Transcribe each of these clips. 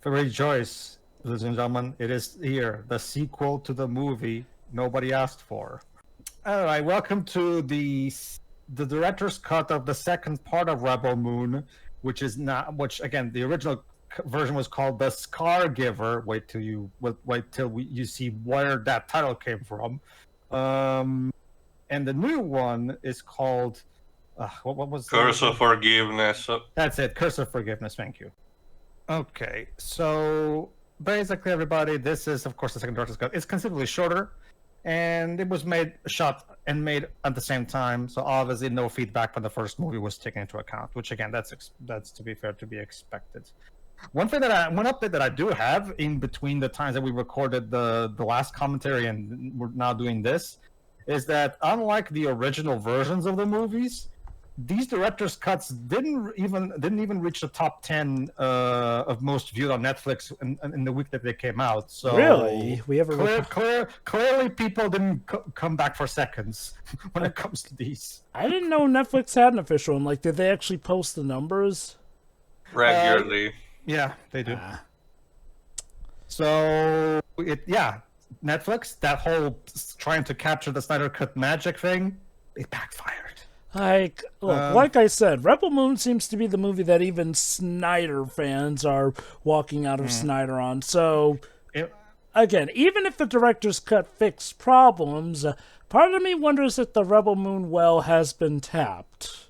Rejoice, ladies and gentlemen. It is here, the sequel to the movie nobody asked for. All right, welcome to the director's cut of the second part of Rebel Moon, which again, the original version was called The Scar Giver. Wait till you see where that title came from. And the new one is called what was Curse of Forgiveness. That's it, Curse of Forgiveness. Thank you. Okay, so basically, everybody, this is, of course, the second director's cut. It's considerably shorter, and it was shot and made at the same time. So obviously, no feedback from the first movie was taken into account. Which, again, that's to be fair, to be expected. One update that I do have in between the times that we recorded the last commentary and we're now doing this is that unlike the original versions of the movies, these director's cuts didn't even reach the top 10 of most viewed on Netflix in the week that they came out. So really, we ever clearly people didn't come back for seconds when it comes to these. I didn't know Netflix had an official one. Like, did they actually post the numbers regularly? Yeah, they do. So Netflix, that whole trying to capture the Snyder Cut magic thing, it backfired. Like, look, like I said, Rebel Moon seems to be the movie that even Snyder fans are walking out of Snyder on. So, again, even if the director's cut fixed problems, part of me wonders if the Rebel Moon well has been tapped.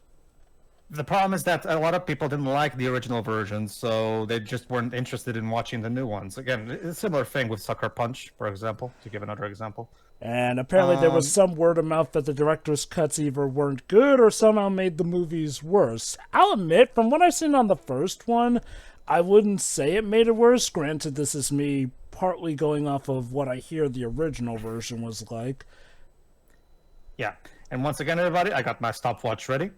The problem is that a lot of people didn't like the original version, so they just weren't interested in watching the new ones. Again, it's a similar thing with Sucker Punch, for example, to give another example. And apparently there was some word of mouth that the director's cuts either weren't good or somehow made the movies worse. I'll admit, from what I've seen on the first one, I wouldn't say it made it worse. Granted, this is me partly going off of what I hear the original version was like. Yeah, and once again, everybody, I got my stopwatch ready.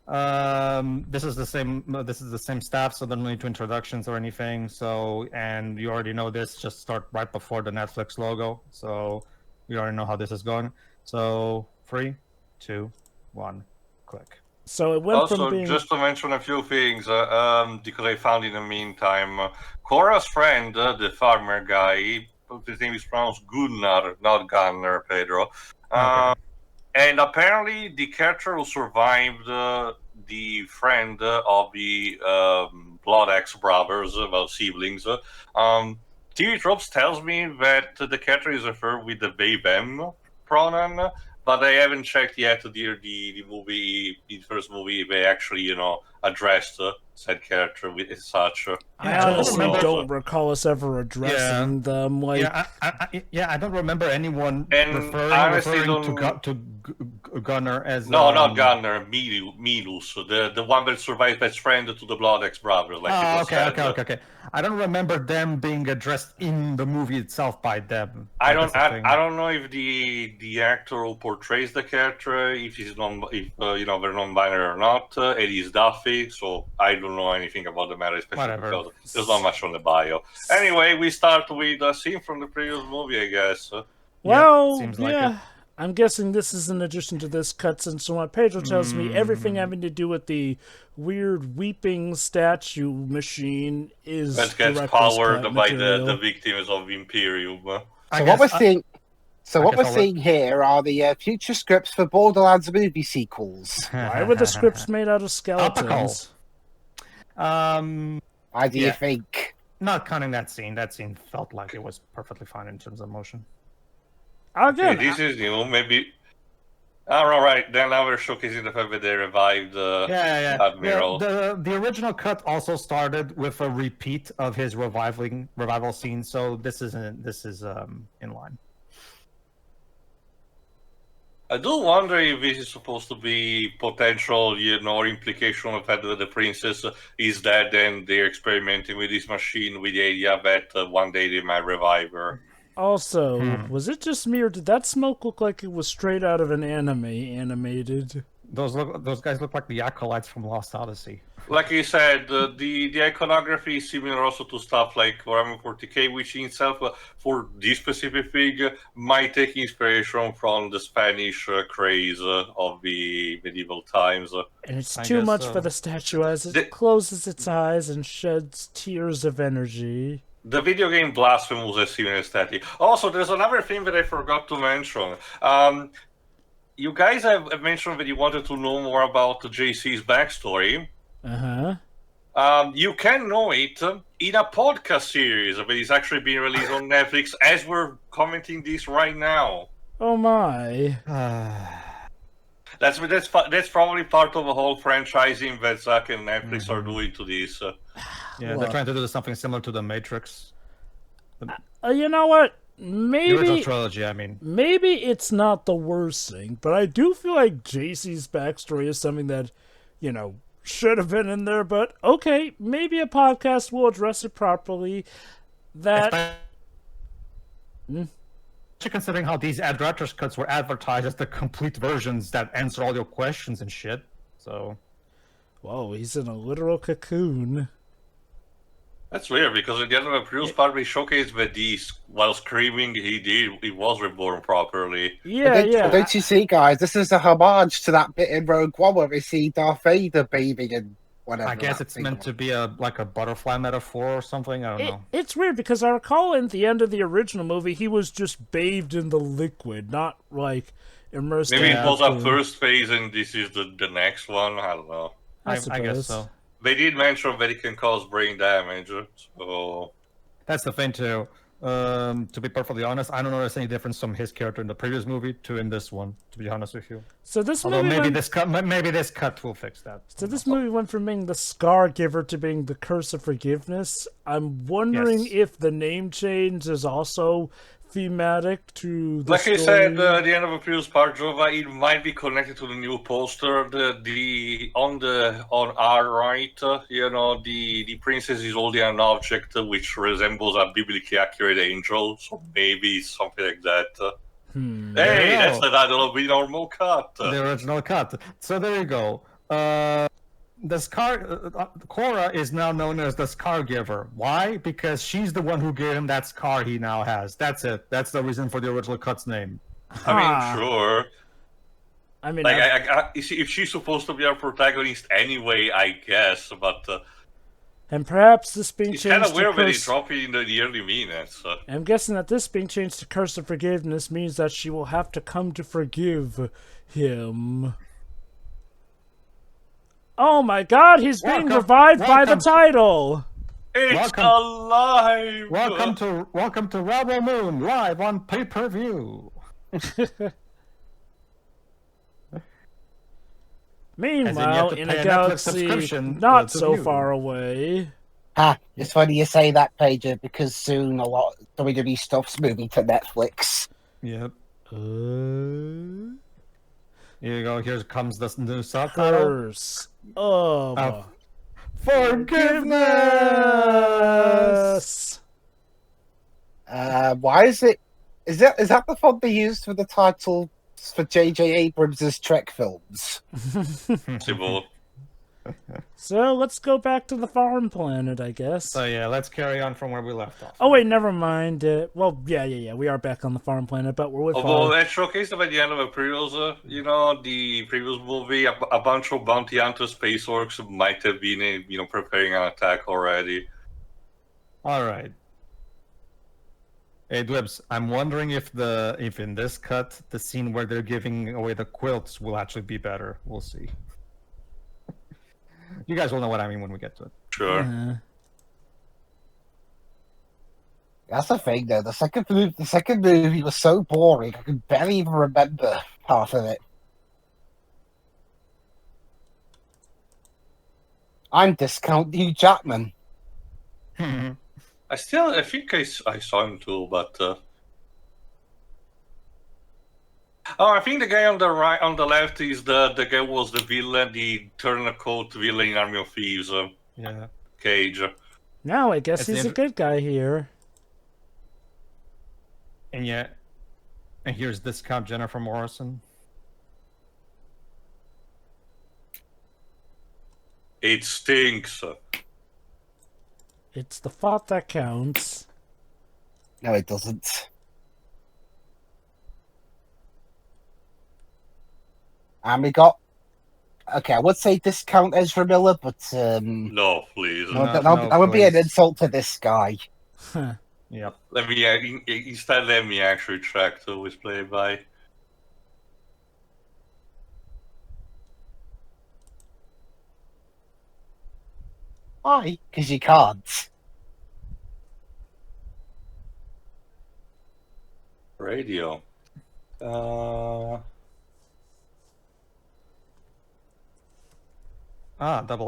This is the same staff, so there are no need to introductions or anything. So, and you already know this, just start right before the Netflix logo. So we already know how this is going. So 3, 2, 1, click. So it went also, from being... just to mention a few things, because I found in the meantime, Kora's friend, the farmer guy, his name is pronounced Gunnar, not Gunnar, Pedro. Okay. And apparently the character who survived the friend of the Blood X brothers, siblings, TV Tropes tells me that the character is referred with the they them pronoun, but I haven't checked yet the movie, the first movie, if they actually, addressed said character with such. I honestly don't recall us ever addressing them. Like, I don't remember anyone referring to Gunnar as not Gunnar, Milus, the one that survived best friend to the Blood X brothers. Like okay. I don't remember them being addressed in the movie itself by them. I don't know if the actor who portrays the character, if they're non-binary or not. It is Duffy, so I don't know anything about the matter, especially because there's not much on the bio. Anyway, we start with a scene from the previous movie, I guess. Well, seems like it. I'm guessing this is in addition to this cut, since what Pedro tells me, everything having to do with the weird weeping statue machine is that gets powered by the victims of Imperium. So what we're seeing here are the future scripts for Borderlands movie sequels. Why were the scripts made out of skeletons? Why do you think? Not counting that scene. That scene felt like it was perfectly fine in terms of motion. Again, this is new. Maybe. All right. Then now we're showcasing the fact that they revived Admiral. The original cut also started with a repeat of his revival scene. So this is in line. I do wonder if this is supposed to be potential, or implication of the fact that the princess is dead and they're experimenting with this machine with the idea that one day they might revive her. Also, was it just me, or did that smoke look like it was straight out of an anime animated? Those guys look like the acolytes from Lost Odyssey. Like you said, the iconography is similar also to stuff like Warhammer 40k, which in itself, for this specific thing, might take inspiration from the Spanish craze of the medieval times. And it's I too guess much so. for the statue as it The- closes its eyes and sheds tears of energy. The video game Blasphemous has similar aesthetic. Also, there's another thing that I forgot to mention. You guys have mentioned that you wanted to know more about JC's backstory. Uh-huh. You can know it in a podcast series that is actually being released on Netflix as we're commenting this right now. Oh my. That's probably part of the whole franchising that Zack and Netflix are doing to this. Yeah, they're trying to do something similar to The Matrix. You know what? The original Maybe trilogy, I mean. maybe it's not the worst thing, but I do feel like JC's backstory is something that, you know, should have been in there, but okay, maybe a podcast will address it properly. That Considering how these director's cuts were advertised as the complete versions that answer all your questions and shit. So, whoa, he's in a literal cocoon. That's weird because at the end of the previous part, we showcased that while screaming, he was reborn properly. Yeah, yeah. Don't you see, guys? This is a homage to that bit in Rogue One where we see Darth Vader bathing and whatever. I guess it's meant to be a butterfly metaphor or something. I don't know. It's weird because I recall in the end of the original movie, he was just bathed in the liquid, not like immersed. Maybe in it was our liquid. first phase and this is the next one. I don't know. I I guess suppose. so. They did mention that it can cause brain damage, so... That's the thing too. To be perfectly honest, I don't notice any difference from his character in the previous movie to in this one. To be honest with you, So this although movie maybe this cut will fix that. So this movie went from being the Scar Giver to being the Curse of Forgiveness. I'm wondering Yes. if the name change is also thematic to the Like story. I said at the end of the previous part, Jova, it might be connected to the new poster. On our right, the princess is holding an object which resembles a biblically accurate angel. So maybe it's something like that. There Hey, you that's go. the title of the normal cut. The original cut. So there you go. The scar Kora is now known as the Scar Giver. Why? Because she's the one who gave him that scar he now has. That's it. That's the reason for the original cut's name. I mean, sure. I mean, Like, you see, if she's supposed to be our protagonist anyway, I guess, but and perhaps this being it's kind changed of to weird when they Curse. drop it in the early minutes. I'm guessing that this being changed to Curse of Forgiveness means that she will have to come to forgive him. Oh my God, he's being revived by the title. It's alive! Welcome to Rebel Moon live on pay-per-view. Meanwhile, to in pay a a Netflix galaxy subscription, not to so view. far away. It's funny you say that, Pager, because soon a lot of WWE stuff's moving to Netflix. Yep. Uh, Here you go. Here comes the new subtitle. Curse of Forgiveness. Why is it? Is that the font they used for the title for J.J. Abrams' Trek films? Possible. So let's go back to the farm planet, I guess. So yeah, let's carry on from where we left off. Oh wait, never mind. Well, yeah, we are back on the farm planet, but we're with Although Farm. that showcased by the end of the previous, the previous movie, a bunch of bounty hunter space orcs might have been, preparing an attack already. All right. Hey Dwebs, I'm wondering if in this cut the scene where they're giving away the quilts will actually be better. We'll see. You guys will know what I mean when we get to it. Sure. That's the thing, though. The second movie was so boring. I could barely even remember half of it. I'm discount Hugh Jackman. I think I saw him too, but I think the guy on the right, on the left is the guy who was the villain, the turncoat villain in Army of Thieves. Yeah. Cage. Now I guess That's he's the- a good guy here. And here's discount Jennifer Morrison. It stinks. It's the thought that counts. No, it doesn't. And we got... Okay, I would say discount Ezra Miller, but... No, please. that would be an insult to this guy. Yep. Let me actually check who is played by. Why? Because you can't. Radio. Double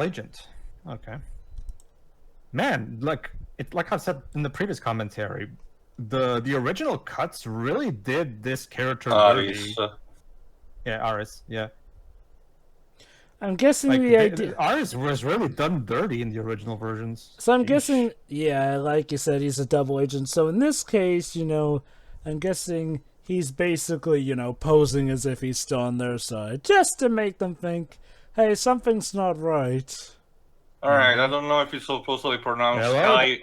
agent. Okay. Man, like I said in the previous commentary, the original cuts really did this character dirty. Yeah, Aris. Yeah. I'm guessing Like, the idea. Aris was really done dirty in the original versions. So I'm guessing, yeah, like you said, he's a double agent. So in this case, I'm guessing he's basically, posing as if he's still on their side, just to make them think, hey, something's not right. Alright, I don't know if it's supposed to be pronounced Sky.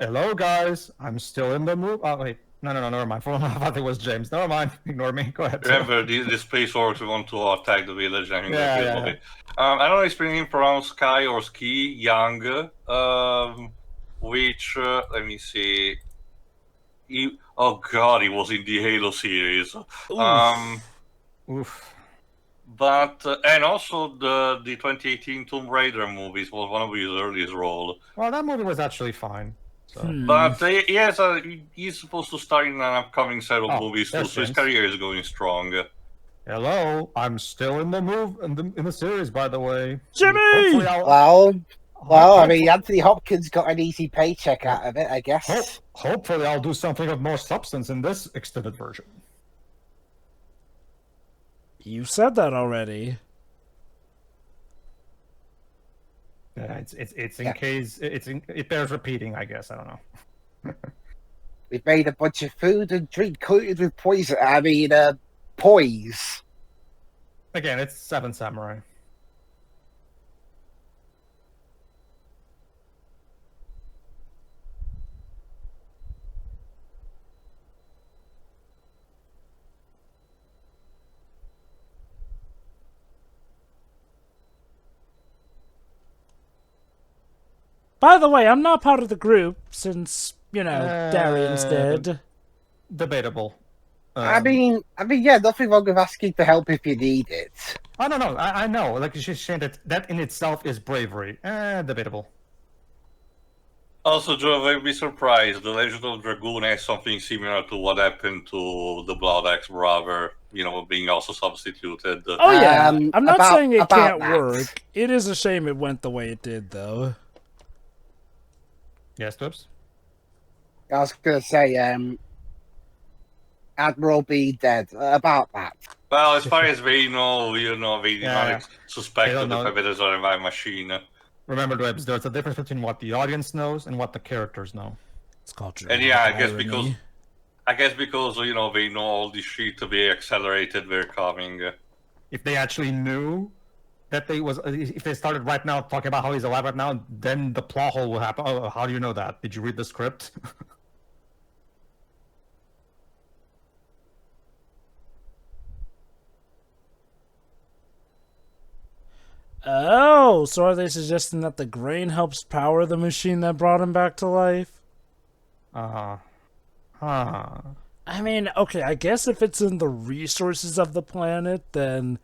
Hello, guys. I'm still in the move. Oh, wait. No, never mind. I thought it was James. Never mind. Ignore me. Go ahead. Remember, the space orcs want to attack the village. I think Yeah. I don't know if it's being pronounced Sky or Ski Young. Which, let me see. Oh god, he was in the Halo series. Oof. But, and also the 2018 Tomb Raider movies was one of his earliest roles. Well, that movie was actually fine. So. But yes, he's supposed to star in an upcoming set of movies too, so his career is going strong. Hello, I'm still in the move in the series, by the way. Jimmy! Well, I mean, Anthony Hopkins got an easy paycheck out of it, I guess. Hopefully, I'll do something of more substance in this extended version. You said that already. Yeah, it bears repeating, I guess. I don't know. We've made a bunch of food and drink coated with poison. I mean, poise. Again, it's Seven Samurai. By the way, I'm not part of the group since, Darian's dead. Debatable. I mean, yeah, nothing wrong with asking for help if you need it. Oh, no, I know. Like, you're saying that in itself is bravery. Debatable. Also, Joe, I'd be surprised. The Legend of Dragoon has something similar to what happened to the Blood Axe brother, being also substituted. Oh, yeah. I'm not saying it can't work. It is a shame it went the way it did, though. Yes, Tips? I was going to say, Admiral B dead. About that. Well, as far as they know, they do not suspect the perpetrators are a machine. Remember, Dwebs, there's a difference between what the audience knows and what the characters know. It's called and yeah, I guess because they know all this shit to be accelerated, they're coming. If they actually knew that if they started right now talking about how he's alive right now, then the plot hole will happen. Oh, how do you know that? Did you read the script? Oh, so are they suggesting that the grain helps power the machine that brought him back to life? I mean, okay, I guess if it's in the resources of the planet, then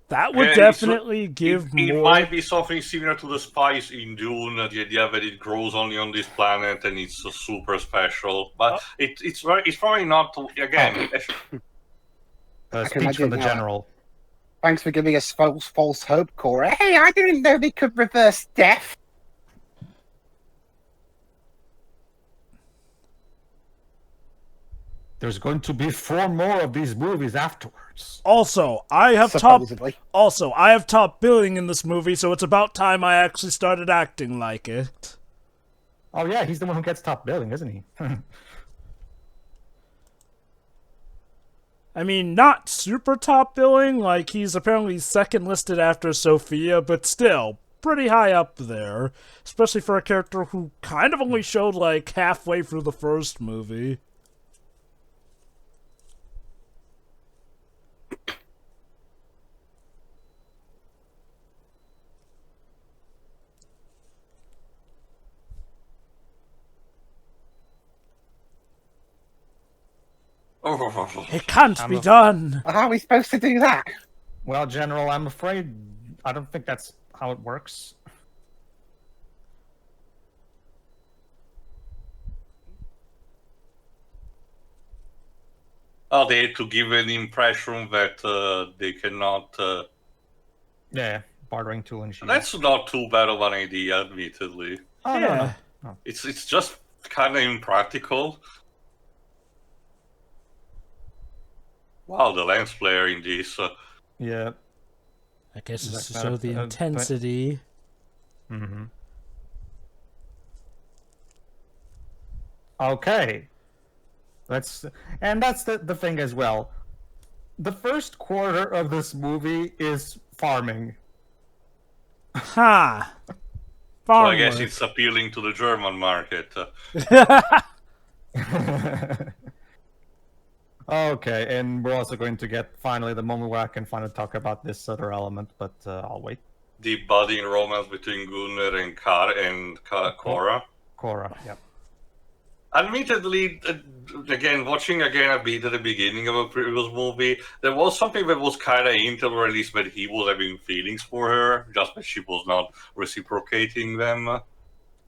that would definitely give more... It might be something similar to the spice in Dune, the idea that it grows only on this planet and it's super special. But it's probably not, again... speech from the general. Thanks for giving us false hope, Kora. Hey, I didn't know they could reverse death. There's going to be 4 more of these movies afterwards. Also, I have top billing in this movie, so it's about time I actually started acting like it. Oh yeah, he's the one who gets top billing, isn't he? I mean, not super top billing, like he's apparently second listed after Sophia, but still, pretty high up there, especially for a character who kind of only showed like halfway through the first movie. It can't be done. How are we supposed to do that? Well, General, I'm afraid I don't think that's how it works. Oh, they had to give an impression that they cannot. Yeah, bartering tool and shield. That's not too bad of an idea, admittedly. Oh, Yeah. no. It's just kind of impractical. Wow, the lens flare in this. Yeah. I guess it's to Zack show Snyder, the but- intensity. Mm-hmm. Okay. That's the thing as well. The first quarter of this movie is farming. Ha! So I guess Farmwork. it's appealing to the German market. Okay, and we're also going to get finally the moment where I can finally talk about this other element, but I'll wait. The budding romance between Gunnar and Kora. Kora, yep. Admittedly, again, watching again a bit at the beginning of a previous movie, there was something that was kind of hinted, or at least that he was having feelings for her, just that she was not reciprocating them.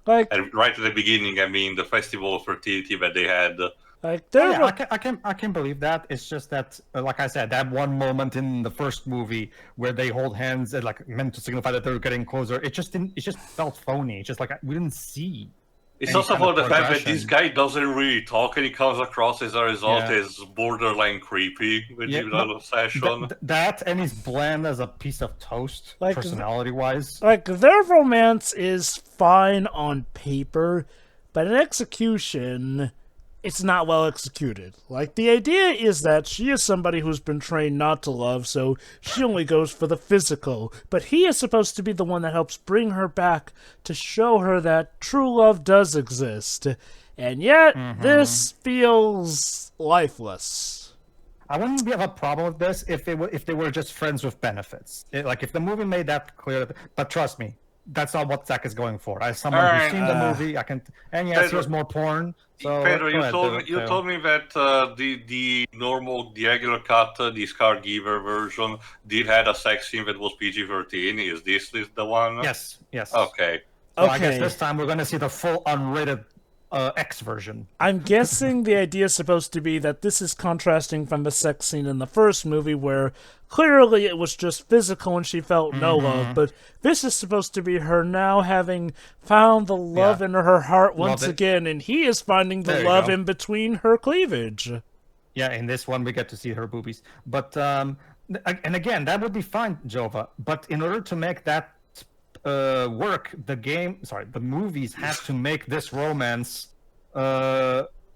Like, And right at the beginning, I mean, the festival of fertility that they had. there Yeah, were- I can believe that. It's just that, like I said, that one moment in the first movie where they hold hands and like meant to signify that they're getting closer. It just felt phony. It's just like we didn't see. It's any also kind of about the fact that this progression. guy doesn't really talk, and he comes across as a result Yeah. as borderline creepy with Yeah, the no, session. That and he's bland as a piece of toast, Like, personality-wise. like their romance is fine on paper, but in execution, it's not well executed. Like, the idea is that she is somebody who's been trained not to love, so she only goes for the physical. But he is supposed to be the one that helps bring her back to show her that true love does exist. And yet, this feels lifeless. I wouldn't have a problem with this if they were just friends with benefits. Like if the movie made that clear. But trust me, that's not what Zack is going for. As someone Alright, who's seen the movie, I can. And yes, Pedro- there's more porn. So Pedro, go ahead, you Theo. told me that the regular cut, the Scargiver version, did had a sex scene that was PG-13. Is this the one? Yes. Okay. So I guess Okay. this time we're going to see the full unrated X version. I'm guessing the idea is supposed to be that this is contrasting from the sex scene in the first movie where clearly it was just physical and she felt no love, but this is supposed to be her now having found the love Yeah. in her heart Love once it. again, and he is finding the There you love go. in between her cleavage. Yeah, in this one we get to see her boobies. But and again, that would be fine, Jova. But in order to make that work, the movies have to make this romance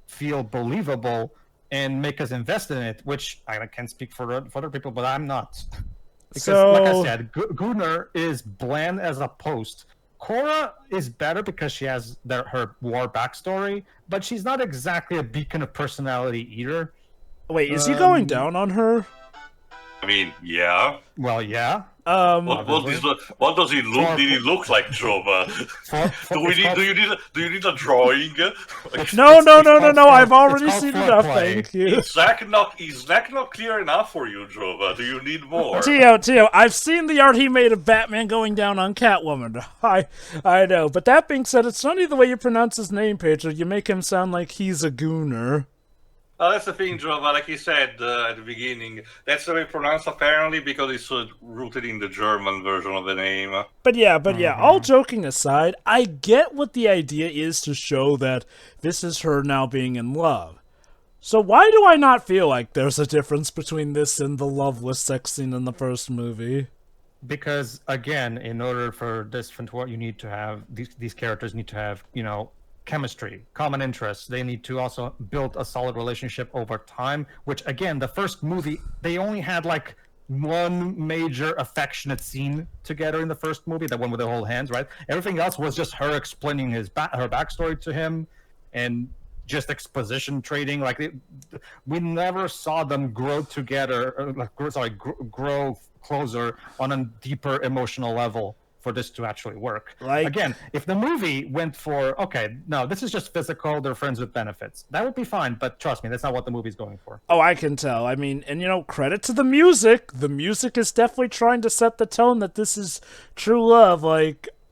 feel believable and make us invest in it. Which I can't speak for other people, but I'm not. Because, like I said, Gunnar is bland as a post. Kora is better because she has her war backstory, but she's not exactly a beacon of personality either. Wait, is he going down on her? I mean, yeah. Well, yeah. What does he look? Did he look like Jova? Do you need a drawing? No, called I've fore- already it's called seen enough, foreplay. thank you. Is Zack not clear enough for you, Jova? Do you need more? Tio, I've seen the art he made of Batman going down on Catwoman. I know, but that being said, it's funny the way you pronounce his name, Pedro. You make him sound like he's a gooner. Oh, that's the thing, Jova. Like you said at the beginning, that's the way it's pronounced apparently because it's rooted in the German version of the name. But yeah, all joking aside, I get what the idea is to show that this is her now being in love. So why do I not feel like there's a difference between this and the loveless sex scene in the first movie? Because again, in order for this to work, you need to have these characters need to have chemistry, common interests. They need to also build a solid relationship over time. Which again, the first movie they only had like one major affectionate scene together in the first movie, the one with the whole hands, right? Everything else was just her explaining her backstory to him, and just exposition trading. We never saw them grow together, grow closer on a deeper emotional level for this to actually work. Again, if the movie went for, okay, no, this is just physical, they're friends with benefits, that would be fine, but trust me, that's not what the movie's going for. Oh, I can tell. I mean, and credit to the music. The music is definitely trying to set the tone that this is true love.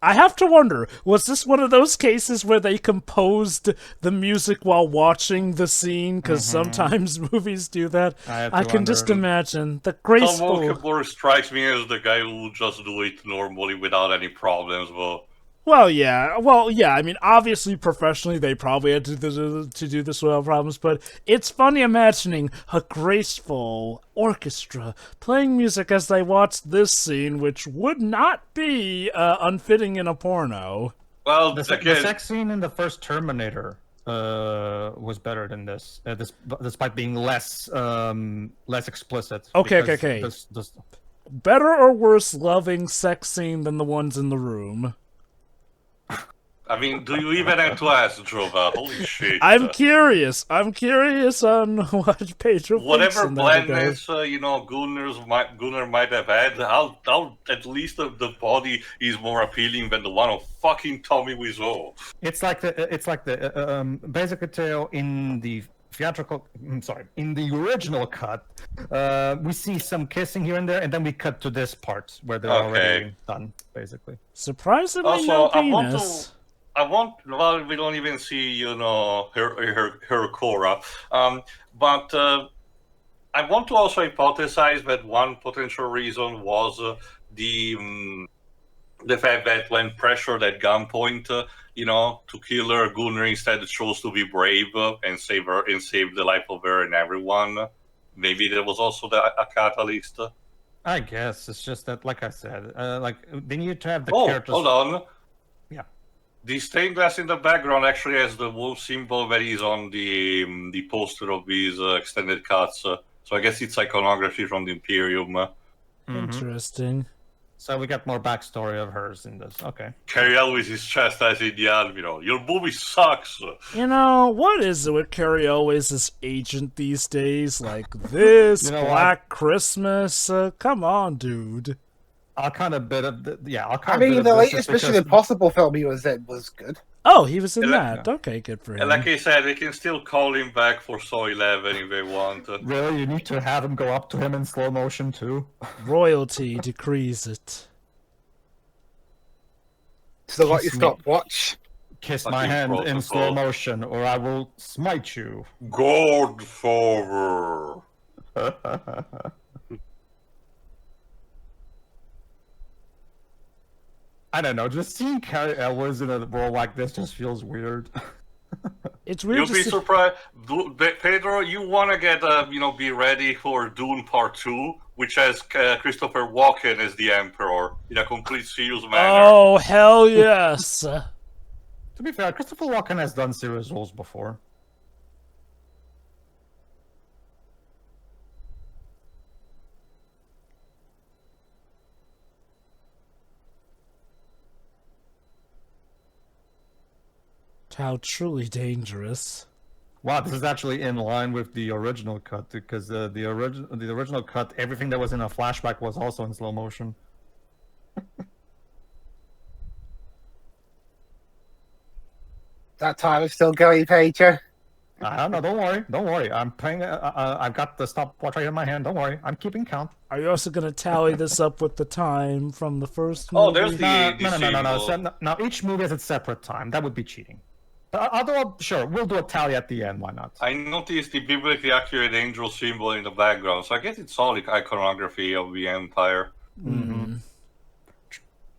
I have to wonder, was this one of those cases where they composed the music while watching the scene? Because sometimes movies do that. I can just imagine the graceful... Tom Wilkenborg strikes me as the guy who would just do it normally without any problems, but... Well, yeah. I mean, obviously, professionally, they probably had to do this without problems, but it's funny imagining a graceful orchestra playing music as they watch this scene, which would not be unfitting in a porno. Well, the sex scene in the first Terminator was better than this, despite being less explicit. Okay. Better or worse loving sex scene than the ones in the room? I mean, do you even have to ask, Drova? Holy shit. I'm curious on what Pedro whatever thinks in blandness, Gunnar might have had, how at least the body is more appealing than the one of fucking Tommy Wiseau. It's like the basically Teo in the in the original cut, we see some kissing here and there, and then we cut to this part where they're already done, basically. Surprisingly, also, no penis. Well, we don't even see, her Kora. But I want to also hypothesize that one potential reason was the fact that when pressured at gunpoint, to kill her, Gunnar instead chose to be brave and save the life of her and everyone. Maybe there was also a catalyst. I guess it's just that, like I said, they need to have the characters. Hold on. Yeah. The stained glass in the background actually has the wolf symbol that is on the poster of these extended cuts. So I guess it's iconography from the Imperium. Interesting. So we got more backstory of hers in this. Okay. Carrie Elwes is chastising the Admiral. Your movie sucks. What is it with Carrie Elwes' agent these days? Like this, Black Christmas? Come on, dude. The latest Mission Impossible film he was in was good. Oh, he was in that. Okay, good for him. And like I said, we can still call him back for Saw 11 if they want. Really? You need to have him go up to him in slow motion, too? Royalty decrees it. So what, your stopwatch? Kiss my hand in slow motion, or I will smite you. Godfather. I don't know, just seeing Carrie Elwes in a role like this just feels weird. It's weird. You'll be surprised, Pedro. You want to get be ready for Dune Part 2, which has Christopher Walken as the Emperor in a complete serious manner. Oh hell yes! To be fair, Christopher Walken has done serious roles before. How truly dangerous. Wow, this is actually in line with the original cut, because the original cut, everything that was in a flashback was also in slow motion. That time is still going, Pedro. I don't know. Don't worry. I'm playing. I've got the stopwatch right in my hand. Don't worry. I'm keeping count. Are you also going to tally this up with the time from the first movie? Oh, there's the no. So, now each movie has its separate time. That would be cheating. Although, sure, we'll do a tally at the end. Why not? I noticed the biblically accurate angel symbol in the background, so I guess it's all the iconography of the Empire. Mm-hmm.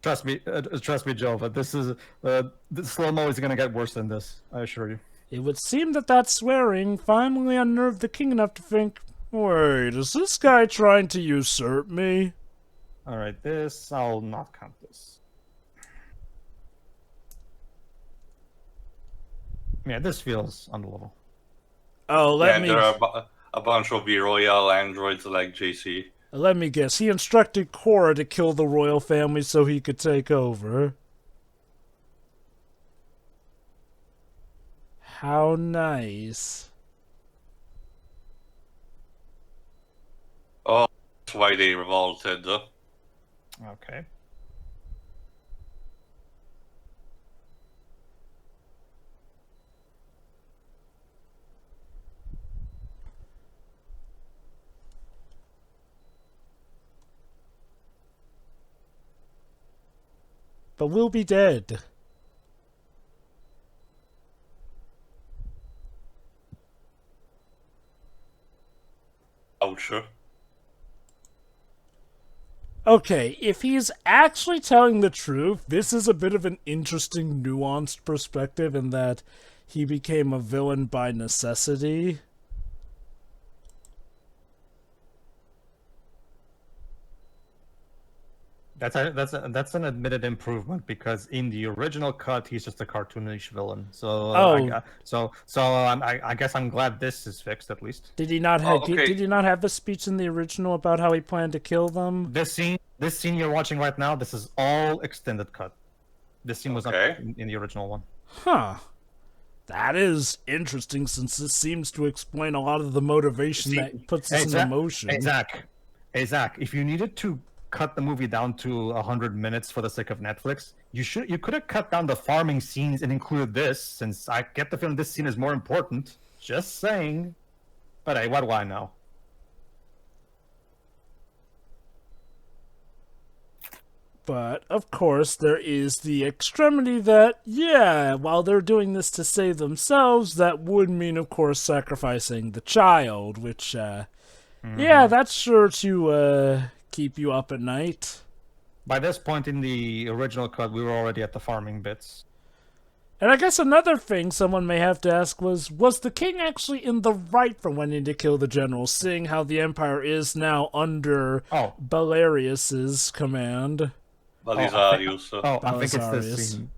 Trust me, Joe. But this is the slow-mo is going to get worse than this. I assure you. It would seem that swearing finally unnerved the king enough to think, wait, is this guy trying to usurp me? Alright, I'll not count this. Yeah, this feels on the level. Oh, let me... there are a bunch of the royal androids like JC. Let me guess. He instructed Kora to kill the royal family so he could take over. How nice. Oh, that's why they revolted. Okay. But we'll be dead. Ouch. Okay, if he's actually telling the truth, this is a bit of an interesting, nuanced perspective in that he became a villain by necessity. That's an admitted improvement because in the original cut he's just a cartoonish villain. So I guess I'm glad this is fixed at least. Did he not have? okay. Did he not have the speech in the original about how he planned to kill them? This scene you're watching right now, this is all extended cut. This scene was not in the original one. Huh. That is interesting, since this seems to explain a lot of the motivation that puts us in motion. Hey, Zach, if you needed to cut the movie down to 100 minutes for the sake of Netflix, you could have cut down the farming scenes and included this, since I get the feeling this scene is more important. Just saying. But hey, what do I know? But, of course, there is the extremity that, yeah, while they're doing this to save themselves, that would mean, of course, sacrificing the child, which, yeah, that's sure to, keep you up at night. By this point in the original cut, we were already at the farming bits. And I guess another thing someone may have to ask was the king actually in the right for wanting to kill the general, seeing how the Empire is now under Belarius's command? Belisarius. I think it's this scene.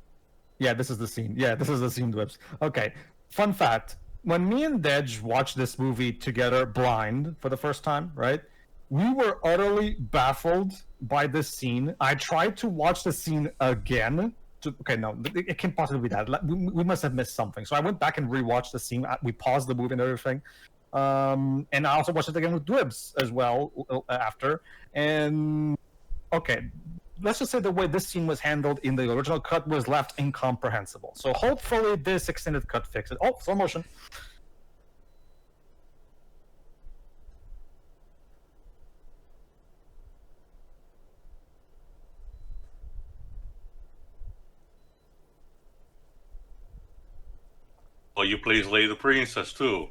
Yeah, this is the scene. Yeah, this is the scene, Dwibs. Okay, fun fact. When me and Dej watched this movie together blind for the first time, right? We were utterly baffled by this scene. I tried to watch the scene again. Okay, no, it can't possibly be that. We must have missed something. So I went back and rewatched the scene. We paused the movie and everything. And I also watched it again with Dwibs as well after. And, okay, let's just say the way this scene was handled in the original cut was left incomprehensible. So hopefully this extended cut fixes it. Oh, slow motion. Well, you please lay the princess too.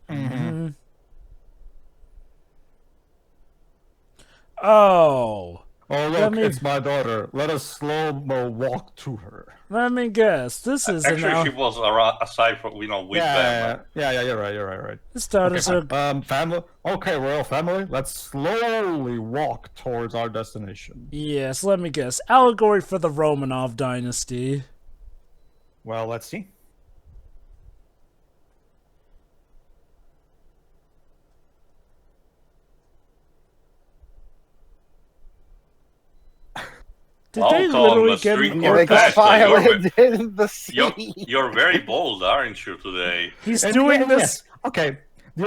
Mm-hmm. Oh, look, it's my daughter. Let us slow-mo walk to her. Let me guess. This is actually she was aside from with them. Yeah, you're right. This daughter's family. Okay, royal family. Let's slowly walk towards our destination. Yes, let me guess. Allegory for the Romanov dynasty. Well, let's see. Did they literally get an violent in the scene? You're very bold, aren't you, today? He's doing this. Yes. Okay.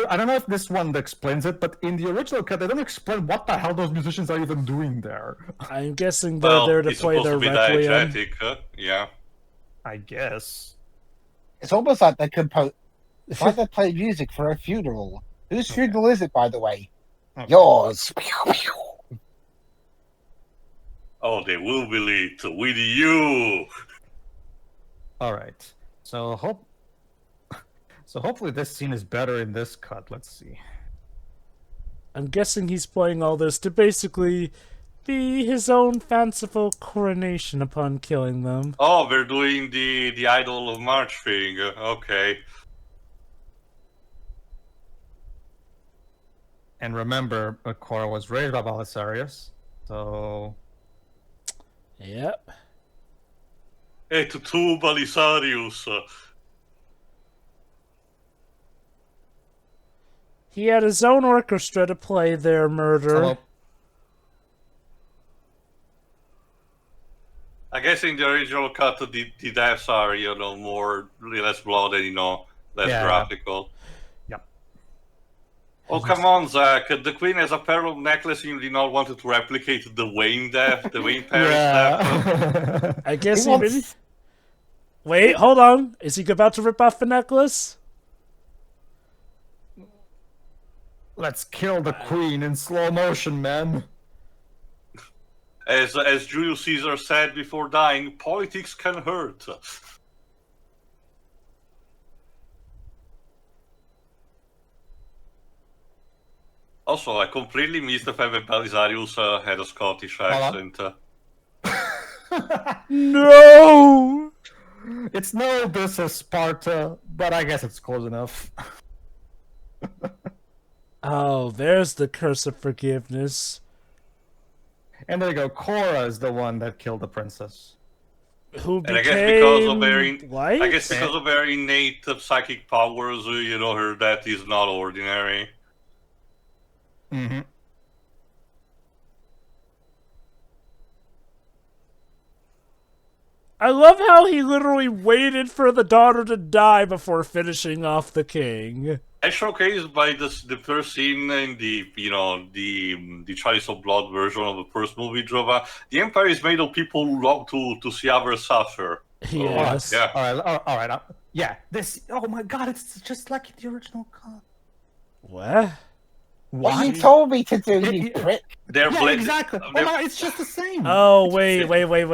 I don't know if this one explains it, but in the original cut, they don't explain what the hell those musicians are even doing there. I'm guessing they're there to play their requiem. Yeah. I guess. It's almost like they It's like they play music for a funeral. Whose funeral is it, by the way? Okay. Yours. Oh, they will be late with you. All right. So hopefully this scene is better in this cut. Let's see. I'm guessing he's playing all this to basically be his own fanciful coronation upon killing them. Oh, we're doing the Idol of March thing. Okay. And remember, Kora was raised by Belisarius, so... Yep. Et tu, Belisarius. He had his own orchestra to play their murder. guess in the original cut, the deaths are, more less bloody, less graphical. Yep. Oh, come on, Zach. The Queen has a pearl necklace and you did not want to replicate the Wayne death, the Wayne Paris death. I guess he really... Wait, hold on. Is he about to rip off the necklace? Let's kill the Queen in slow motion, man. As Julius Caesar said before dying, politics can hurt. Also, I completely missed the fact that Belisarius had a Scottish accent. No! It's no this is Sparta, but I guess it's close enough. Oh, there's the curse of forgiveness. And there you go. Kora is the one that killed the princess. Who became... And I guess because of her innate psychic powers, her death is not ordinary. Mm-hmm. I love how he literally waited for the daughter to die before finishing off the king. As showcased by the first scene in the Chalice of Blood version of the first movie, Jova, the Empire is made of people who love to see others suffer. Yes. Yeah. All right. Yeah. This. Oh my God! It's just like the original cut. What? What you told me to do, you prick. Exactly. Oh no, it's just the same. Oh wait,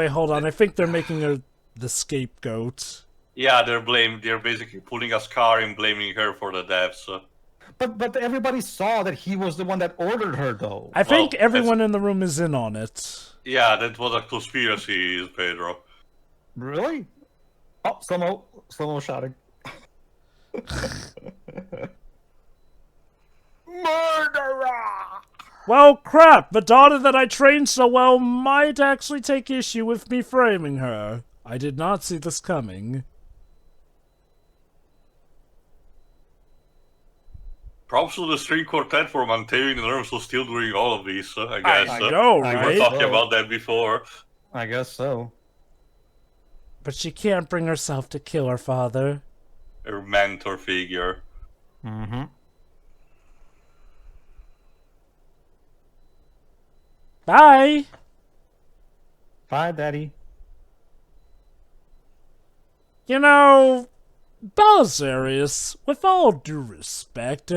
hold on. I think they're making her the scapegoat. Yeah, they're basically pulling a scar and blaming her for the deaths. But everybody saw that he was the one that ordered her, though. I think everyone in the room is in on it. Yeah, that was a conspiracy, Pedro. Really? Oh, slow-mo shouting. Murderer! Well, crap! The daughter that I trained so well might actually take issue with me framing her. I did not see this coming. Props to the string quartet for maintaining the nerves of steel during all of these, I guess. I know, right? We were talking about that before. I guess so. But she can't bring herself to kill her father. Her mentor figure. Mm-hmm. Bye! Bye, Daddy. You know, Belisarius, with all due respect,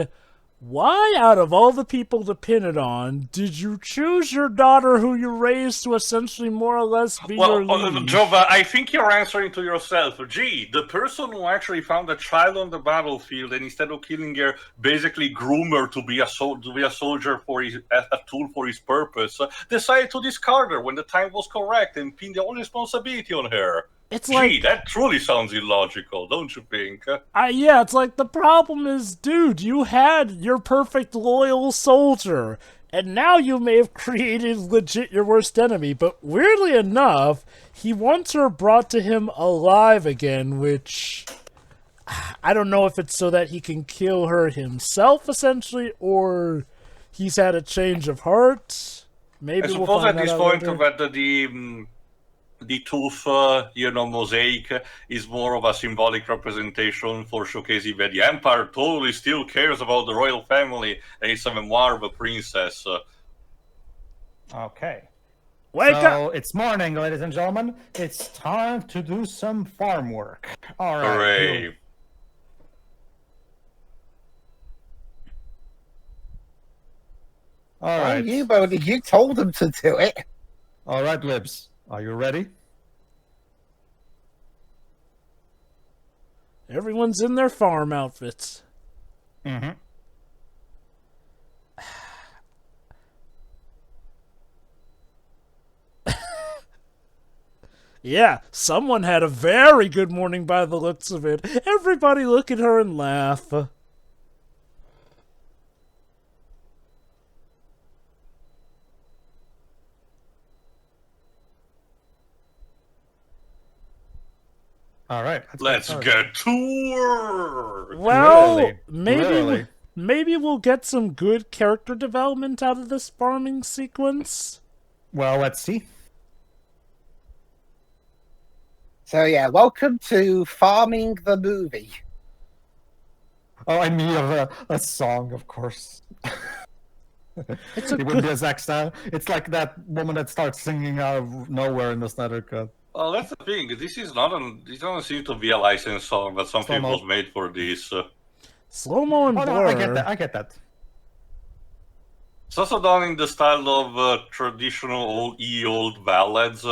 why, out of all the people to pin it on, did you choose your daughter who you raised to essentially more or less be your lead? Jova, I think you're answering to yourself. Gee, the person who actually found a child on the battlefield and instead of killing her, basically groom her to be a soldier for a tool for his purpose, decided to discard her when the time was correct and pin the whole responsibility on her. Gee, that truly sounds illogical, don't you think? Yeah, it's like the problem is, dude, you had your perfect loyal soldier, and now you may have created legit your worst enemy, but weirdly enough, he wants her brought to him alive again, which... I don't know if it's so that he can kill her himself, essentially, or he's had a change of heart. Maybe I suppose at this point that the tooth, mosaic is more of a symbolic representation for showcasing that the Empire totally still cares about the royal family and it's a memoir of a princess. Okay. Wake up! It's morning, ladies and gentlemen. It's time to do some farm work. All right. Hooray. All right. You, Bodie, you told them to do it. All right, Libs. Are you ready? Everyone's in their farm outfits. Mm-hmm. Yeah, someone had a very good morning by the looks of it. Everybody look at her and laugh. All right. Let's get to work. Well, Literally. maybe we'll get some good character development out of this farming sequence. Well, let's see. So yeah, welcome to Farming the Movie. Oh, I need a song, of course. It's It would be a Zack Snyder. It's like that woman that starts singing out of nowhere in the Snyder Cut. Well, that's the thing. This doesn't seem to be a licensed song, but something Slow-mo. was made for this. Slow-mo and Oh blur. no, I get that. I get that. It's also done in the style of traditional old ballads.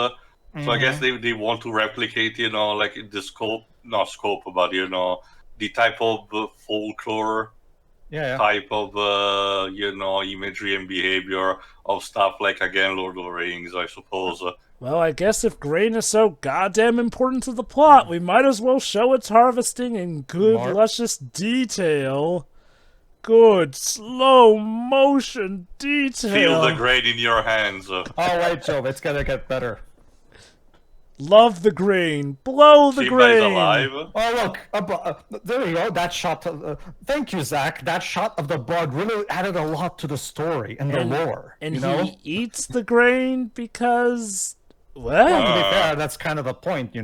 So I guess they want to replicate, like the scope, not scope, but the type of folklore Yeah. type of imagery and behavior of stuff like, again, Lord of the Rings, I suppose. Well, I guess if grain is so goddamn important to the plot, we might as well show its harvesting in good, luscious detail. Good, slow motion detail. Feel the grain in your hands. Oh wait, Joe, it's gonna get better. Love the grain. Blow the Simba is grain. alive. Oh look, there you go. That shot. Thank you, Zach. That shot of the bug really added a lot to the story and the lore. And he eats the grain because what? Well, to be fair, that's kind of the point. The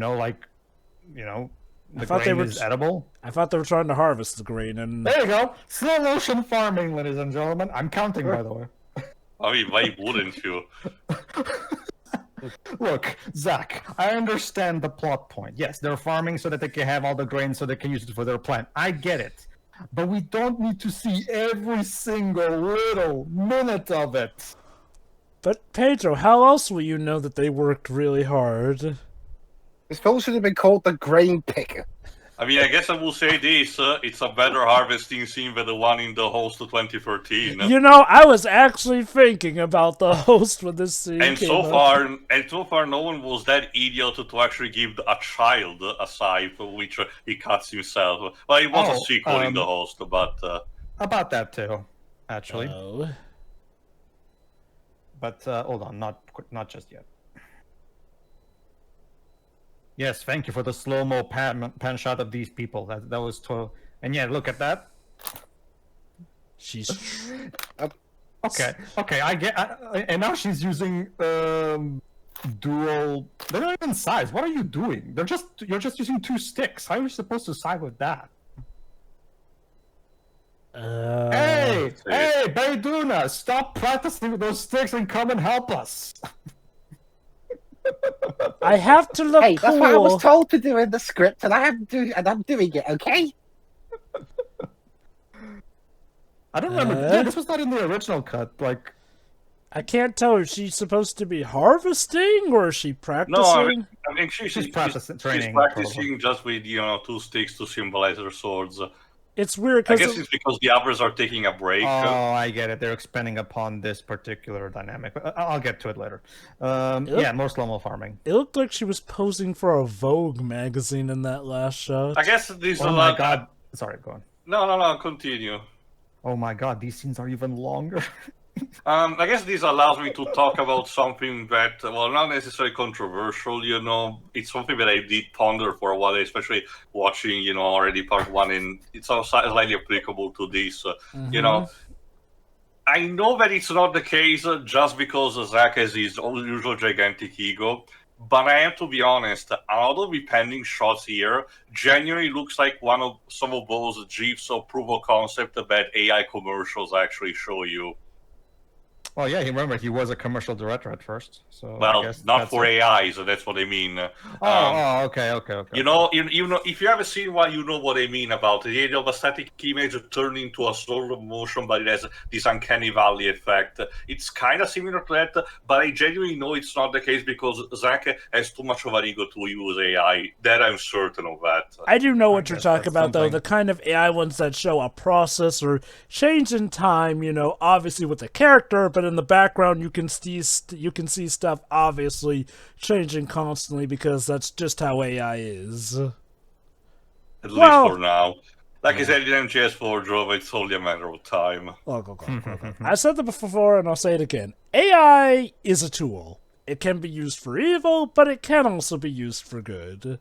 grain is edible. I thought they were trying to harvest the grain, and there you go. Slow motion farming, ladies and gentlemen. I'm counting, by the way. I mean, why wouldn't you? Look, Zach, I understand the plot point. Yes, they're farming so that they can have all the grain so they can use it for their plant. I get it. But we don't need to see every single little minute of it. But Pedro, how else will you know that they worked really hard? This film should have been called The Grain Picker. I mean, I guess I will say this: it's a better harvesting scene than the one in the Host of 2013. I was actually thinking about the Host when this scene and came so up. far, no one was that idiot to actually give a child a scythe, which he cuts himself. Well, it was a sequel in the Host, but about that too, actually. Oh. But hold on, not just yet. Yes, thank you for the slow-mo pan shot of these people. That was and yeah, look at that. She's okay. I get. And now she's using dual. They're not even sides. What are you doing? You're just using 2 sticks. How are you supposed to side with that? Hey, Bayduna, stop practicing with those sticks and come and help us. I have to look Hey, cool. that's what I was told to do in the script, and I'm doing it. Okay. I don't remember. Yeah, this was not in the original cut. Like, I can't tell. Is she supposed to be harvesting or is she practicing? no, I mean she's practicing training. She's practicing just with 2 sticks to symbolize her swords. It's weird. I guess it's because the others are taking a break. Oh, I get it. They're expanding upon this particular dynamic. But I'll get to it later. Yeah, more slow-mo farming. It looked like she was posing for a Vogue magazine in that last shot. I guess these Oh my god. Sorry, go on. No, continue. Oh my god, these scenes are even longer. I guess this allows me to talk about something that, well, not necessarily controversial, it's something that I did ponder for a while, especially watching, already part 1, and it's also slightly applicable to this, I know that it's not the case just because Zack has his usual gigantic ego, but I have to be honest, a lot of the pending shots here genuinely looks like some of those GIFs of proof of concept that AI commercials actually show you. Well, yeah, remember he was a commercial director at first, so well, I guess not for AI, so that's what I mean. Okay. If you haven't seen one, you know what I mean about it. The idea of a static image turned into a slow motion, but it has this uncanny valley effect. It's kind of similar to that, but I genuinely know it's not the case because Zack has too much of an ego to use AI. That I'm certain of that. I do know what you're talking about, though. The kind of AI ones that show a process or change in time, obviously with the character, but in the background you can see stuff obviously changing constantly because that's just how AI is. At least for now. Like I said, in MGS4 drove, it's only a matter of time. I said that before and I'll say it again. AI is a tool. It can be used for evil, but it can also be used for good.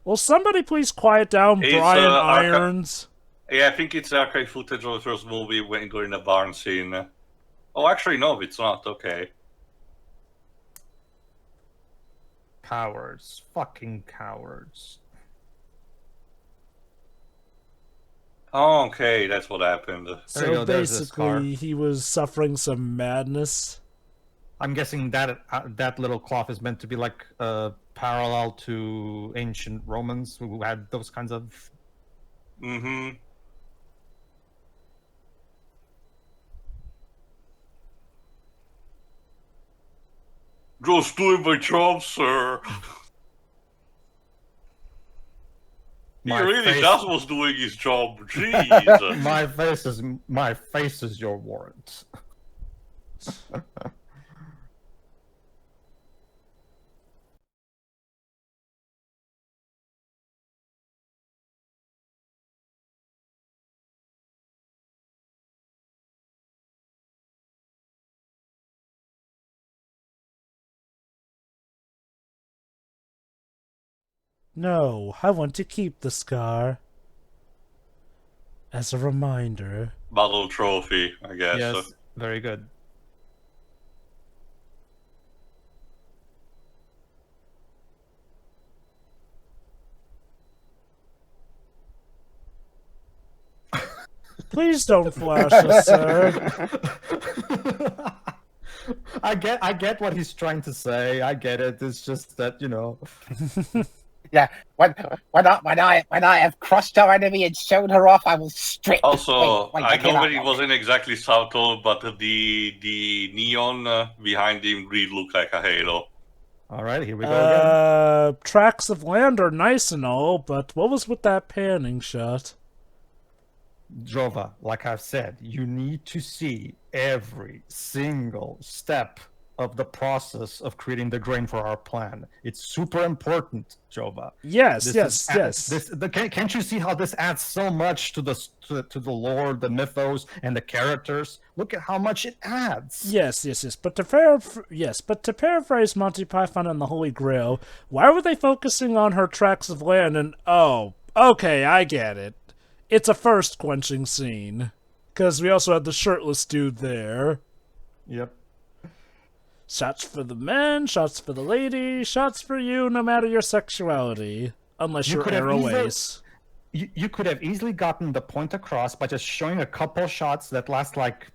Will somebody please quiet down It's, Brian Irons? Yeah, I think it's archive footage of the first movie when during the barn scene. Oh, actually, no, it's not. Okay. Cowards. Fucking cowards. Oh, okay, that's what happened. So basically, he was suffering some madness. I'm guessing that that little cloth is meant to be like parallel to ancient Romans who had those kinds of. Mm-hmm. Just doing my job, sir. He really just was doing his job. Jeez. my face is your warrant. No, I want to keep the scar. As a reminder. Battle trophy, I guess. Yes, very good. Please don't flash us, sir. I get what he's trying to say. I get it. It's just that, you know. Yeah, when I have crushed our enemy and shown her off, I will strip. Also, wait, I know that it wasn't exactly subtle, but the neon behind him really looked like a halo. All right, here we go again. Tracks of land are nice and all, but what was with that panning shot? Jova, like I've said, you need to see every single step of the process of creating the grain for our plan. It's super important, Jova. Yes. Can't you see how this adds so much to the lore, the mythos, and the characters? Look at how much it adds. Yes. But to paraphrase Monty Python and the Holy Grail, why were they focusing on her tracts of land? And okay, I get it. It's a thirst quenching scene because we also had the shirtless dude there. Yep. Shots for the men, shots for the lady, shots for you, no matter your sexuality. Unless you're Airways. You could have easily gotten the point across by just showing a couple shots that last like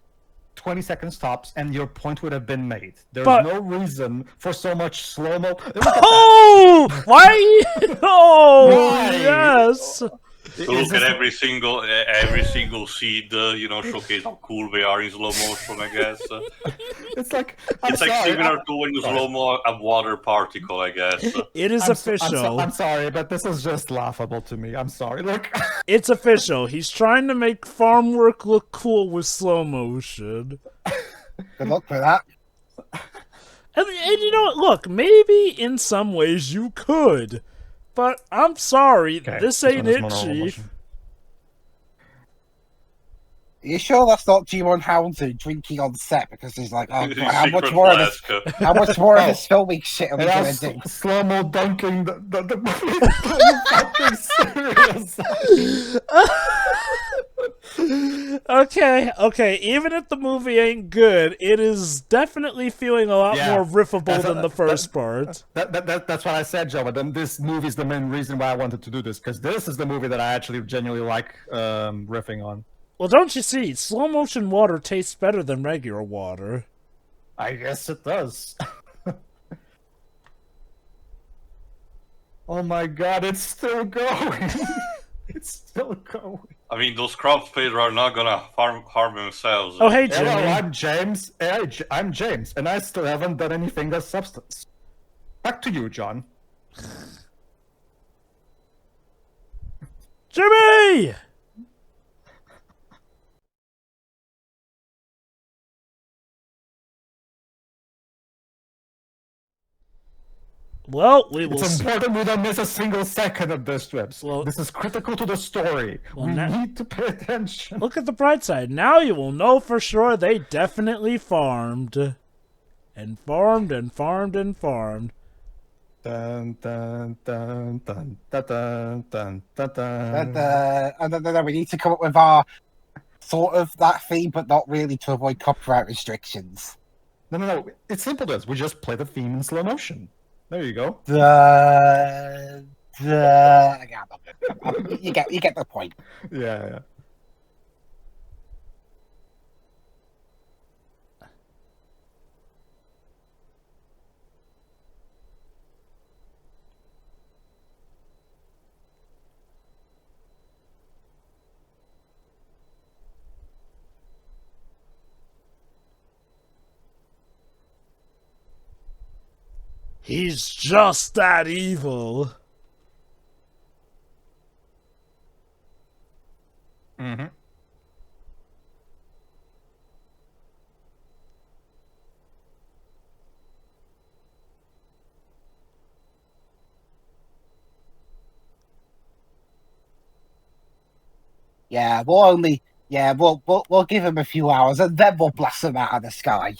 20 seconds tops, and your point would have been made. There's no reason for so much slow-mo. Oh! Why? Oh, Why? yes! So look at every single seed, showcase how cool they are in slow motion, I guess. It's like similar to when you slow-mo a water particle, I guess. It is official. I'm sorry, but this is just laughable to me. I'm sorry. Look. It's official. He's trying to make farm work look cool with slow motion. Good luck for that. And you know what? Look, maybe in some ways you could. But I'm sorry, this ain't itchy. Are you sure that's not G1 Houndsy drinking on set because he's like, oh, God, how much more of this filming shit are we gonna do? Slow-mo dunking the fucking serious. Okay. Even if the movie ain't good, it is definitely feeling a lot more riffable than the first part. That's what I said, Joe. But then this movie is the main reason why I wanted to do this, because this is the movie that I actually genuinely like riffing on. Well, don't you see? Slow motion water tastes better than regular water. I guess it does. Oh my God, it's still going. It's still going. I mean, those crop faders are not gonna harm themselves. Oh, hey, Jimmy. Hello, I'm James. I'm James, and I still haven't done anything of substance. Back to you, John. Jimmy! Well, It's important we don't miss a single second of this, Strips. Well, this is critical to the story. We need to pay attention. Look at the bright side. Now you will know for sure they definitely farmed. And farmed and farmed and farmed. Dun, dun, dun, dun, dun, dun, dun, dun, And dun. then we need to come up with our sort of that theme, but not really to avoid copyright restrictions. No. It's simple, this. We just play the theme in slow motion. There you go. You get the point. Yeah. He's just that evil. Mm-hmm. Yeah, we'll give him a few hours and then we'll blast him out of the sky.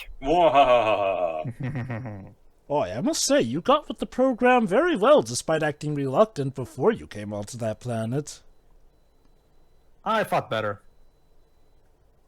Boy, I must say, you got with the program very well, despite acting reluctant before you came onto that planet. I fought better.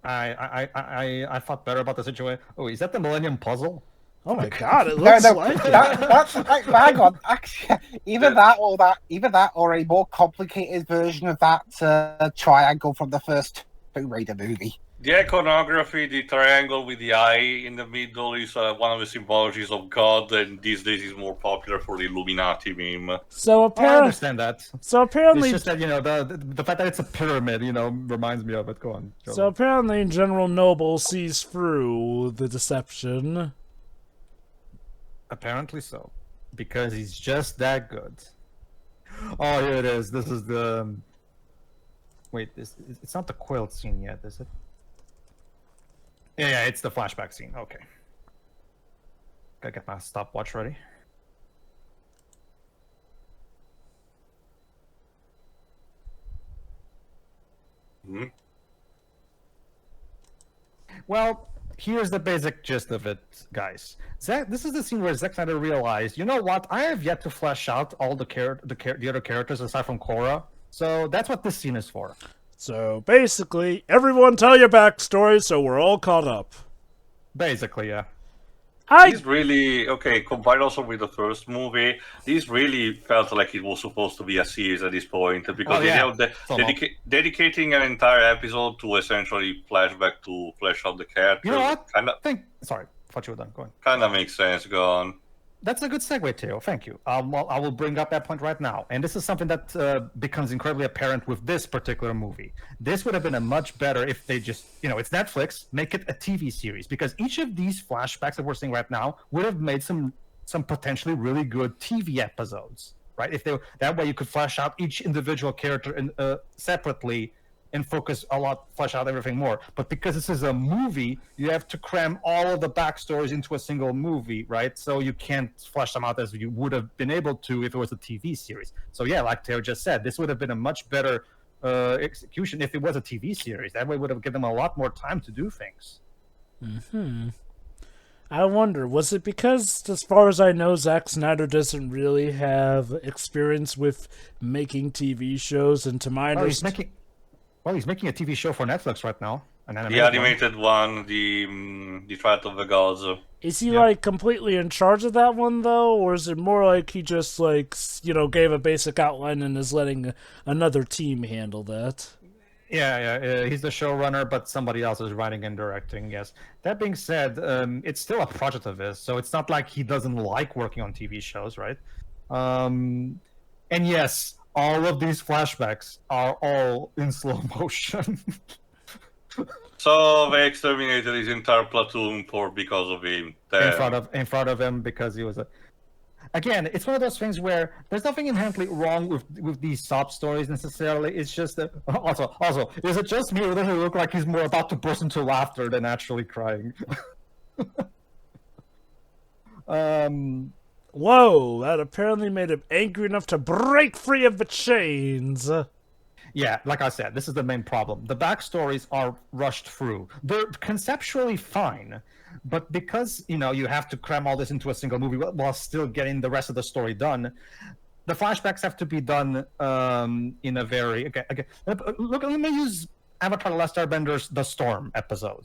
I thought better about the situation. Oh, is that the Millennium Puzzle? Oh my god, it looks like it. That's hang on. Actually, either that or a more complicated version of that triangle from the first Tomb Raider movie. The iconography, the triangle with the eye in the middle, is one of the symbologies of God, and these days is more popular for the Illuminati meme. So I understand that. So apparently, it's just that the fact that it's a pyramid, reminds me of it. Go on. So apparently, General Noble sees through the deception. Apparently so, because he's just that good. Oh, here it is. This is the. Wait, it's not the quilt scene yet, is it? Yeah, it's the flashback scene. Okay. Gotta get my stopwatch ready. Mm-hmm. Well, here's the basic gist of it, guys. This is the scene where Zack Snyder realized, you know what? I have yet to flesh out all the other characters aside from Kora. So that's what this scene is for. So basically, everyone tell your backstory so we're all caught up. Basically, yeah. This really, combined also with the first movie, this really felt like it was supposed to be a series at this point, because dedicating an entire episode to essentially flashback to flesh out the characters. You know what? Sorry, I thought you were done. Go on. Kind of makes sense. Go on. That's a good segue, Theo. Thank you. I will bring up that point right now. And this is something that becomes incredibly apparent with this particular movie. This would have been a much better if they just, it's Netflix, make it a TV series. Because each of these flashbacks that we're seeing right now would have made some potentially really good TV episodes, right? That way you could flesh out each individual character separately and flesh out everything more. But because this is a movie, you have to cram all of the backstories into a single movie, right? So you can't flesh them out as you would have been able to if it was a TV series. So yeah, like Theo just said, this would have been a much better execution if it was a TV series. That way would have given them a lot more time to do things. Mm-hmm. I wonder, was it because, as far as I know, Zack Snyder doesn't really have experience with making TV shows, and to my understanding... Well, he's making a TV show for Netflix right now. The animated one, the Fight of the Gods. Is he completely in charge of that one though, or is it more like he just gave a basic outline and is letting another team handle that? Yeah, he's the showrunner, but somebody else is writing and directing. Yes. That being said, it's still a project of his, so it's not like he doesn't like working on TV shows, right? And yes. All of these flashbacks are all in slow motion. So they exterminated his entire platoon because of him. In front of him because he was a. Again, it's one of those things where there's nothing inherently wrong with these sob stories necessarily. It's just that also, is it just me or does it look like he's more about to burst into laughter than actually crying? Whoa, that apparently made him angry enough to break free of the chains. Yeah, like I said, this is the main problem. The backstories are rushed through. They're conceptually fine, but because you have to cram all this into a single movie while still getting the rest of the story done, the flashbacks have to be done in a very okay. Look, let me use Avatar: The Last Airbender's The Storm episode.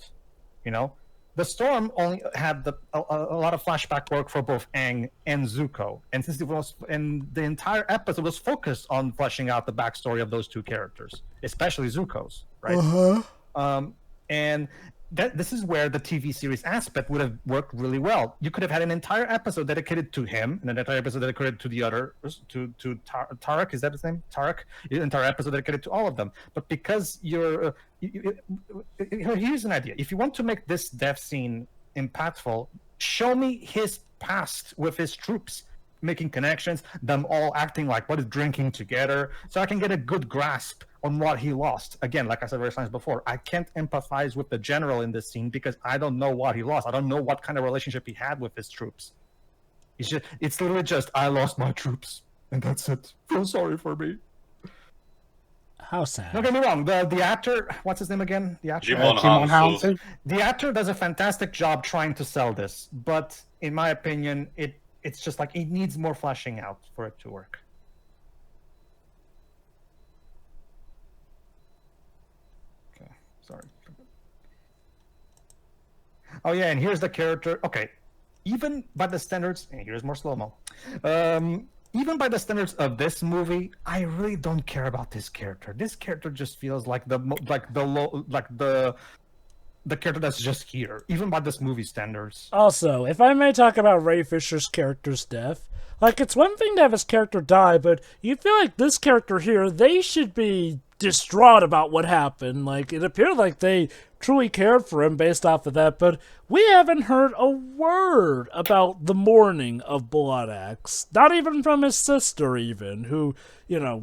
The Storm only had a lot of flashback work for both Aang and Zuko, and since the entire episode was focused on fleshing out the backstory of those two characters, especially Zuko's, right? And this is where the TV series aspect would have worked really well. You could have had an entire episode dedicated to him, and an entire episode dedicated to the other, to Tarek. Is that his name? Tarek. An entire episode dedicated to all of them. But because here's an idea. If you want to make this death scene impactful, show me his past with his troops, making connections, them all acting like drinking together, so I can get a good grasp on what he lost. Again, like I said various times before, I can't empathize with the general in this scene because I don't know what he lost. I don't know what kind of relationship he had with his troops. It's literally just, I lost my troops, and that's it. Feel sorry for me. How sad. Don't get me wrong. The actor, what's his name again? The actor, Jimon Hansu. The actor does a fantastic job trying to sell this, but in my opinion, it's just like it needs more fleshing out for it to work. Okay, sorry. Oh yeah, and here's the character. Okay, even by the standards, and here's more slow-mo. Even by the standards of this movie, I really don't care about this character. This character just feels like the character that's just here, even by this movie standards. Also, if I may talk about Ray Fisher's character's death, it's one thing to have his character die, but you feel like this character here, they should be distraught about what happened. It appeared like they truly cared for him based off of that, but we haven't heard a word about the mourning of Blood Axe. Not even from his sister, even, who,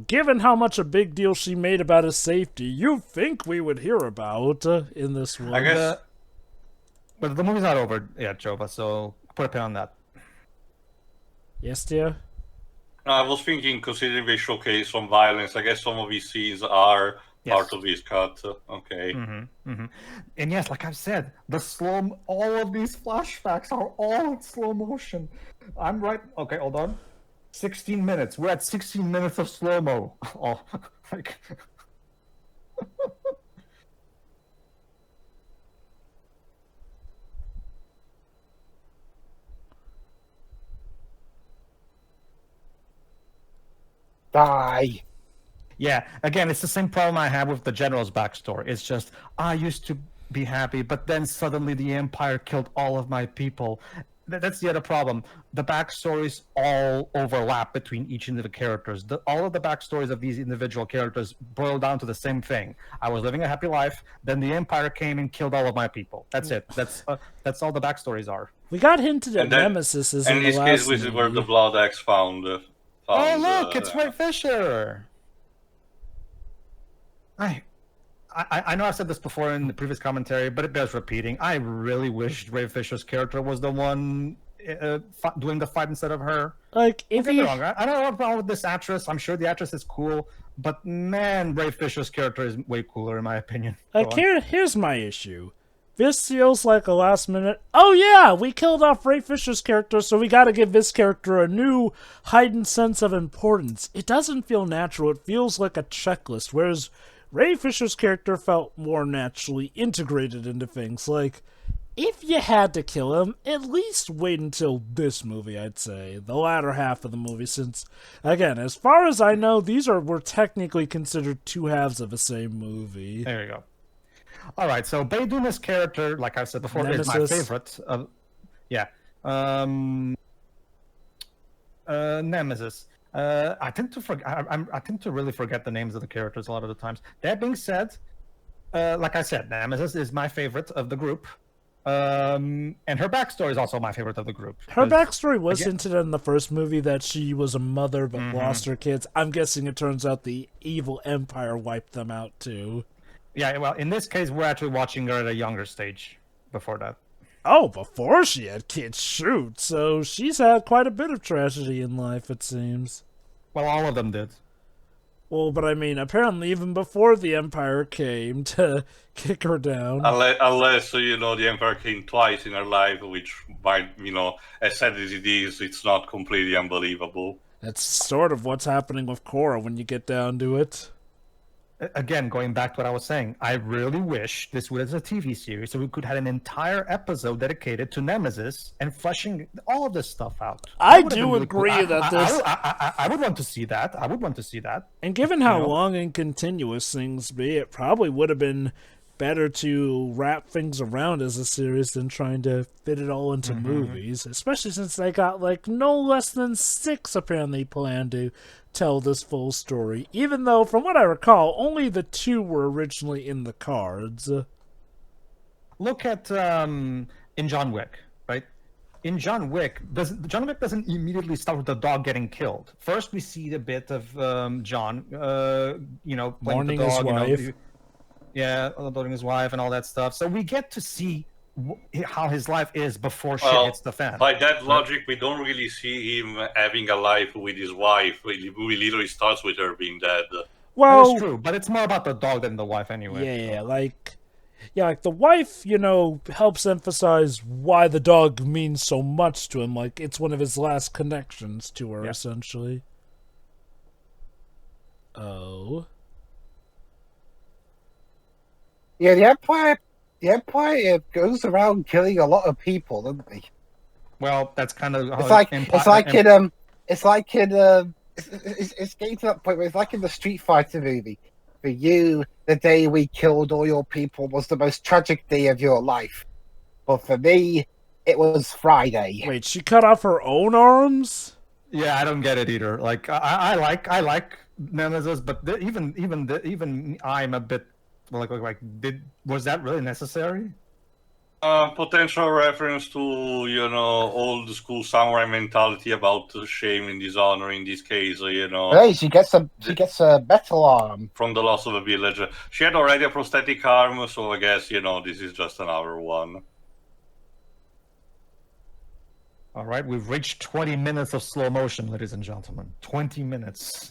given how much a big deal she made about his safety, you'd think we would hear about in this one. I guess. But the movie's not over yet, Jova, so put a pin on that. Yes, dear? I was thinking, considering they showcase some violence, I guess some of these scenes are part of this cut. Okay. Mm-hmm, mm-hmm. And yes, like I've said, all of these flashbacks are all in slow motion. I'm right. Okay, hold on. 16 minutes. We're at 16 minutes of slow-mo. Oh, like... Die. Yeah, again, it's the same problem I have with the general's backstory. It's just, I used to be happy, but then suddenly the Empire killed all of my people. That's the other problem. The backstories all overlap between each of the characters. All of the backstories of these individual characters boil down to the same thing. I was living a happy life, then the Empire came and killed all of my people. That's it. That's all the backstories are. We got hinted at Nemesis is in the last case, this is where the Blood Axe found oh, look, it's Ray Fisher. I know I've said this before in the previous commentary, but it bears repeating. I really wished Ray Fisher's character was the one doing the fight instead of her. If don't get me wrong, I don't know what's wrong with this actress. I'm sure the actress is cool, but man, Ray Fisher's character is way cooler in my opinion. Here's my issue. This feels like a last minute, oh yeah, we killed off Ray Fisher's character, so we gotta give this character a new heightened sense of importance. It doesn't feel natural, it feels like a checklist, whereas Ray Fisher's character felt more naturally integrated into things. If you had to kill him, at least wait until this movie, I'd say. The latter half of the movie, since, again, as far as I know, were technically considered two halves of the same movie. There you go. All right, so Baiduna's character, like I said before, Nemesis. Is my favorite. Nemesis. I tend to forget. I tend to really forget the names of the characters a lot of the times. That being said, like I said, Nemesis is my favorite of the group, and her backstory is also my favorite of the group. Her backstory was hinted in the first movie that she was a mother but lost her kids. I'm guessing it turns out the evil Empire wiped them out too. Yeah, well, in this case, we're actually watching her at a younger stage before that. Oh, before she had kids, shoot. So she's had quite a bit of tragedy in life, it seems. Well, all of them did. Well, but I mean, apparently even before the Empire came to kick her down. Unless the Empire came twice in her life, which might, as sad as it is, it's not completely unbelievable. That's sort of what's happening with Kora when you get down to it. Again, going back to what I was saying, I really wish this was a TV series so we could have an entire episode dedicated to Nemesis and fleshing all of this stuff out. I do agree that this... I would want to see that. I would want to see that. And given how long and continuous things be, it probably would have been better to wrap things around as a series than trying to fit it all into movies, especially since they got like no less than 6 apparently planned to tell this full story, even though from what I recall only the 2 were originally in the cards. Look at in John Wick, right? In John Wick doesn't immediately start with the dog getting killed. First we see a bit of John playing mourning the dog, his wife. Loading his wife and all that stuff. So we get to see how his life is before shit hits the fan. By that logic, we don't really see him having a life with his wife. The movie literally starts with her being dead. Well, that's true, but it's more about the dog than the wife anyway. Yeah, like the wife, helps emphasize why the dog means so much to him. Like, it's one of his last connections to her, essentially. Oh. Yeah, the Empire goes around killing a lot of people, doesn't they? Well, that's kind of how it's getting to that point where it's like in the Street Fighter movie. For you, the day we killed all your people was the most tragic day of your life. But for me, it was Friday. Wait, she cut off her own arms? Yeah, I don't get it either. Like, I like Nemesis, but even I'm a bit was that really necessary? Potential reference to old school samurai mentality about shame and dishonor in this case. Hey, she gets a metal arm from the loss of a village. She had already a prosthetic arm, so I guess this is just another one. All right, we've reached 20 minutes of slow motion, ladies and gentlemen. 20 minutes.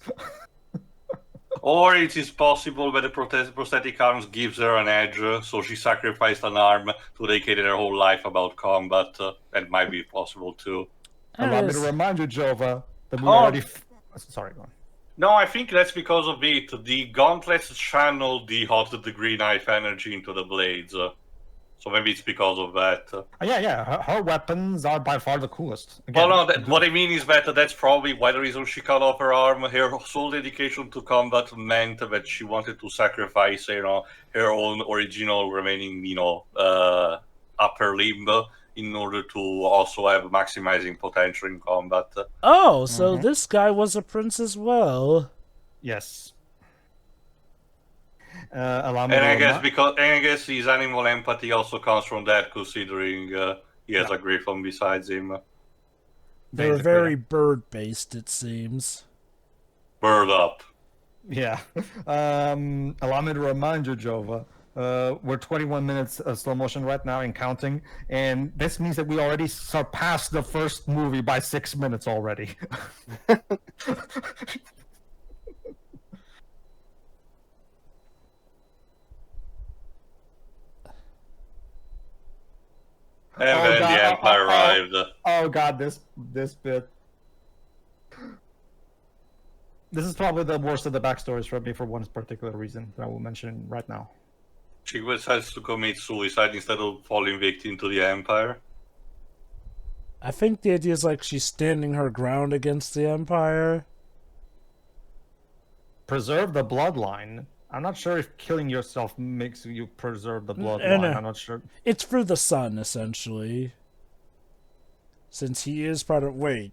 Or it is possible that the prosthetic arms gives her an edge, so she sacrificed an arm to dedicate her whole life about combat. That might be possible too. Allow me to remind you, Jova, that we already... Sorry, go on. No, I think that's because of it. The gauntlets channel the green knife energy into the blades. So maybe it's because of that. Her weapons are by far the coolest. Again, well, no, what I mean is that that's probably why the reason she cut off her arm. Her sole dedication to combat meant that she wanted to sacrifice, her own original remaining, upper limb in order to also have maximizing potential in combat. Oh, so this guy was a prince as well. Yes. I guess his animal empathy also comes from that, considering he has a griffon besides him. They're very bird-based, it seems. Bird up. Yeah. Allow me to remind you, Jova, we're 21 minutes of slow motion right now and counting, and this means that we already surpassed the first movie by 6 minutes already. And then the Empire arrived. Oh god, this bit. This is probably the worst of the backstories for me for one particular reason that I will mention right now. She decides to commit suicide instead of falling victim to the Empire. I think the idea is like she's standing her ground against the Empire. Preserve the bloodline. I'm not sure if killing yourself makes you preserve the bloodline. I'm not sure. It's for the son, essentially. Since he is part of... Wait.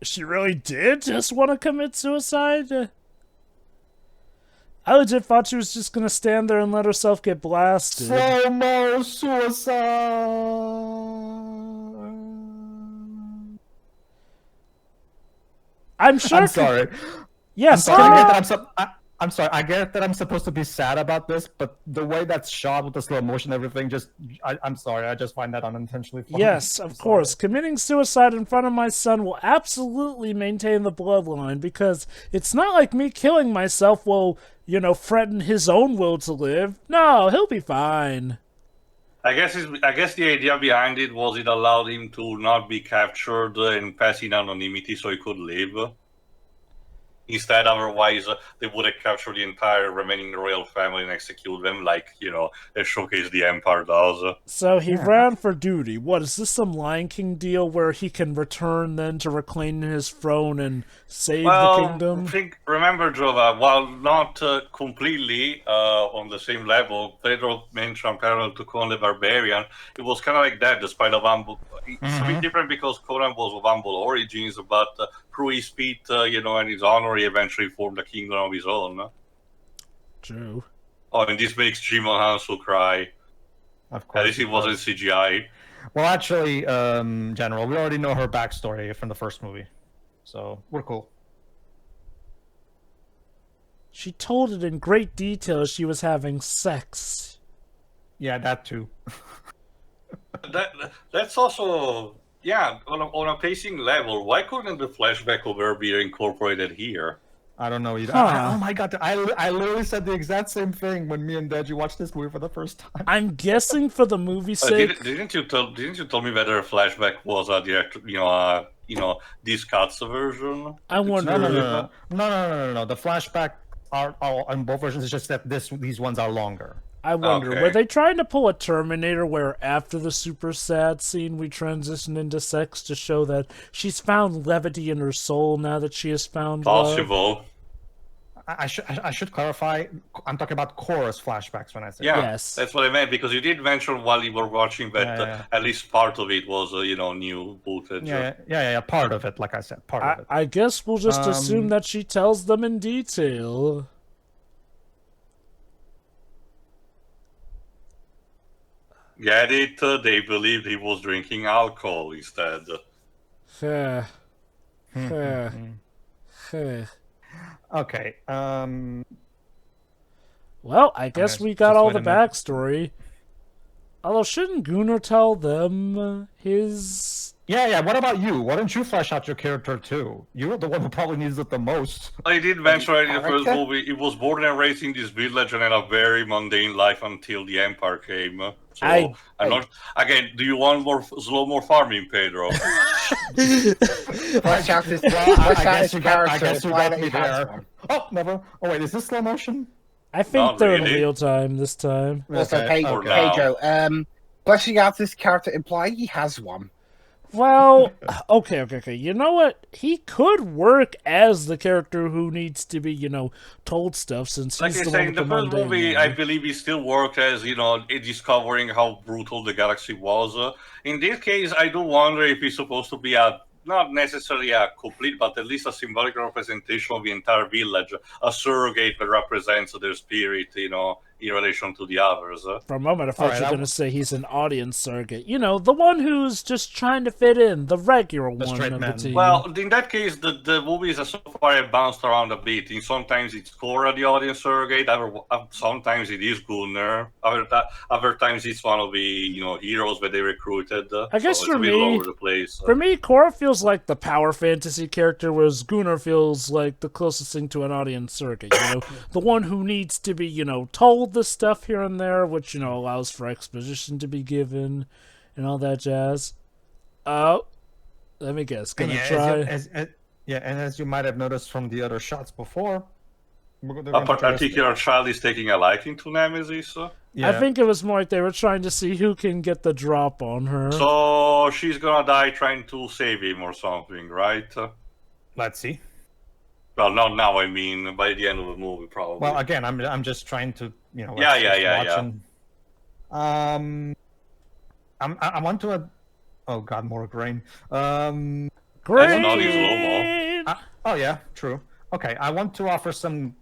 She really did just want to commit suicide? I legit thought she was just going to stand there and let herself get blasted. Slow-mo suicide! I'm sure... I'm sorry. Yes, I'm sorry. I'm sorry. I get that I'm supposed to be sad about this, but the way that's shot with the slow motion, everything, I'm sorry. I just find that unintentionally funny. Yes, of course. Committing suicide in front of my son will absolutely maintain the bloodline, because it's not like me killing myself will, threaten his own will to live. No, he'll be fine. I guess the idea behind it was it allowed him to not be captured and pass in anonymity so he could live. Instead, otherwise, they would have captured the entire remaining royal family and execute them like, they showcase the Empire does. So he ran for duty. What, is this some Lion King deal where he can return then to reclaim his throne and save the kingdom? Remember, Jova, while not completely on the same level, Pedro mentioned parallel to Conan the Barbarian. It was kind of like that, despite of humble. It's a bit different because Conan was of humble origins, but through his feat, and his honor, he eventually formed a kingdom of his own. True. Oh, and this makes Jimon Hansu cry. Of course. At least it wasn't CGI. Well, actually, General, we already know her backstory from the first movie, so we're cool. She told it in great detail she was having sex. Yeah, that too. That's also... Yeah, on a pacing level, why couldn't the flashback over be incorporated here? I don't know either. Huh. Oh my god, I literally said the exact same thing when me and Deji watched this movie for the first time. I'm guessing for the movie's sake. Didn't you tell me whether a flashback was a direct, this cuts version? I wonder. No. The flashback are on both versions. It's just that these ones are longer. I wonder, Okay. were they trying to pull a Terminator where after the super sad scene we transition into sex to show that she's found levity in her soul now that she has found love? Possible. I should clarify. I'm talking about Kora's flashbacks when I say Yeah, Yes. that's what I meant, because you did mention while you were watching that at least part of it was, new footage. Yeah, part of it, like I said, part of it. I guess we'll just assume that she tells them in detail. Get it? They believed he was drinking alcohol instead. Okay. Well, I guess we got just all wait the a minute. backstory. Although, shouldn't Gunnar tell them his... Yeah. What about you? Why don't you flesh out your character too? You're the one who probably needs it the most. I did mention in the first character? movie, he was born and raised in this village and had a very mundane life until the Empire came. So, I'm not... Again, do you want more farming, Pedro? Flesh out his character. Why that he has one. Oh, never. Oh wait, is this slow motion? I think Not they're in really. real time this time. Also, Okay, Pedro, fleshing out this character imply he has one. Well, okay. You know what? He could work as the character who needs to be, told stuff, since Like he's I the said, one in with the the first mundane movie, one. I believe he still worked as, discovering how brutal the galaxy was. In this case, I do wonder if he's supposed to be not necessarily a complete, but at least a symbolic representation of the entire village, a surrogate that represents their spirit, in relation to the others. For a moment, I thought Alright, you were going to say he's an audience surrogate. The one who's just trying to fit in, the regular one straight of the man. team. Well, in that case, the movies so far have bounced around a bit. Sometimes it's Kora, the audience surrogate. Sometimes it is Gunnar. Other times it's one of the heroes that they recruited. I guess so for it's a bit all me- over the place. For me, Kora feels like the power fantasy character, whereas Gunnar feels like the closest thing to an audience surrogate. The one who needs to be, told the stuff here and there, which, allows for exposition to be given and all that jazz. Oh, let me guess. Gonna try. And as you might have noticed from the other shots before, A particular child is taking a liking to Nemesis. Yeah. I think it was more like they were trying to see who can get the drop on her. So she's gonna die trying to save him or something, right? Let's see. Well, not now. I mean, by the end of the movie, probably. Well, again, I'm just trying to Yeah. I want to. Oh God, more grain. Great. not his Oh yeah, true. Okay, I want to offer some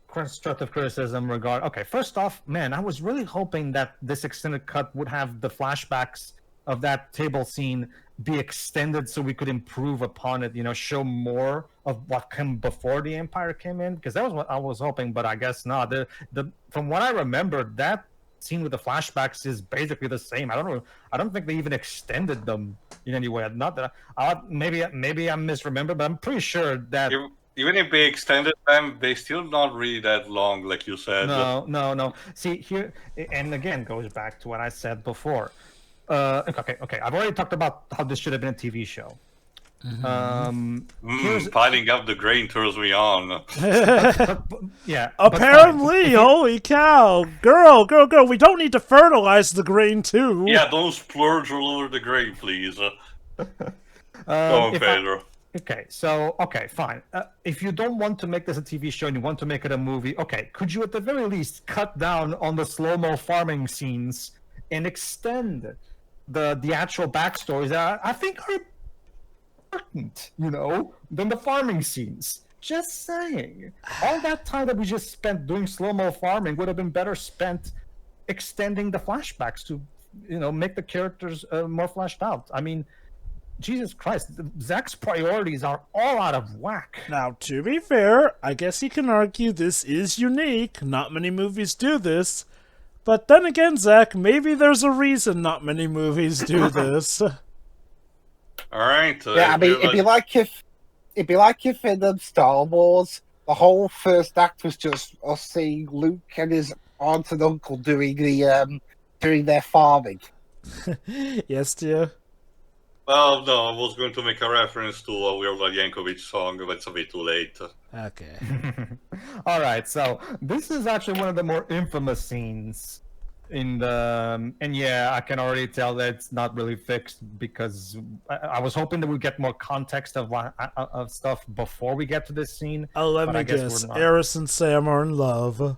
constructive criticism regarding. Okay, first off, man, I was really hoping that this extended cut would have the flashbacks of that table scene be extended so we could improve upon it, show more of what came before the Empire came in, because that was what I was hoping, but I guess not. From what I remember, that scene with the flashbacks is basically the same. I don't think they even extended them in any way. Not that maybe I'm misremembered, but I'm pretty sure that even if they extended them, they still not really that long, like you said. No. See here, and again, goes back to what I said before. Okay. I've already talked about how this should have been a TV show. Piling up the grain turns me on. Yeah. Apparently, holy cow, girl, we don't need to fertilize the grain too. Yeah, don't splurge all over the grain, please. Go on, Pedro. Okay, fine. If you don't want to make this a TV show and you want to make it a movie, okay, could you at the very least cut down on the slow-mo farming scenes and extend the actual backstories that I think are important, than the farming scenes? Just saying. All that time that we just spent doing slow-mo farming would have been better spent extending the flashbacks to, make the characters more fleshed out. I mean, Jesus Christ, Zack's priorities are all out of whack. Now, to be fair, I guess you can argue this is unique. Not many movies do this. But then again, Zack, maybe there's a reason not many movies do this. All right. Yeah, I mean, it'd be like if in Star Wars, the whole first act was just us seeing Luke and his aunt and uncle doing their farming. Yes, dear. Well, no, I was going to make a reference to a Weird Al Yankovic song, but it's a bit too late. Okay. All right, so this is actually one of the more infamous scenes in the... And yeah, I can already tell that it's not really fixed, because I was hoping that we'd get more context of stuff before we get to this scene. Oh, let me guess. Eris and Sam are in love.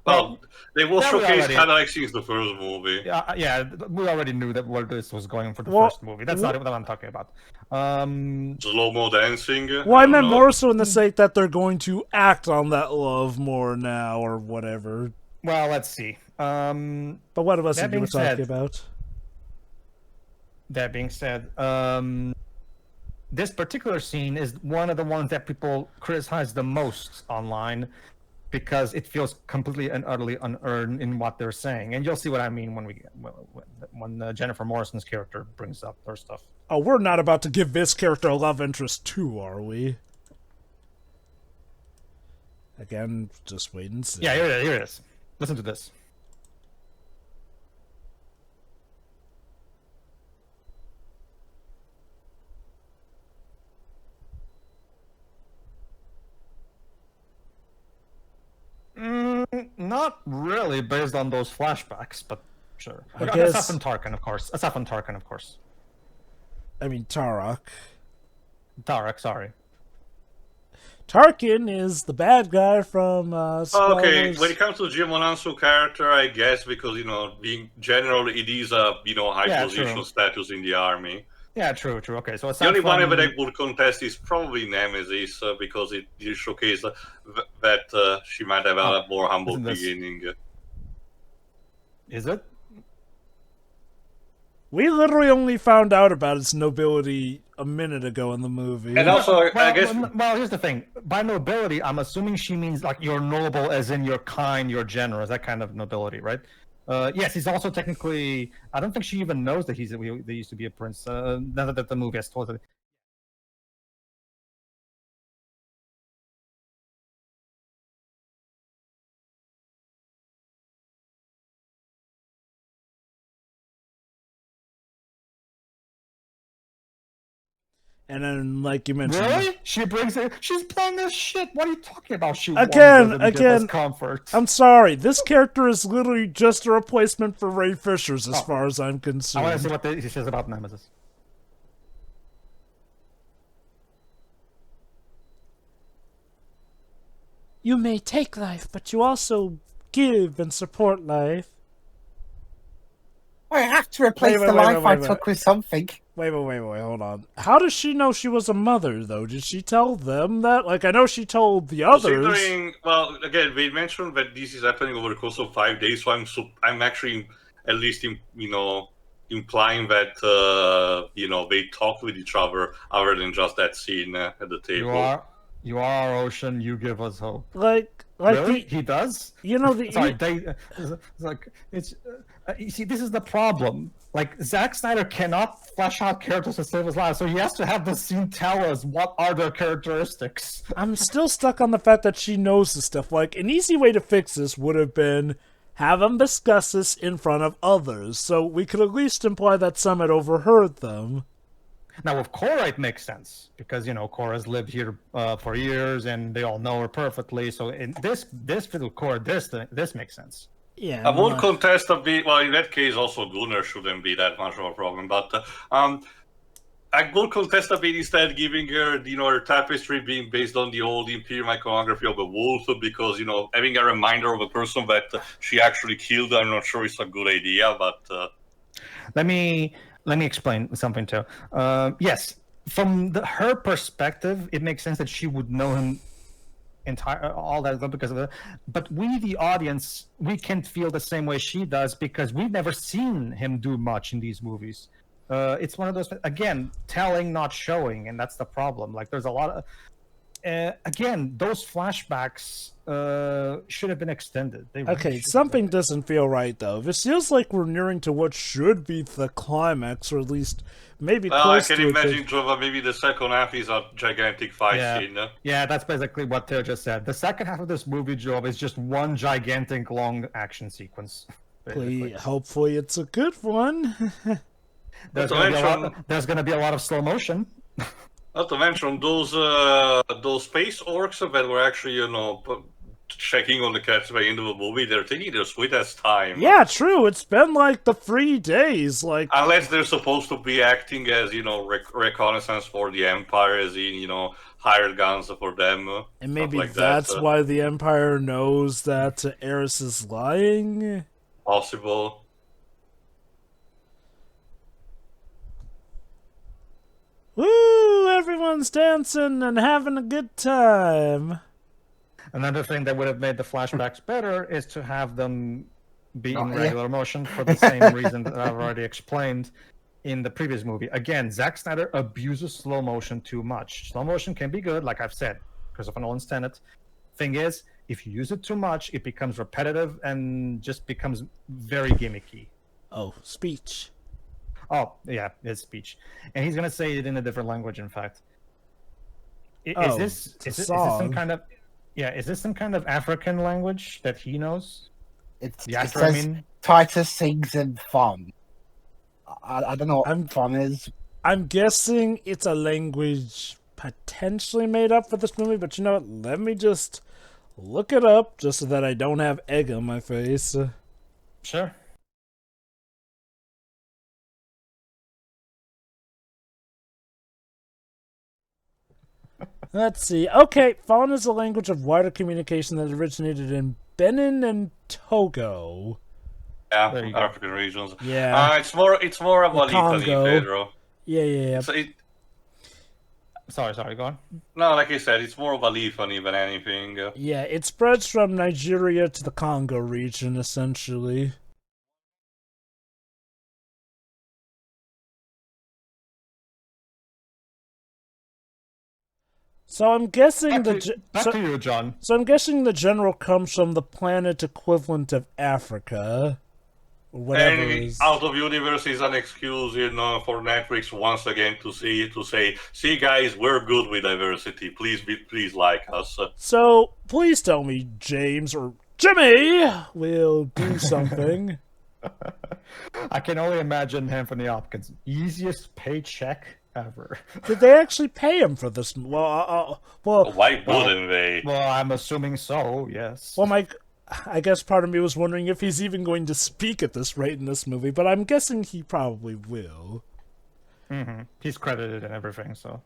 Well, they will showcase Cadillac since the first movie. Yeah, we already knew that where this was going for the first movie. That's not what I'm talking about. Slow-mo dancing. Well, I meant more so in the sake that they're going to act on that love more now, or whatever. Well, let's see. But what of us are you talking about? That being said, this particular scene is one of the ones that people criticize the most online, because it feels completely and utterly unearned in what they're saying, and you'll see what I mean when Jennifer Morrison's character brings up her stuff. Oh, we're not about to give this character a love interest too, are we? Again, just wait and see. Yeah, here it is. Listen to this. Not really, based on those flashbacks, but sure. Asaf and Tarkin, of course. I mean, Tarek, sorry. Tarkin is the bad guy from Star Okay, Wars. when it comes to Jim Monanso character, I guess because, being general, it is a, high position status in the army. Yeah, true. Okay, so the only one that I would contest is probably Nemesis, because it did showcase that she might have a more humble beginning. Is it? We literally only found out about its nobility a minute ago in the movie. And also, I guess... Well, here's the thing. By nobility, I'm assuming she means, like, you're noble as in you're kind, you're generous, that kind of nobility, right? Yes, he's also technically... I don't think she even knows that they used to be a prince. Now that the movie has told her. And then, like you mentioned, really, she brings it. She's playing this shit. What are you talking about? She again. Comfort. I'm sorry. This character is literally just a replacement for Ray Fisher's, as far as I'm concerned. I want to see what he says about Nemesis. You may take life, but you also give and support life. I have to replace the life I took with something. Wait, hold on. How does she know she was a mother, though? Did she tell them that? Like, I know she told the others. Well, again, we mentioned that this is happening over the course of 5 days, so I'm actually, at least in implying that they talk with each other than just that scene at the table. You are our ocean. You give us hope. Like Really? He does? Sorry, you see, this is the problem. Like, Zack Snyder cannot flesh out characters to save his life, so he has to have the scene tell us what are their characteristics. I'm still stuck on the fact that she knows this stuff. Like, an easy way to fix this would have been have them discuss this in front of others, so we could at least imply that some had overheard them. Now, with Kora, it makes sense, because, Kora's lived here for years, and they all know her perfectly, so in this with Kora, this makes sense. Yeah, I would contest a bit. Well, in that case, also Gunnar shouldn't be that much of a problem. But I would contest a bit instead, giving her, her tapestry being based on the old Imperial iconography of the wolf, because having a reminder of a person that she actually killed, I'm not sure it's a good idea. But let me explain something too. Yes, from her perspective, it makes sense that she would know him all that because of it. But we, the audience, we can't feel the same way she does because we've never seen him do much in these movies. It's one of those, again, telling, not showing, and that's the problem. Like, there's a lot of again, those flashbacks should have been extended. Okay, something doesn't feel right though. This feels like we're nearing to what should be the climax, or at least maybe close to it. I can imagine, Trevor, maybe the second half is a gigantic fight scene. Yeah, that's basically what Theo just said. The second half of this movie, Job, is just one gigantic long action sequence. Hopefully it's a good one. There's going to be a lot of slow motion. Not to mention those space orcs that were actually, checking on the cats by the end of the movie. They're taking their sweetest time. Yeah, true. It's been like the 3 days. Like, unless they're supposed to be acting as, reconnaissance for the Empire, as in, hired guns for them. And maybe that's why the Empire knows that Eris is lying. Possible. Woo! Everyone's dancing and having a good time. Another thing that would have made the flashbacks better is to have them be in regular motion for the same reason that I've already explained in the previous movie. Again, Zack Snyder abuses slow motion too much. Slow motion can be good, like I've said, Christopher Nolan's Tenet. Thing is, if you use it too much, it becomes repetitive and just becomes very gimmicky. Oh, speech. Oh, yeah, his speech. And he's going to say it in a different language, in fact. Is this some kind of... Yeah, is this some kind of African language that he knows? It says Titus sings in Fon. I don't know what Fon is. I'm guessing it's a language potentially made up for this movie, but you know what? Let me just look it up just so that I don't have egg on my face. Sure. Let's see. Okay, Fon is a language of wider communication that originated in Benin and Togo. Yeah, African regions. Yeah. It's more about Italy, Pedro. Yeah. So Sorry, go on. No, like I said, it's more of a Lithuania than anything. Yeah, it spreads from Nigeria to the Congo region, essentially. So I'm guessing back to you, John. So I'm guessing the general comes from the planet equivalent of Africa. Whatever and out of universe is an excuse, for Netflix once again to say, see guys, we're good with diversity. Please like us. So please tell me James or Jimmy will do something. I can only imagine Anthony Hopkins. Easiest paycheck ever. Did they actually pay him for this? Well, why wouldn't they? Well, I'm assuming so. Yes. Well, I guess part of me was wondering if he's even going to speak at this rate in this movie, but I'm guessing he probably will. Mm-hmm. He's credited and everything, so.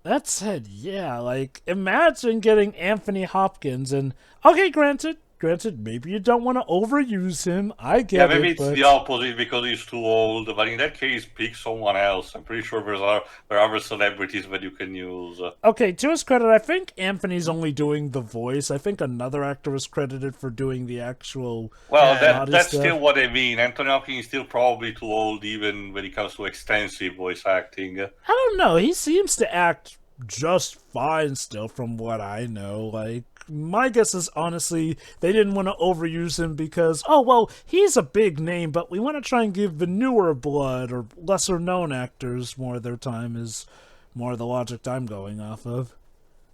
That said, yeah, like, imagine getting Anthony Hopkins and, okay, granted, granted, maybe you don't want to overuse him. I get Yeah, maybe it, it's but... the opposite because he's too old. But in that case, pick someone else. I'm pretty sure there are other celebrities that you can use. Okay, to his credit, I think Anthony's only doing the voice. I think another actor was credited for doing the actual... Well, body that's stuff. still what I mean. Anthony Hopkins is still probably too old, even when it comes to extensive voice acting. I don't know. He seems to act just fine still, from what I know. Like, my guess is, honestly, they didn't want to overuse him because, oh, well, he's a big name, but we want to try and give the newer blood or lesser-known actors more of their time is more the logic I'm going off of.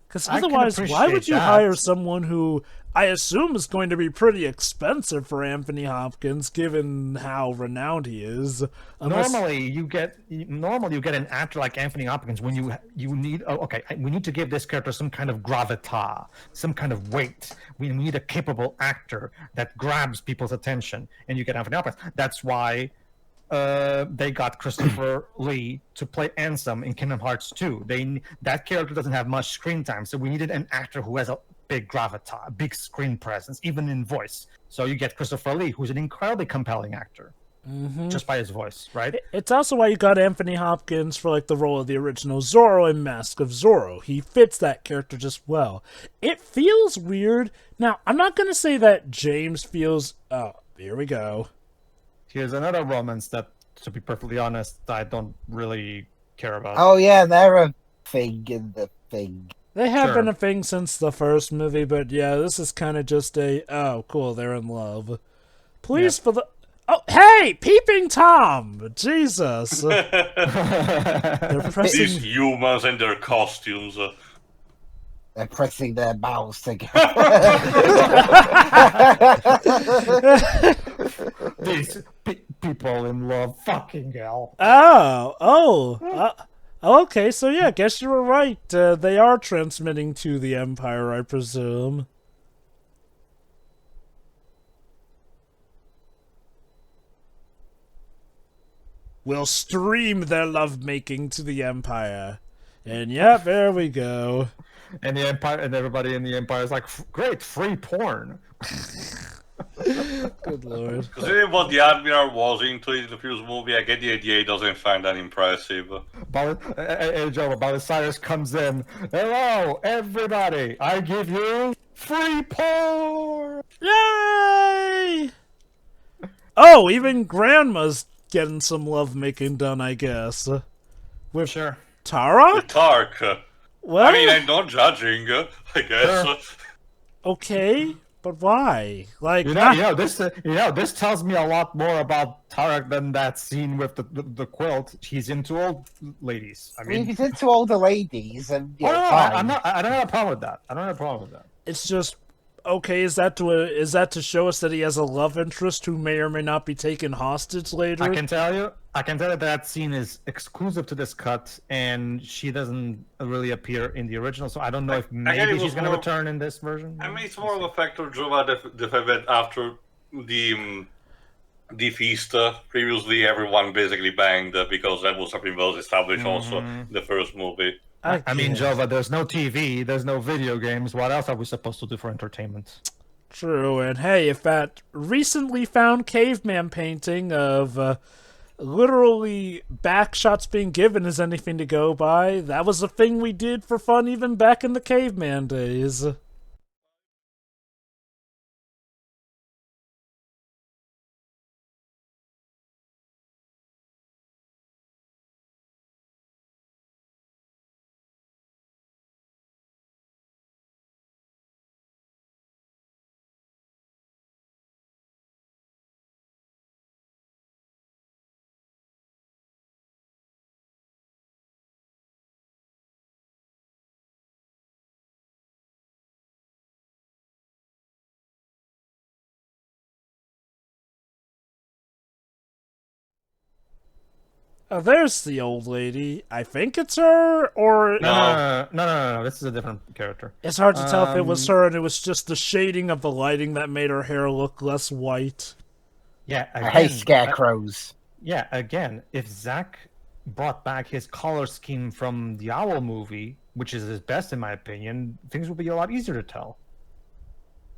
Because otherwise, why would you hire someone who I assume is going to be pretty expensive for Anthony Hopkins, given how renowned he is? Normally, you get an actor like Anthony Hopkins when you need. Oh, okay, we need to give this character some kind of gravitas, some kind of weight. We need a capable actor that grabs people's attention, and you get Anthony Hopkins. That's why they got Christopher Lee to play Ansem in Kingdom Hearts 2. That character doesn't have much screen time, so we needed an actor who has a big gravitas, a big screen presence, even in voice. So you get Christopher Lee, who's an incredibly compelling actor, just by his voice, right? It's also why you got Anthony Hopkins for like the role of the original Zorro in Mask of Zorro. He fits that character just well. It feels weird. Now, I'm not going to say that James feels... Oh, here we go. Here's another romance that, to be perfectly honest, I don't really care about. Oh yeah, they're a thing in the thing. They have been a thing since the first movie, but yeah, this is kind of just a, oh, cool, they're in love. Please, for the... Oh, hey! Peeping Tom! Jesus! They're pressing... These humans and their costumes. They're pressing their mouths together. These people in love, fucking hell. Okay, so yeah, guess you were right. They are transmitting to the Empire, I presume. We'll stream their lovemaking to the Empire. And yeah, there we go. And the Empire, and everybody in the Empire is like, great, free porn. Good lord. Considering what the Admiral was into in the first movie, I get the idea he doesn't find that impressive. Joe, Cyrus comes in. Hello, everybody. I give you free porn. Yay! Oh, even Grandma's getting some lovemaking done, I guess. With Tara? With Tark. Well, I mean, I'm not judging, I guess. Okay, but why? Like, this tells me a lot more about Tarek than that scene with the quilt. He's into old ladies. I mean, he's into older ladies, and I don't have a problem with that. It's just okay. Is that to show us that he has a love interest who may or may not be taken hostage later? I can tell you that scene is exclusive to this cut, and she doesn't really appear in the original. So I don't know if maybe she's going to return in this version. I mean, it's more of a factor, Jova, the fact that after the feast, previously everyone basically banged because that was something that was established also in the first movie. I mean, Jova, there's no TV, there's no video games. What else are we supposed to do for entertainment? True, and hey, if that recently found caveman painting of literally back shots being given is anything to go by, that was a thing we did for fun even back in the caveman days. Oh, there's the old lady. I think it's her, or... No. This is a different character. It's hard to tell if it was her and it was just the shading of the lighting that made her hair look less white. Yeah, again, I hate scarecrows. Again, if Zack brought back his color scheme from the Owl movie, which is his best in my opinion, things would be a lot easier to tell.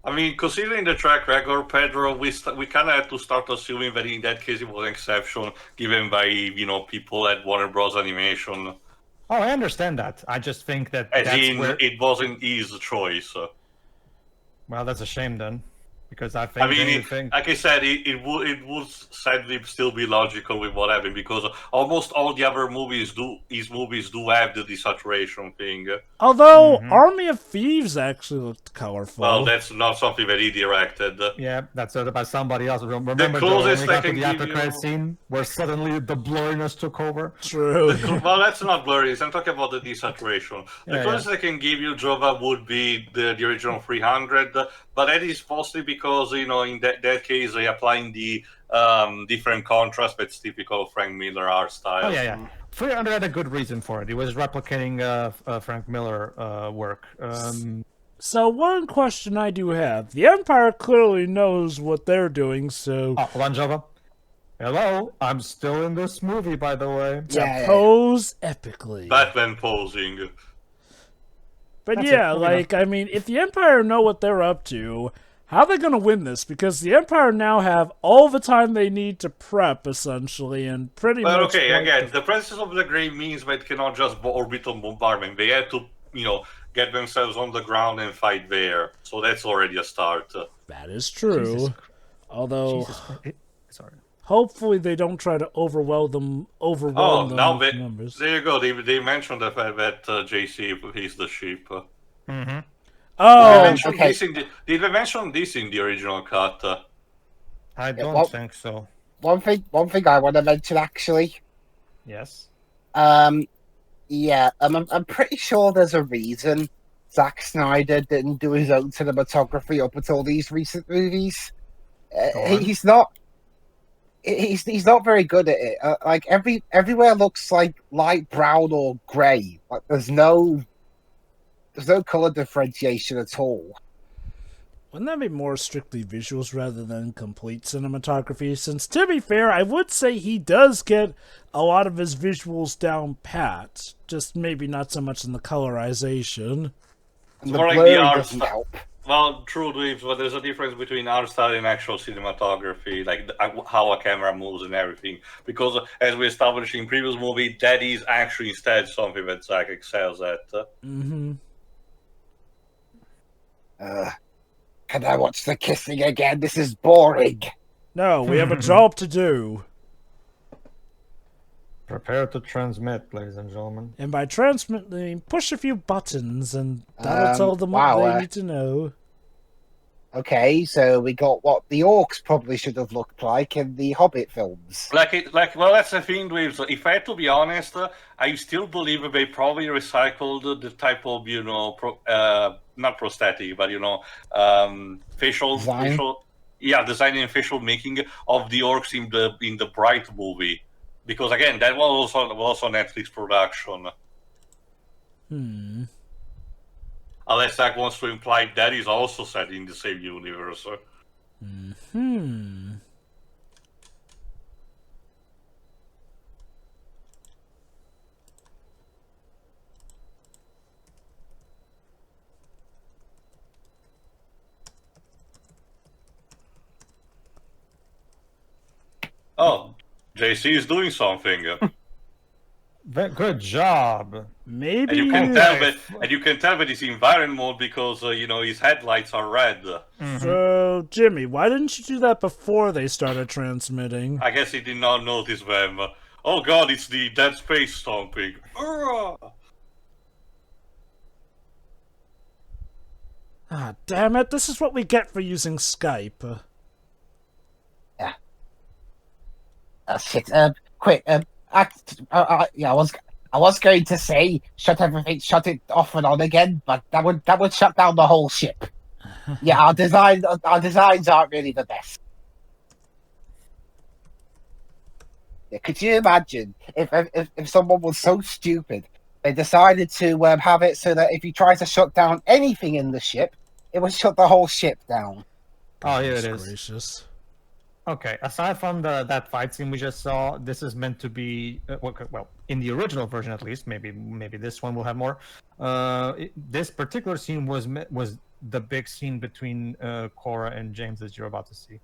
I mean, considering the track record, Pedro, we kind of had to start assuming that in that case it was an exception, given by people at Warner Bros. Animation. Oh, I understand that. I just think that it wasn't his choice. Well, that's a shame then, because I think. I mean, like I said, it would sadly still be logical with what happened, because almost all the other movies do have the desaturation thing. Although Army of Thieves actually looked colorful. Well, that's not something that he directed. Yeah, that's by somebody else. Remember the closest I can the after credit scene where suddenly the blurriness took over? True. Well, that's not blurriness. I'm talking about the desaturation. The closest I can give you, Jova, would be the original 300, but that is mostly because, in that case, they applying the different contrast that's typical of Frank Miller art style. Oh, yeah. 300 had a good reason for it. He was replicating Frank Miller work. So one question I do have. The Empire clearly knows what they're doing, so... Oh, hold on, Jova. Hello, I'm still in this movie, by the way. Pose epically. Batman posing. But I mean, if the Empire know what they're up to, how are they going to win this? Because the Empire now have all the time they need to prep, essentially, and pretty much... But okay, again, the presence of the Grey means that they cannot just orbital bombardment. They had to, get themselves on the ground and fight there. So that's already a start. That is true. Although... Sorry. Hopefully they don't try to overwhelm them with numbers. There you go. They mentioned the fact that JC is the sheep. Mm-hmm. Oh, did they mention this in the original cut? I don't think so. One thing I want to mention, actually. Yes. I'm pretty sure there's a reason Zack Snyder didn't do his own cinematography up until these recent movies. He's not very good at it. Everywhere looks like light brown or grey. Like there's no color differentiation at all. Wouldn't that be more strictly visuals rather than complete cinematography? Since, to be fair, I would say he does get a lot of his visuals down pat, just maybe not so much in the colorization. And the blurring doesn't help. Well, true, Dweebs, but there's a difference between art style and actual cinematography, like how a camera moves and everything. Because, as we established in previous movie, that is actually instead something that Zack excels at. Can I watch the kissing again? This is boring. No, we have a job to do. Prepare to transmit, ladies and gentlemen. And by transmit, I mean push a few buttons, and that'll tell them what they need to know. Okay, so we got what the orcs probably should have looked like in the Hobbit films. Well, that's the thing, Dweebs. If I had to be honest, I still believe that they probably recycled the type of, not prosthetic, but facial design and facial making of the orcs in the Bright movie, because again, that was also Netflix production. Unless Zack wants to imply that is also set in the same universe. Oh, JC is doing something. Good job. Maybe. And you can tell that he's in Viren mode because his headlights are red. So, Jimmy, why didn't you do that before they started transmitting? I guess he did not notice them. Oh God, it's the Dead Space stomping. Ah, damn it! This is what we get for using Skype. Shit. Quick. I was going to say shut it off and on again, but that would shut down the whole ship. Yeah, our designs aren't really the best. Yeah, could you imagine if someone was so stupid they decided to have it so that if you try to shut down anything in the ship, it would shut the whole ship down. Oh, here it is. Gracious. Okay, aside from that fight scene we just saw, this is meant to be well, in the original version at least. Maybe this one will have more. This particular scene was the big scene between Kora and James that you're about to see.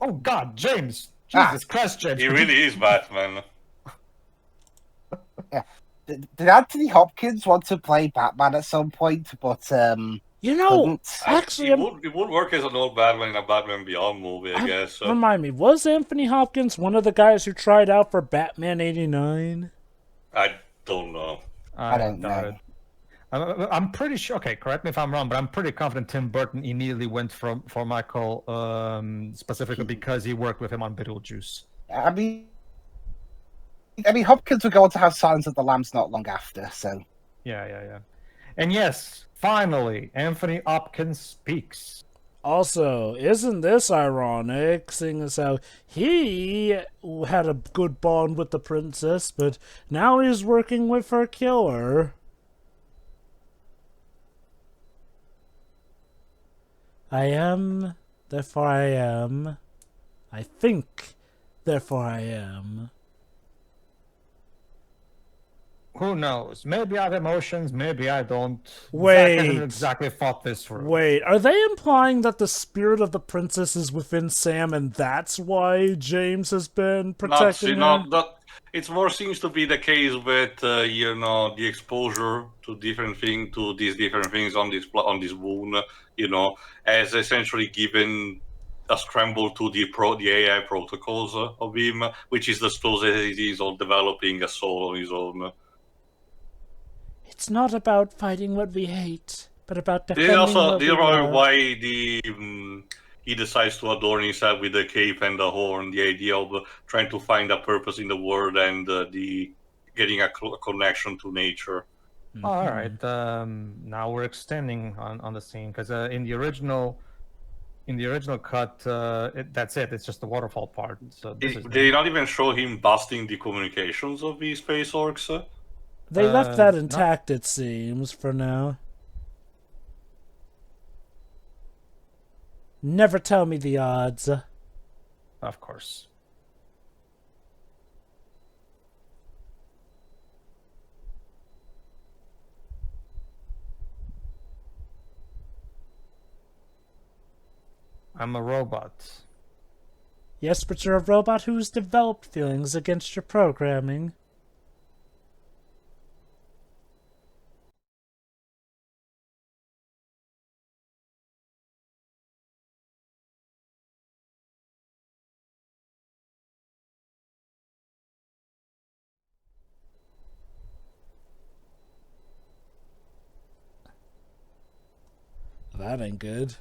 Oh God, James! Jesus Christ, James! He really is Batman. Yeah. Did Anthony Hopkins want to play Batman at some point? But actually, it would work as an old Batman in a Batman Beyond movie, I guess. Remind me, was Anthony Hopkins one of the guys who tried out for Batman '89? I don't know. I don't know. I'm pretty sure. Okay, correct me if I'm wrong, but I'm pretty confident Tim Burton immediately went for Michael specifically because he worked with him on Beetlejuice. I mean, Hopkins would go on to have Silence of the Lambs not long after. So yeah. And yes, finally, Anthony Hopkins speaks. Also, isn't this ironic, seeing as how he had a good bond with the princess, but now he's working with her killer? I am, therefore I am. I think, therefore I am. Who knows? Maybe I have emotions, maybe I don't. Wait. Zack hasn't exactly thought this through. Wait, are they implying that the spirit of the princess is within Sam and that's why James has been protecting her? It more seems to be the case with the exposure to these different things on this wound, has essentially given a scramble to the AI protocols of him, which is the closest he is on developing a soul on his own. It's not about fighting what we hate, but about defending what we love. Why he decides to adorn himself with the cape and the horn, the idea of trying to find a purpose in the world and getting a connection to nature. Mm-hmm. All right, now we're extending on the scene because in the original cut, that's it. It's just the waterfall part. So they not even show him busting the communications of the space orcs. They left that intact, it seems, for now. Never tell me the odds. Of course. I'm a robot. Yes, but you're a robot who's developed feelings against your programming. That ain't good.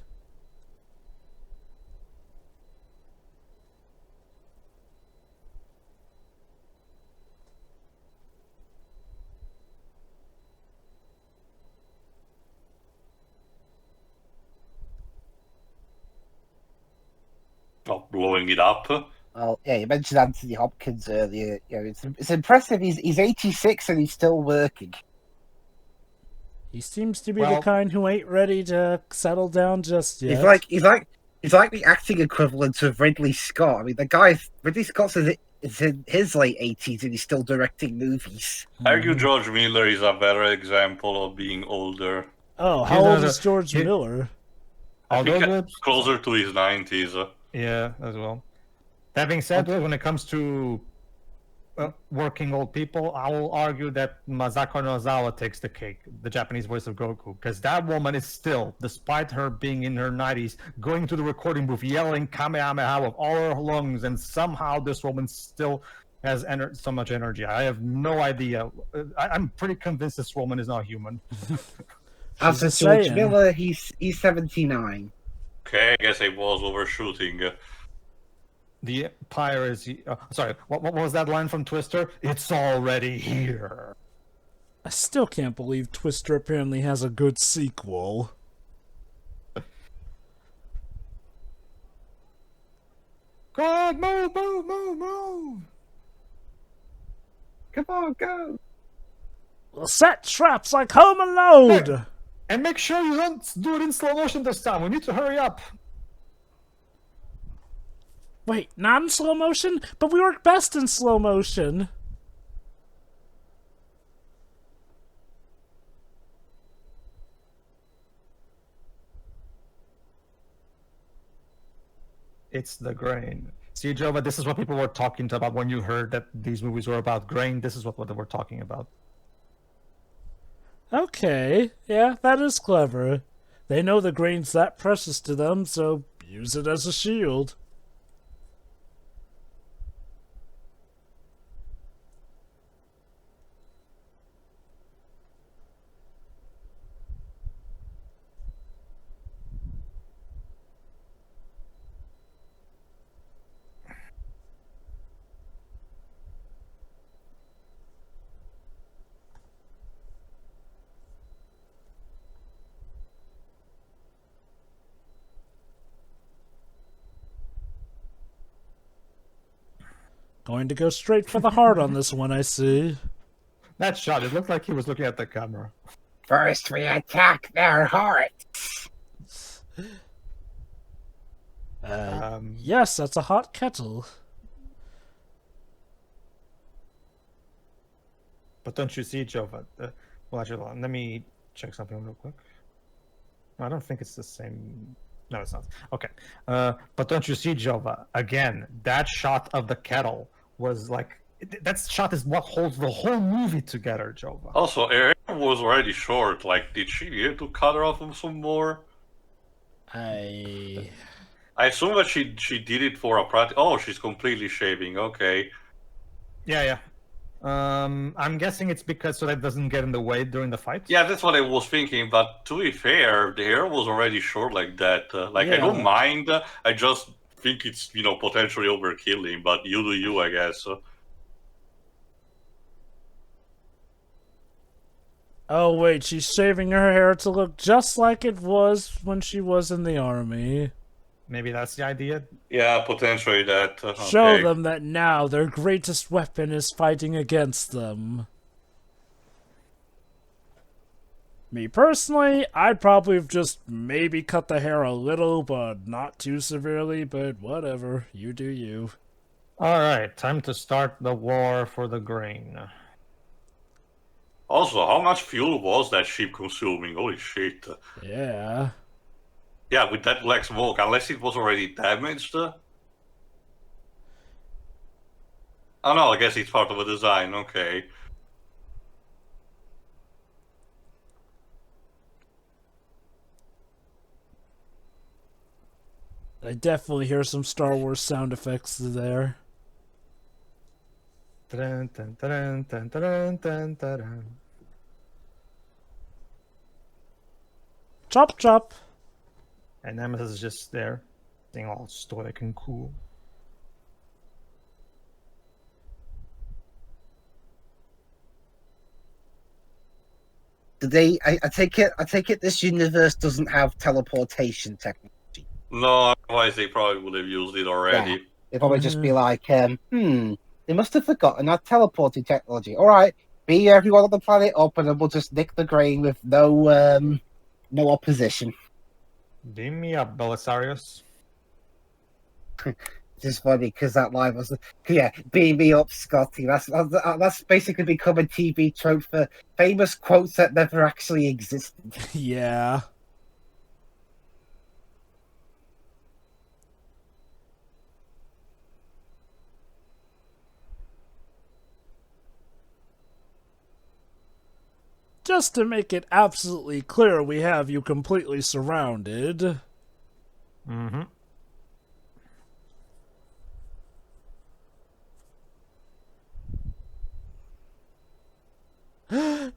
Not blowing it up. Well, yeah, you mentioned Anthony Hopkins earlier. It's impressive. He's 86 and he's still working. He seems to be the kind who ain't ready to settle down just yet. He's like the acting equivalent of Ridley Scott. I mean, Ridley Scott's is in his late 80s and he's still directing movies. I argue George Miller is a better example of being older. Oh, how old is George Miller? I think closer to his 90s. Yeah, as well. That being said, when it comes to working old people, I will argue that Masako Nozawa takes the cake, the Japanese voice of Goku, because that woman is still, despite her being in her 90s, going to the recording booth, yelling Kamehameha with all her lungs, and somehow this woman still has so much energy. I have no idea. I'm pretty convinced this woman is not human. As for George Miller, he's 79. Okay, I guess I was overshooting. The piracy. Sorry, what was that line from Twister? It's already here. I still can't believe Twister apparently has a good sequel. God, move, move, move, move! Come on, go! We'll set traps like Home Alone! Hey, and make sure you don't do it in slow motion this time. We need to hurry up. Wait, not in slow motion? But we work best in slow motion. It's the grain. See, Jova, this is what people were talking about when you heard that these movies were about grain. This is what they were talking about. Okay, yeah, that is clever. They know the grain's that precious to them, so use it as a shield. Going to go straight for the heart on this one, I see. That shot, it looked like he was looking at the camera. First we attack their hearts. Yes, that's a hot kettle. But don't you see, Jova? Well, actually, let me check something real quick. No, I don't think it's the same. No, it's not. Okay. But don't you see, Jova? Again, that shot of the kettle was like... That shot is what holds the whole movie together, Jova. Also, Erin was already short. Like, did she need to cut her off some more? I assume that she did it for a practice. Oh, she's completely shaving. Okay. Yeah. I'm guessing it's because so that doesn't get in the way during the fight. Yeah, that's what I was thinking. But to be fair, the hair was already short like that. I don't mind. I just think it's potentially overkilling. But you do you, I guess. Oh wait, she's shaving her hair to look just like it was when she was in the army. Maybe that's the idea. Yeah, potentially that. Show them that now their greatest weapon is fighting against them. Me personally, I'd probably have just maybe cut the hair a little, but not too severely, but whatever. You do you. Alright, time to start the war for the grain. Also, how much fuel was that ship consuming? Holy shit. Yeah. Yeah, with that black smoke, unless it was already damaged. Oh no, I guess it's part of a design, okay. I definitely hear some Star Wars sound effects there. Dun, dun, dun, dun, dun, dun, dun, dun. Chop chop. And Nemesis is just there, being all stoic and cool. I take it this universe doesn't have teleportation technology. No, otherwise they probably would have used it already. Yeah. It'd probably just be like, they must have forgotten our teleporting technology. All right, beam everyone on the planet up, and then we'll just nick the grain with no opposition. Beam me up, Belisarius. It's funny because that line was, beam me up, Scotty. That's basically become a TV trope for famous quotes that never actually existed. Yeah. Just to make it absolutely clear, we have you completely surrounded. Mm-hmm.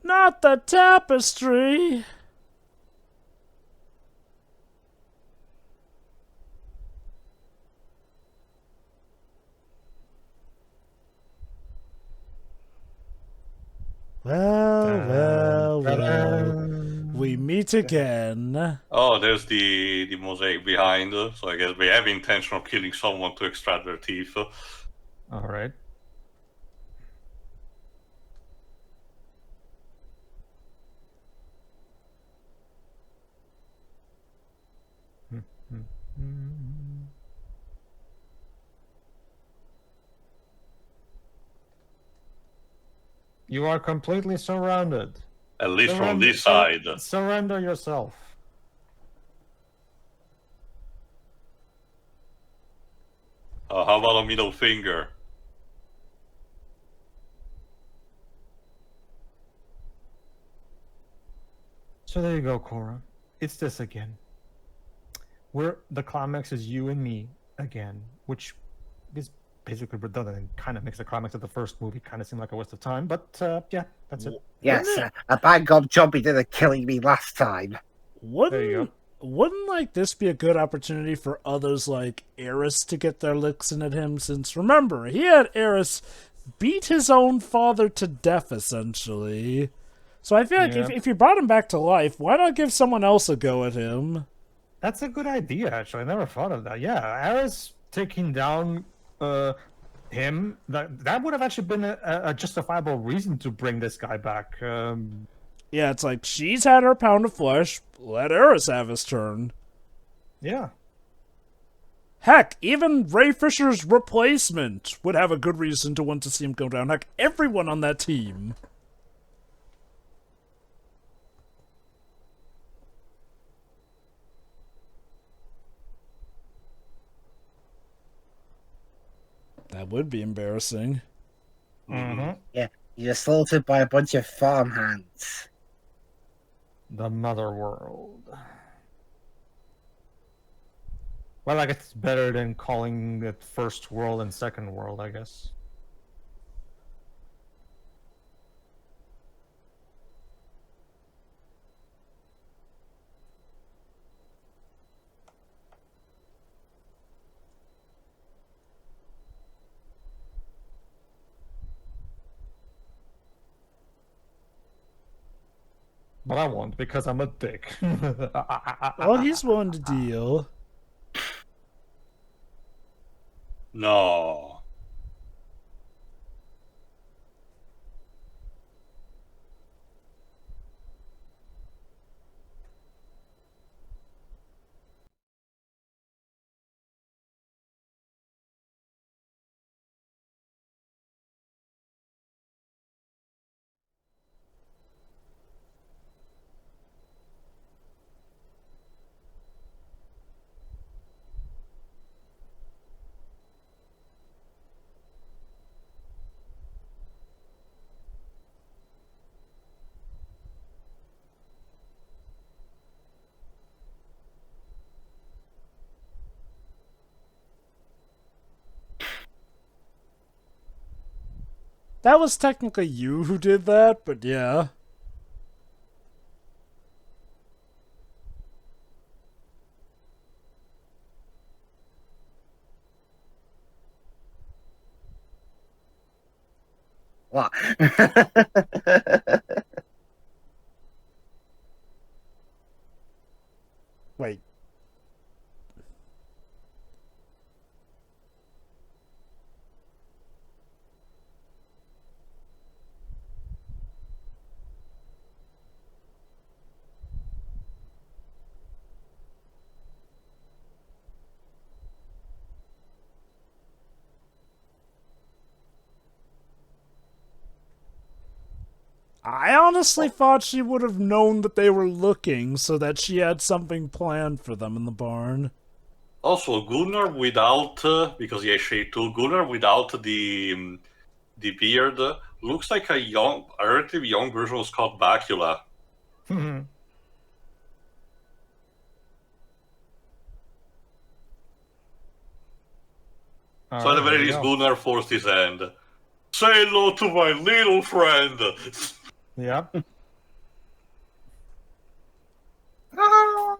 Not the tapestry! Well, well. We meet again. Oh, there's the mosaic behind, so I guess they have intention of killing someone to extract their teeth. All right. You are completely surrounded. At least from this side. Surrender yourself. How about a middle finger? So there you go, Kora. It's this again. The climax is you and me again, which is basically redundant and kind of makes the climax of the first movie kind of seem like a waste of time. But yeah, that's it. Yes, a bang on job he did of killing me last time. There you go. Wouldn't like this be a good opportunity for others like Eris to get their licks in at him? Since remember, he had Eris beat his own father to death essentially. So I feel like if you brought him back to life, why not give someone else a go at him? That's a good idea, actually. I never thought of that. Yeah, Eris taking down him, that would have actually been a justifiable reason to bring this guy back. Yeah, it's like, she's had her pound of flesh, let Eris have his turn. Yeah. Heck, even Ray Fisher's replacement would have a good reason to want to see him go down. Heck, everyone on that team. That would be embarrassing. Mm-hmm. Yeah, you're assaulted by a bunch of farmhands. The mother world. Well, I guess it's better than calling it first world and second world, I guess. But I won't, because I'm a dick. Well, he's willing to deal. No. That was technically you who did that, but yeah. What? Wait. I honestly thought she would have known that they were looking so that she had something planned for them in the barn. Also, Gunnar without, because he has shade too, Gunnar without the beard looks like a relatively young version of Scott Bakula. So at the very least, Gunnar forced his hand. Say hello to my little friend! Yep. Oh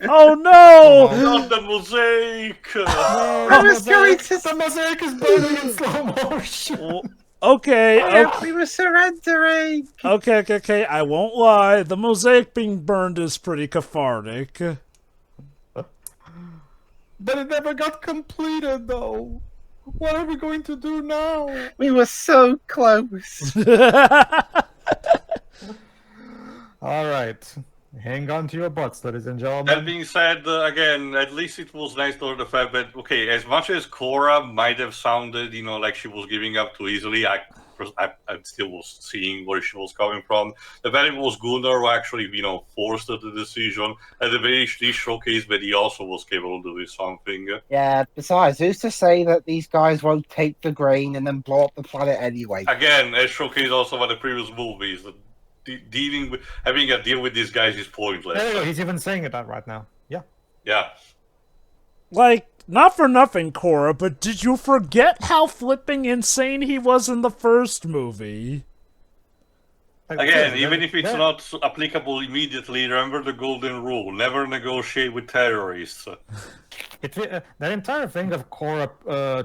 no! Not the mosaic! No, I was going to the mosaic is burning in slow motion. Okay, we were surrendering. okay. I won't lie. The mosaic being burned is pretty cathartic. But it never got completed, though. What are we going to do now? We were so close. All right. Hang on to your butts, ladies and gentlemen. That being said, again, at least it was nice to learn the fact that, okay, as much as Kora might have sounded, like she was giving up too easily, I still was seeing where she was coming from. The fact it was Gunnar who actually, forced the decision. At the very least, showcased that he also was capable of doing something. Yeah, besides, who's to say that these guys won't take the grain and then blow up the planet anyway? Again, as showcased also by the previous movies, having a deal with these guys is pointless. There you go. He's even saying it out right now. Yeah. Yeah. Like, not for nothing, Kora, but did you forget how flipping insane he was in the first movie? Again, even if it's not applicable immediately, remember the golden rule: never negotiate with terrorists. That entire thing of Kora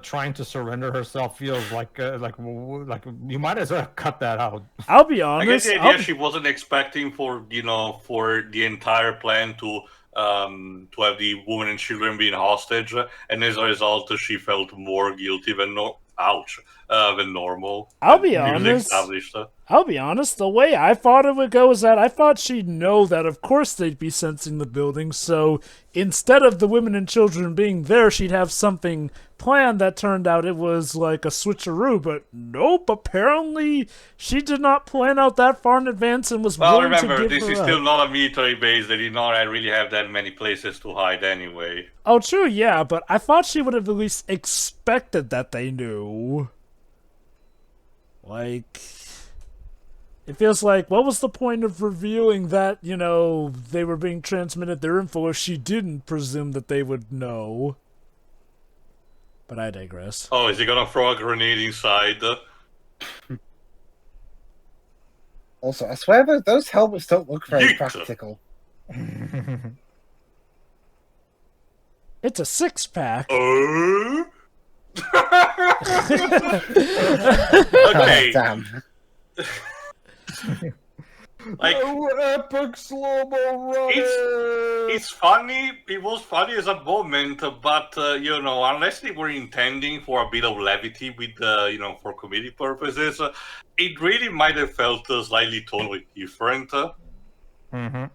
trying to surrender herself feels like you might as well cut that out. I'll be I honest. guess the idea she wasn't expecting for the entire plan to have the women and children being hostage, and as a result, she felt more guilty than normal. I'll be honest. The way I thought it would go is that I thought she'd know that of course they'd be sensing the building, so instead of the women and children being there, she'd have something planned that turned out it was like a switcheroo, but nope, apparently she did not plan out that far in advance and was willing to give remember, this her is up. still not a military base. They did not really have that many places to hide anyway. Oh, true, yeah, but I thought she would have at least expected that they knew. Like, it feels like, what was the point of revealing that, they were being transmitted their info if she didn't presume that they would know? But I digress. Oh, is he gonna throw a grenade inside? Also, I swear that those helmets don't look very Yeet. practical. It's a six-pack. Okay. Damn. Like, epic slow-mo running. it's funny. It was funny as a moment, but unless they were intending for a bit of levity with, for comedy purposes, it really might have felt slightly totally different. Mm-hmm.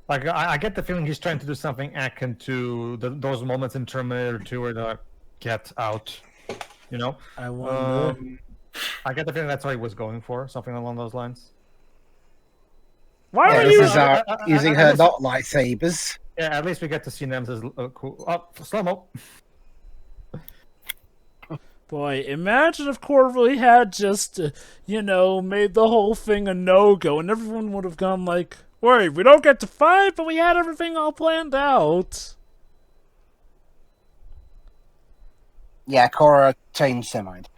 Like I get the feeling he's trying to do something akin to those moments in Terminator 2 where they're like, "Get out," I wonder. I get the feeling that's what he was going for, something along those lines. Why Yeah, are this you... is using her not lightsabers. Yeah, at least we get to see Nemesis cool. Oh, slow-mo. Boy, imagine if Kora really had just, made the whole thing a no-go, and everyone would have gone like, wait, we don't get to fight, but we had everything all planned out. Yeah, Kora changed her mind.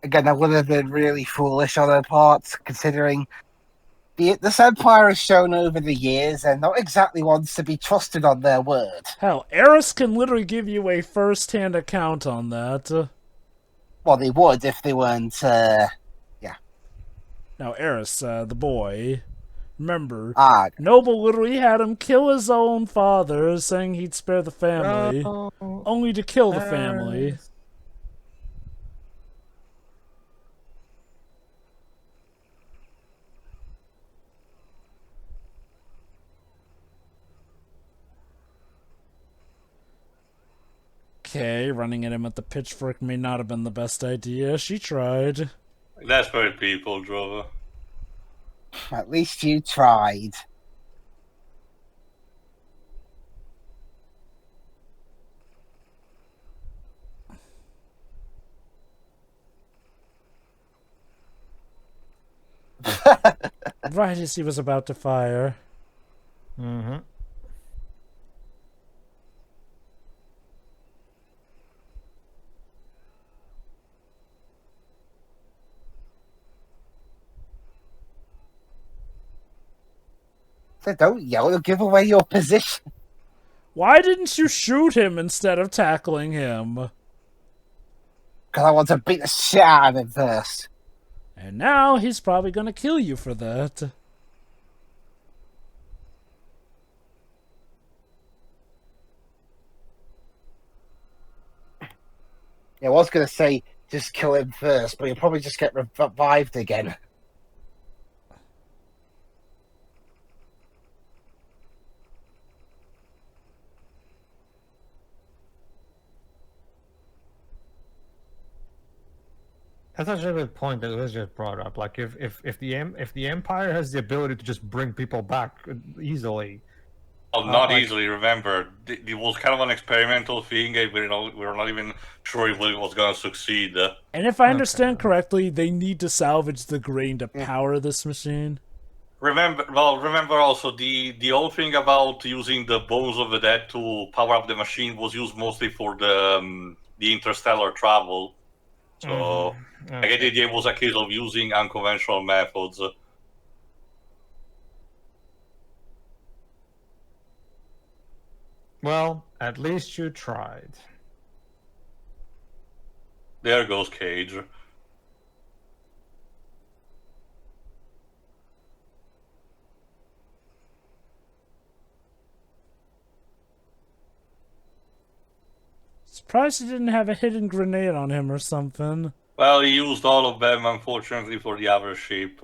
Again, that would have been really foolish on her part, considering this Empire has shown over the years they're not exactly ones to be trusted on their word. Hell, Eris can literally give you a first-hand account on that. Well, they would if they weren't, Now, Eris, the boy, remember, Ah, Noble literally had him kill his own father, saying he'd spare the family, only to kill the family. Okay, running at him with the pitchfork may not have been the best idea. She tried. That's very people, Drover. at least you tried. Right as he was about to fire. Mm-hmm. So don't yell, you'll give away your position. Why didn't you shoot him instead of tackling him? Because I want to beat the shit out of him first. And now he's probably going to kill you for that. Yeah, I was going to say just kill him first, but he'll probably just get revived again. That's actually a good point that was just brought up. Like, if the Empire has the ability to just bring people back easily, Not easily. Remember, it was kind of an experimental thing. We were not even sure if it was going to succeed. And if I understand correctly, they need to salvage the grain to power this machine. Remember also the whole thing about using the bones of the dead to power up the machine was used mostly for the interstellar travel. So I guess the idea was a case of using unconventional methods. Well, at least you tried. There goes Cage. Surprised he didn't have a hidden grenade on him or something. Well, he used all of them, unfortunately, for the other ship.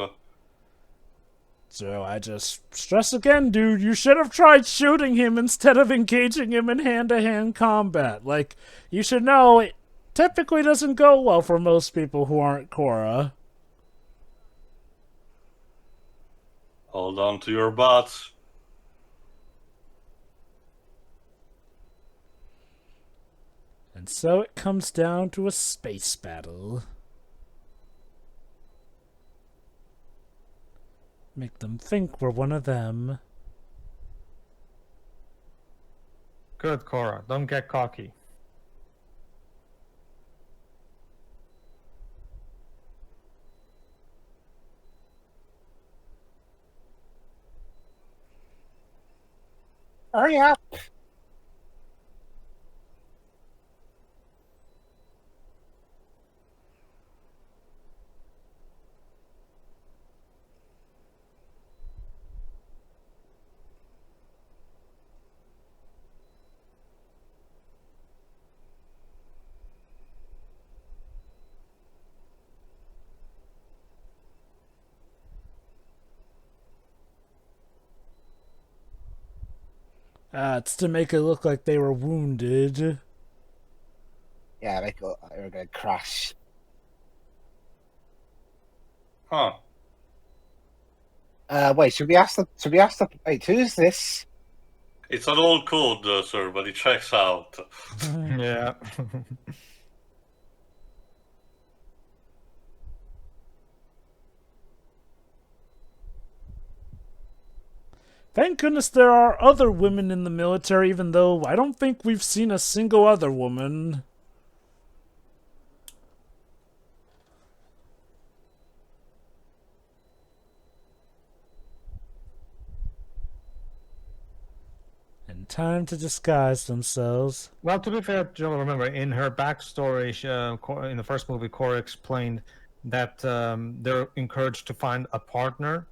So I just stress again, dude, you should have tried shooting him instead of engaging him in hand-to-hand combat. Like, you should know it typically doesn't go well for most people who aren't Kora. Hold on to your butts. And so it comes down to a space battle. Make them think we're one of them. Good, Kora. Don't get cocky. Hurry up! It's to make it look like they were wounded. Yeah, make it look like they were going to crash. Huh. Wait, should we ask the... Wait, who's this? It's an old code, sir, but it checks out. Yeah. Thank goodness there are other women in the military, even though I don't think we've seen a single other woman. And time to disguise themselves. Well, to be fair, Joel, remember, in her backstory, in the first movie, Kora explained that they're encouraged to find a partner.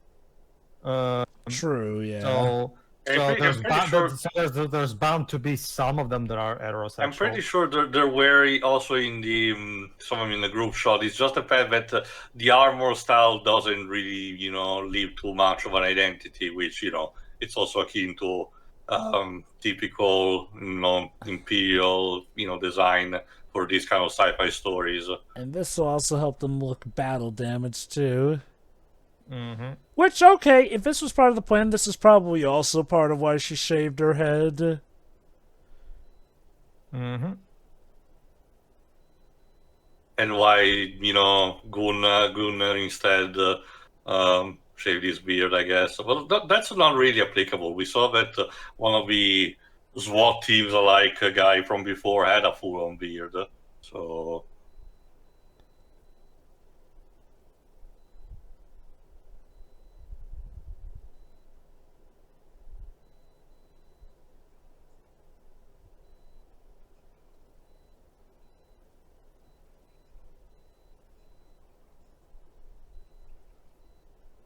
True, yeah. So there's bound to be some of them that are heterosexual. I'm pretty sure they're wary also in the some of them in the group shot. It's just the fact that the armor style doesn't really, leave too much of an identity, which, it's also akin to typical, imperial, design for these kind of sci-fi stories. And this will also help them look battle damaged too. Mm-hmm. Which, okay, if this was part of the plan, this is probably also part of why she shaved her head. Mm-hmm. And why, Gunnar instead shaved his beard, I guess. Well, that's not really applicable. We saw that one of the SWAT teams, like a guy from before, had a full-on beard. So...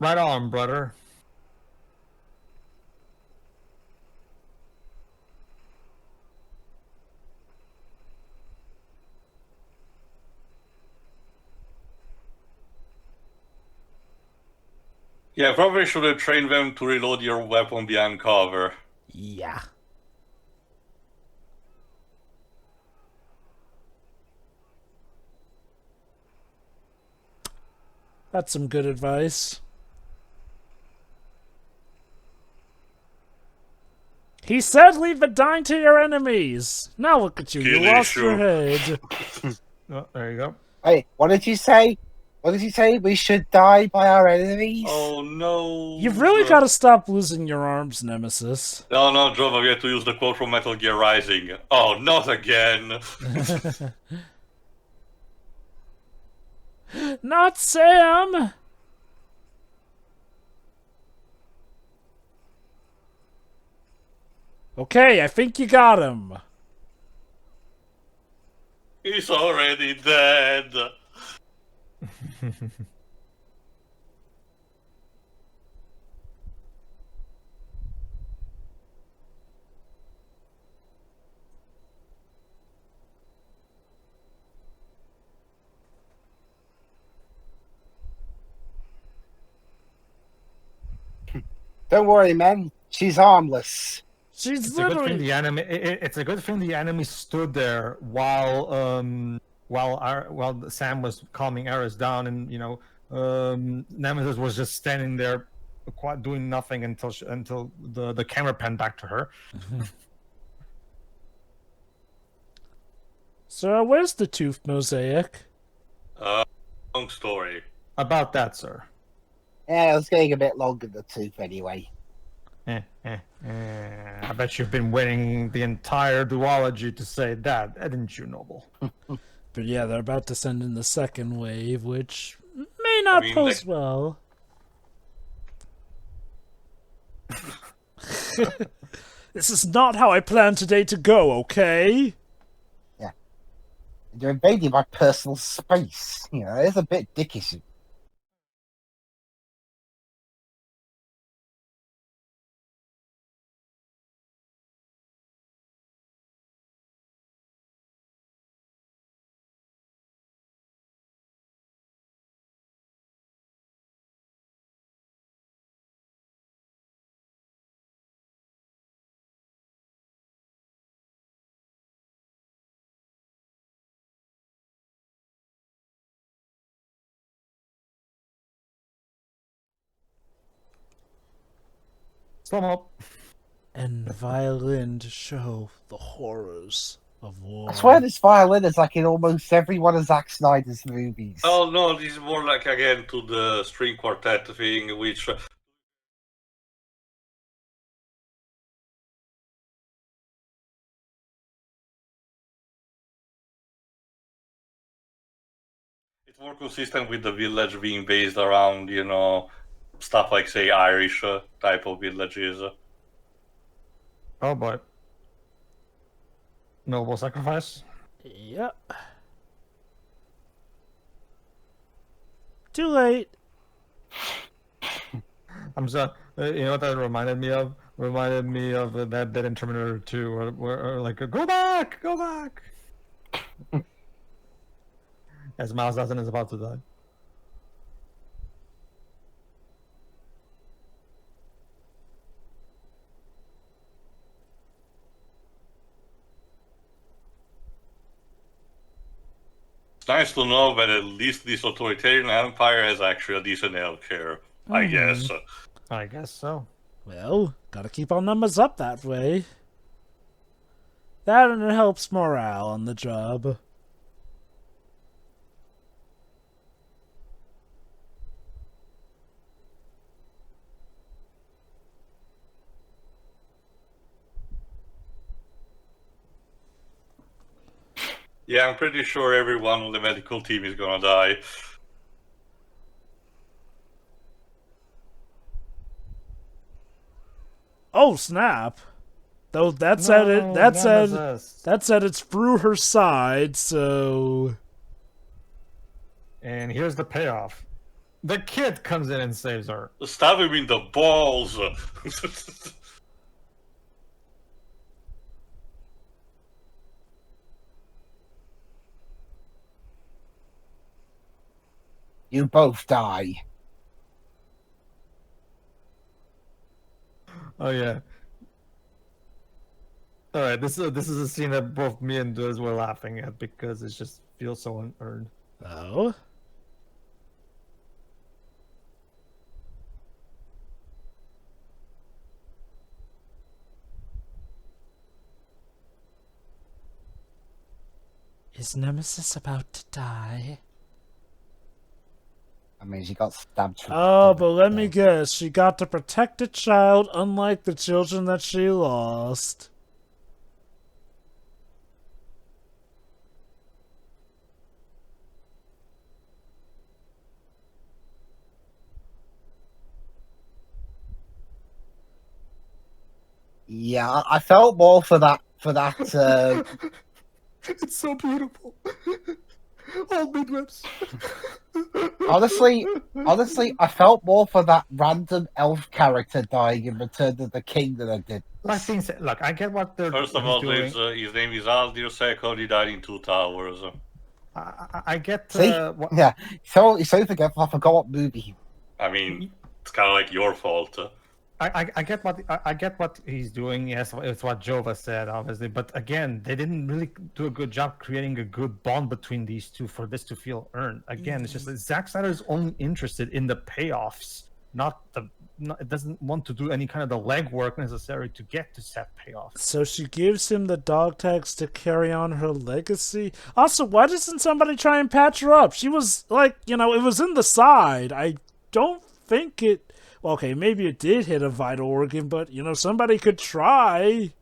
Right on, brother. Yeah, probably should have trained them to reload your weapon behind cover. Yeah. That's some good advice. He said leave the dying to your enemies. Now look at you. You Kill lost your issue. head. Oh, there you go. Hey, what did you say? What did you say? We should die by our enemies? Oh no. You've really got to stop losing your arms, Nemesis. No, no, Jova, we have to use the quote from Metal Gear Rising. Oh, not again. Not Sam! Okay, I think you got him. He's already dead. Don't worry, man. She's harmless. She's It's a good thing literally... the enemy. It's a good thing the enemy stood there while Sam was calming Eris down, and Nemesis was just standing there, doing nothing until the camera panned back to her. So where's the tooth mosaic? Long story. About that, sir. Yeah, it was getting a bit long in the tooth anyway. I bet you've been waiting the entire duology to say that, didn't you, Noble? But yeah, they're about to send in the second wave, which may not pose well. This is not how I planned today to go, okay? Yeah. You're invading my personal space. You know, it's a bit dickish. Slow mo. And violin to show the horrors of war. I swear this violin is like in almost every one of Zack Snyder's movies. Oh no, this is more like again to the string quartet thing, which it's more consistent with the village being based around, stuff like say Irish type of villages. Oh boy. Noble sacrifice. Yep. Too late. I'm sorry. You know what that reminded me of? Reminded me of that bit in Terminator 2 where like, go back! Go back! As Miles Dawson is about to die. It's nice to know that at least this authoritarian empire has actually a decent healthcare, I guess. I guess so. Well, gotta keep our numbers up that way. That and it helps morale on the job. Yeah, I'm pretty sure everyone on the medical team is gonna die. Oh snap! Though that said it's through her side, so. And here's the payoff. The kid comes in and saves her. Stab him in the balls. You both die. Oh yeah. All right, this is a scene that both me and Duz were laughing at because it just feels so unearned. Oh? Is Nemesis about to die? I mean, she got stabbed. Oh, but let me guess. She got to protect a child unlike the children that she lost. Yeah, I felt more for that. It's so beautiful. All midwives. honestly, I felt more for that random elf character dying in Return of the King than I did. Like things, look, I get what they're First of all, doing. his name is Aldir Sekho. He died in 2 towers. I get. See? Yeah. So forgetful. I forgot what movie. I mean, it's kind of like your fault. I get what he's doing. Yes, it's what Jova said, obviously. But again, they didn't really do a good job creating a good bond between these two for this to feel earned. Again, it's just that Zack Snyder is only interested in the payoffs, it doesn't want to do any kind of the legwork necessary to get to set payoff. So she gives him the dog tags to carry on her legacy. Also, why doesn't somebody try and patch her up? She was like, it was in the side. I don't think it. Okay, maybe it did hit a vital organ, but, somebody could try.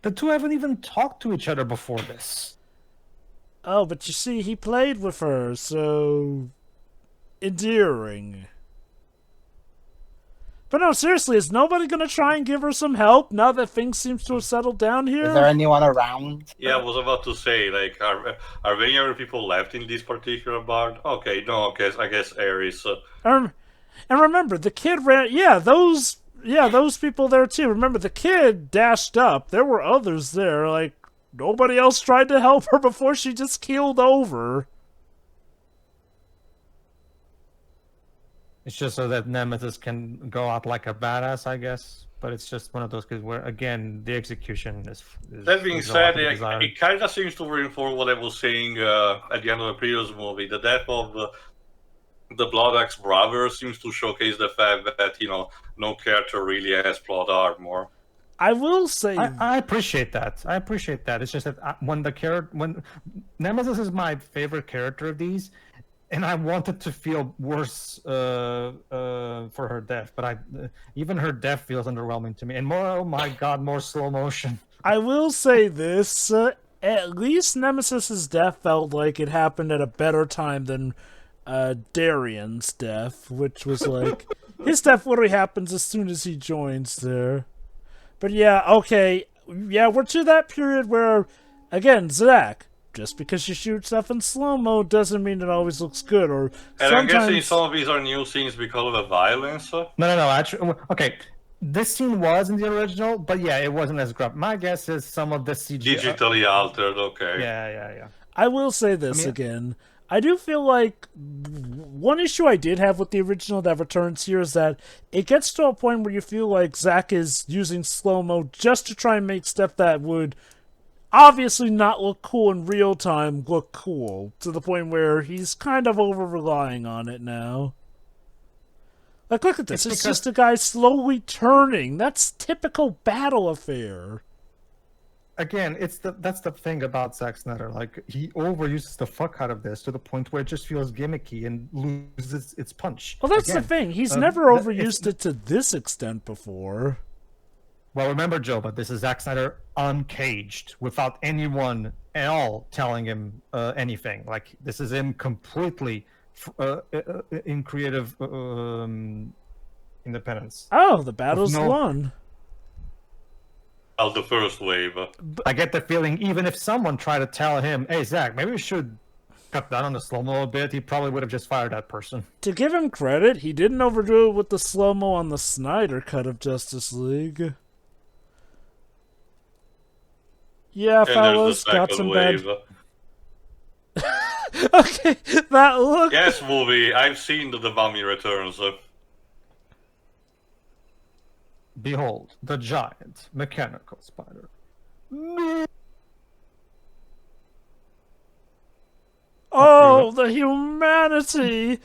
The two haven't even talked to each other before this. Oh, but you see, he played with her, so endearing. But no, seriously, is nobody going to try and give her some help now that things seem to have settled down here? Is there anyone around? Yeah, I was about to say, like, are there any other people left in this particular bar? Okay, no, I guess Ares. And remember, the kid ran. Those people there too. Remember, the kid dashed up. There were others there. Like, nobody else tried to help her before she just keeled over. It's just so that Nemesis can go out like a badass, I guess. But it's just one of those cases where, again, the execution is that being said, it kind of seems to reinforce what I was saying at the end of the previous movie. The death of the Blood Axe brother seems to showcase the fact that, no character really has plot armor. I will say... I appreciate that. It's just that when Nemesis is my favorite character of these, and I wanted to feel worse for her death, but even her death feels underwhelming to me. And oh my god, more slow motion. I will say this, at least Nemesis's death felt like it happened at a better time than Darian's death, which was like his death literally happens as soon as he joins there. But we're to that period where, again, Zack, just because you shoot stuff in slow-mo doesn't mean it always looks good. Or and I'm guessing some of these are new scenes because of the violence. No, actually, okay. This scene was in the original, but it wasn't as gruff. My guess is some of the CGI digitally altered. Okay. Yeah. I will say this again. I do feel like one issue I did have with the original that returns here is that it gets to a point where you feel like Zack is using slow-mo just to try and make stuff that would obviously not look cool in real time look cool, to the point where he's kind of over-relying on it now. Like, look at this. It's just a guy slowly turning. That's typical battle affair. Again, that's the thing about Zack Snyder. Like, he overuses the fuck out of this to the point where it just feels gimmicky and loses its punch. Well, that's the thing. He's never overused it to this extent before. Well, remember, Joe, but this is Zack Snyder uncaged, without anyone at all telling him anything. Like, this is him completely in creative independence. Oh, the battle's won. Well, the first wave. I get the feeling even if someone tried to tell him, hey, Zack, maybe we should cut down on the slow-mo a bit, he probably would have just fired that person. To give him credit, he didn't overdo it with the slow-mo on the Snyder cut of Justice League. Yeah, And fellas, there's the got second some wave. bad... Okay, that look... Yes, movie. I've seen the Mummy Returns. Behold, the giant mechanical spider. Oh, the humanity! They're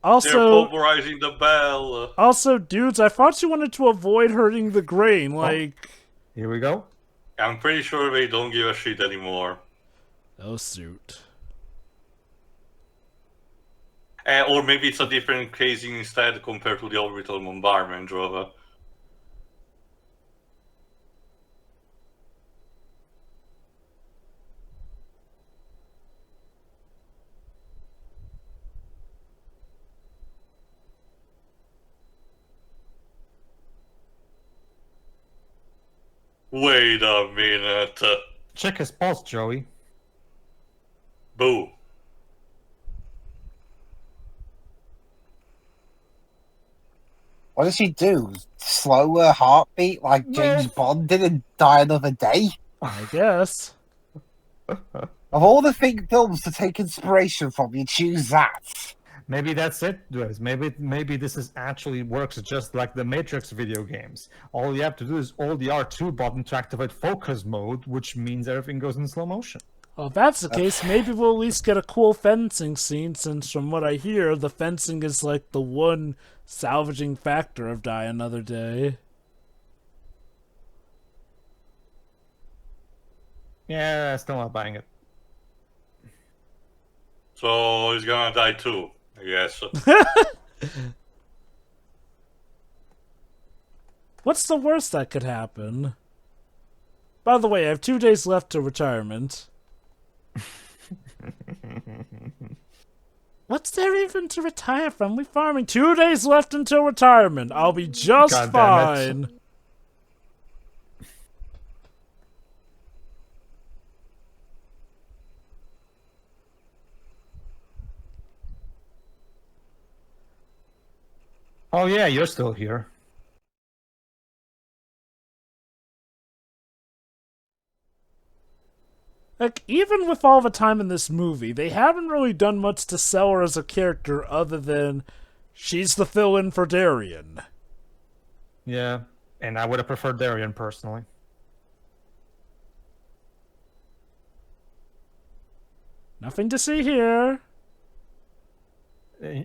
Also, pulverizing the bell. dudes, I thought you wanted to avoid hurting the grain, like... Here we go. I'm pretty sure they don't give a shit anymore. Oh, suit. Or maybe it's a different casing instead compared to the orbital bombardment rover. Wait a minute. Check his pulse, Joey. Boo. What does she do? Slow her heartbeat like James Bond did and die another day? I guess. Of all the films to take inspiration from, you choose that. Maybe that's it, guys. Maybe this is actually works just like the Matrix video games. All you have to do is hold the R2 button to activate focus mode, which means everything goes in slow motion. Well, if that's the case, maybe we'll at least get a cool fencing scene, since from what I hear, the fencing is like the one salvaging factor of Die Another Day. Yeah, still not buying it. So he's gonna die too, I guess. What's the worst that could happen? By the way, I have 2 days left to retirement. What's there even to retire from? We're farming. 2 days left until retirement. I'll be just God damn fine. it. Oh yeah, you're still here. Like, even with all the time in this movie, they haven't really done much to sell her as a character other than she's the fill-in for Darian. Yeah, and I would have preferred Darian personally. Nothing to see here.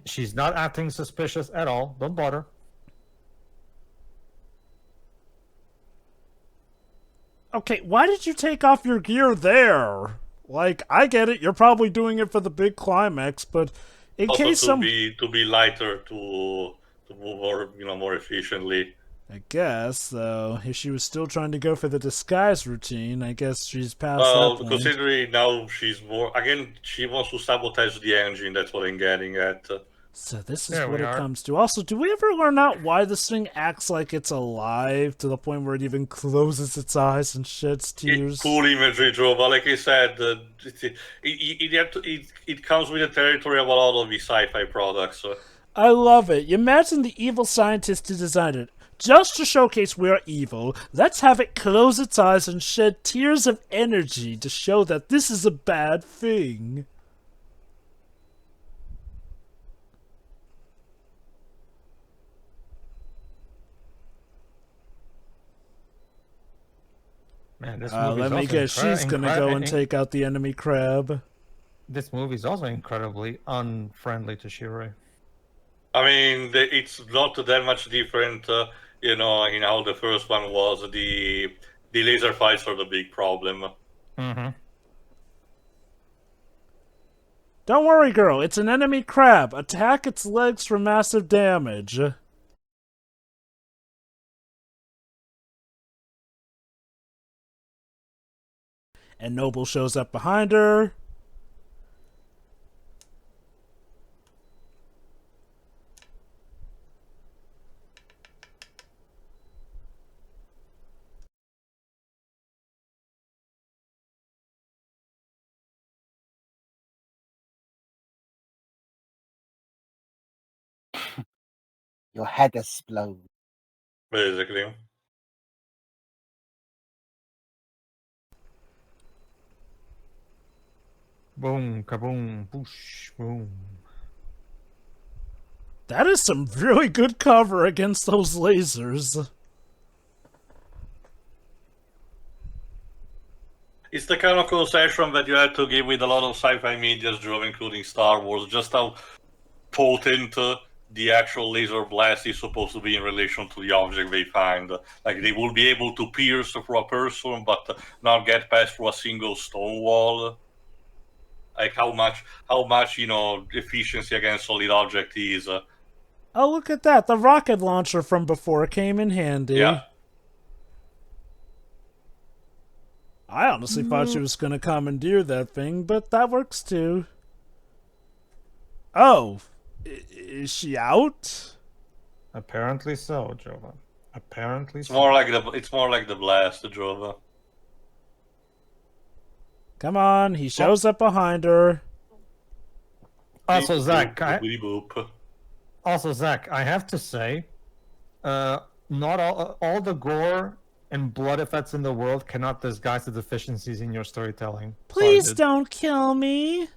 She's not acting suspicious at all. Don't bother. Okay, why did you take off your gear there? Like, I get it, you're probably doing it for the big climax, but in Also case to be lighter, to move more efficiently. I guess, though, if she was still trying to go for the disguise routine, I guess she's past Well, that point. considering now she's more... Again, she wants to sabotage the engine, that's what I'm getting at. So this is There what we it are. comes to. Also, do we ever learn out why this thing acts like it's alive to the point where it even closes its eyes and sheds tears? Cool imagery, Joe, but like I said, it comes with the territory of a lot of the sci-fi products. I love it. You imagine the evil scientist who designed it. Just to showcase we're evil, let's have it close its eyes and shed tears of energy to show that this is a bad thing. Man, this movie Let me guess, she's gonna go and take out the enemy crab. This movie is also incredibly unfriendly to Shiroi. I mean, it's not that much different, in how the first one was. The laser fights are the big problem. Mm-hmm. Don't worry, girl. It's an enemy crab. Attack its legs for massive damage. And Noble shows up behind her. your head explodes. Basically. Boom, kaboom, boosh, boom. That is some really good cover against those lasers. It's the kind of concession that you had to give with a lot of sci-fi media's drove, including Star Wars, just how potent the actual laser blast is supposed to be in relation to the object they find. Like, they will be able to pierce through a person, but not get past through a single stone wall. Like, how much, efficiency against solid object is. Oh, look at that. The rocket launcher from before came in handy. Yeah. I honestly thought she was going to commandeer that thing, but that works too. Oh, is she out? Apparently so, Jova. Apparently It's so. more like the blast, Jova. Come on, he shows up behind her. Also, Zach, Boop. I have to say, not all the gore and blood effects in the world cannot disguise the deficiencies in your storytelling. Please Sorry, don't kill me.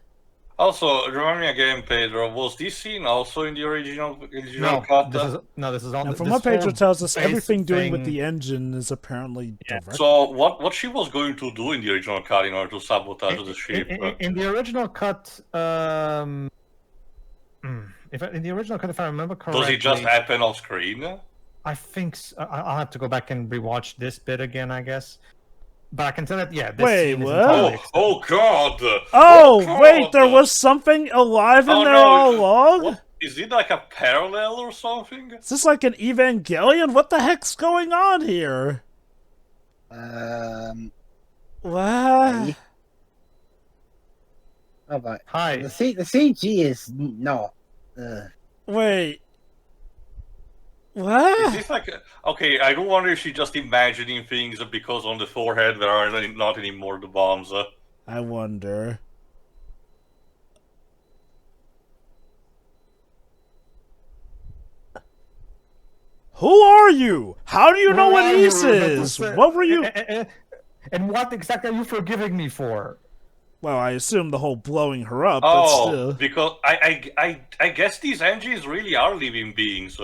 Also, remind me again, Pedro, was this scene also in the original cut? This is on. And from this what Pedro whole tells us, base everything doing with thing- the engine is apparently direct. So, what she was going to do in the original cut in order to sabotage the ship? In the original cut, in the original cut, if I remember correctly, Does it just happen on screen? I think I'll have to go back and rewatch this bit again, I guess. But I can tell that, yeah. This Wait, scene is what? entirely Oh God! Oh, God! wait, there was something alive in there all along? What? Is it like a parallel or something? Is this like an Evangelion? What the heck's going on here? What? Hey. Oh, but Hi. the CG is not. Wait. What? Is this like okay? I don't wonder if she's just imagining things because on the forehead there are not anymore the bombs. I wonder. Who are you? How do you know what this is? What were you? And what exactly are you forgiving me for? Well, I assume the whole blowing her up, but Oh, still. because I guess these engines really are living beings.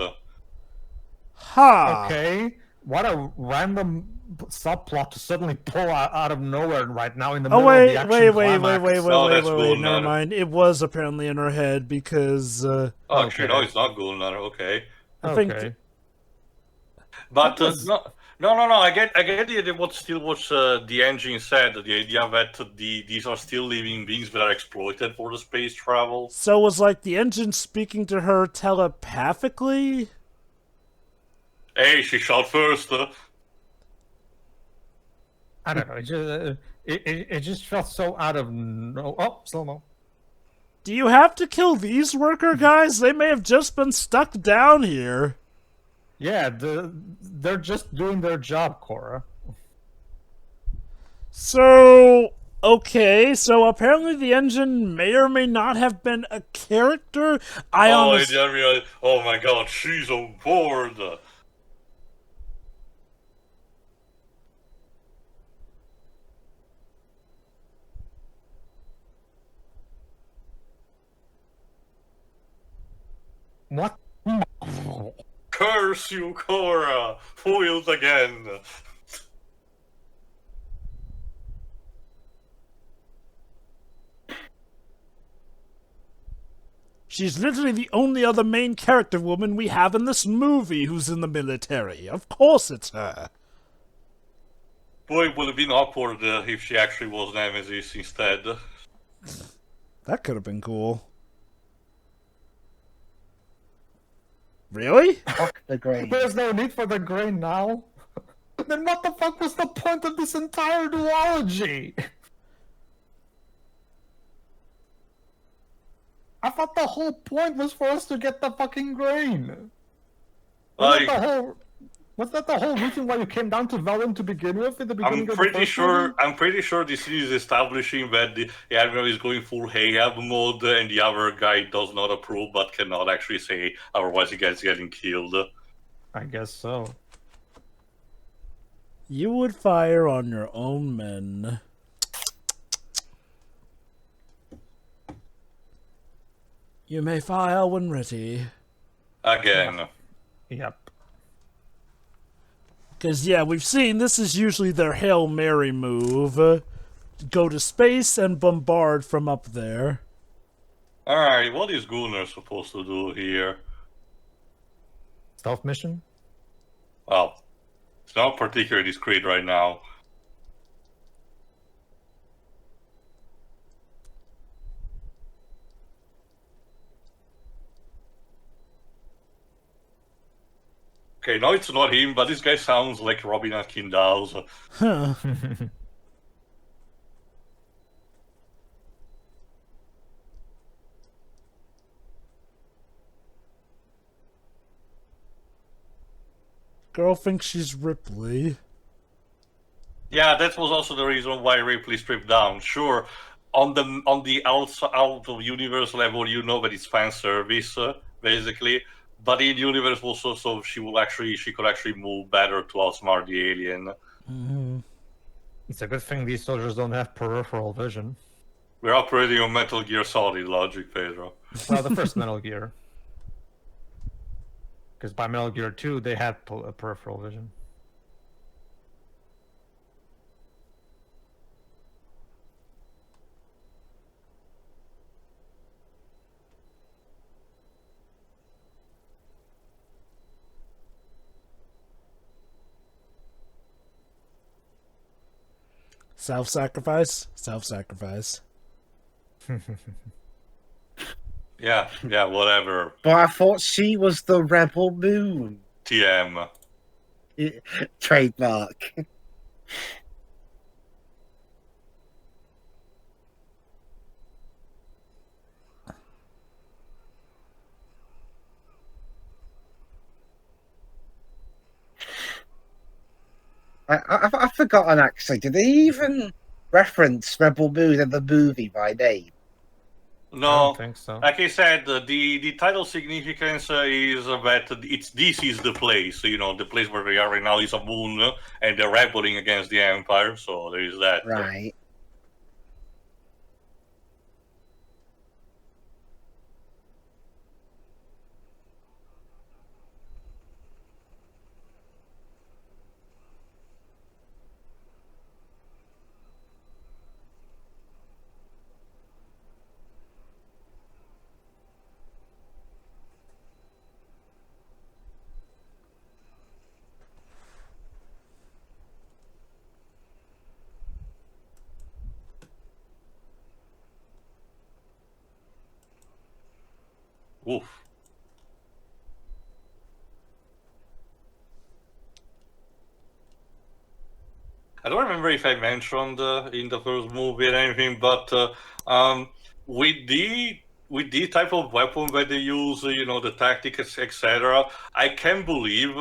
Ha! Okay, what a random subplot to suddenly pull out of nowhere right now in the Oh, middle of the action wait, No, that's never Gunnar. mind. It was apparently in her head because, Oh, actually, Okay. no, it's not Gunnar. Okay, I think Okay. but no. I get the idea. What the engine said. The idea that these are still living beings that are exploited for the space travel. so was like the engine speaking to her telepathically? Hey, she shot first. I don't know. It just felt so out of no. Oh, slow-mo. Do you have to kill these worker guys? They may have just been stuck down here. Yeah, they're just doing their job, Kora. So, okay, so apparently the engine may or may not have been a character. I didn't realize. Oh my God, she's on board. What? Curse you, Kora! Foiled again. She's literally the only other main character woman we have in this movie who's in the military. Of course it's her. Boy, it would have been awkward if she actually was Nemesis instead. That could have been cool. Really? Fuck the grain. There's no need for the grain now. Then what the fuck was the point of this entire duology? I thought the whole point was for us to get the fucking grain. Like, Was that the whole reason why you came down to Velen to begin with? In the beginning I'm of the first movie? pretty sure this is establishing that the admiral is going full Ahab mode, and the other guy does not approve, but cannot actually say, otherwise he gets getting killed. I guess so. You would fire on your own men. You may fire when ready. Again. Yep. Because, yeah, we've seen this is usually their Hail Mary move. Go to space and bombard from up there. Alright, what is Gunnar supposed to do here? Stealth mission? Well, it's not particularly discreet right now. Okay, no, it's not him, but this guy sounds like Robin Atkin Dawes. Huh. Girl thinks she's Ripley. Yeah, that was also the reason why Ripley stripped down. Sure, on the out of universe level, you know that it's fan service, basically. But in universe also, so she could actually move better to outsmart the alien. Mm-hmm. It's a good thing these soldiers don't have peripheral vision. We're operating on Metal Gear Solid logic, Pedro. Well, the first Metal Gear. Because by Metal Gear 2, they had peripheral vision. Self-sacrifice? Self-sacrifice. Yeah, whatever. But I thought she was the Rebel Moon. TM. Trademark. I've forgotten actually. Did they even reference Rebel Moon in the movie by name? I No, don't think so. like I said, the title significance is that this is the place. You know, the place where we are right now is a moon, and they're rebelling against the Empire. So there is that. Right. Oof. I don't remember if I mentioned in the first movie or anything, but with the type of weapon that they use, you know, the tactics, etc., I can believe,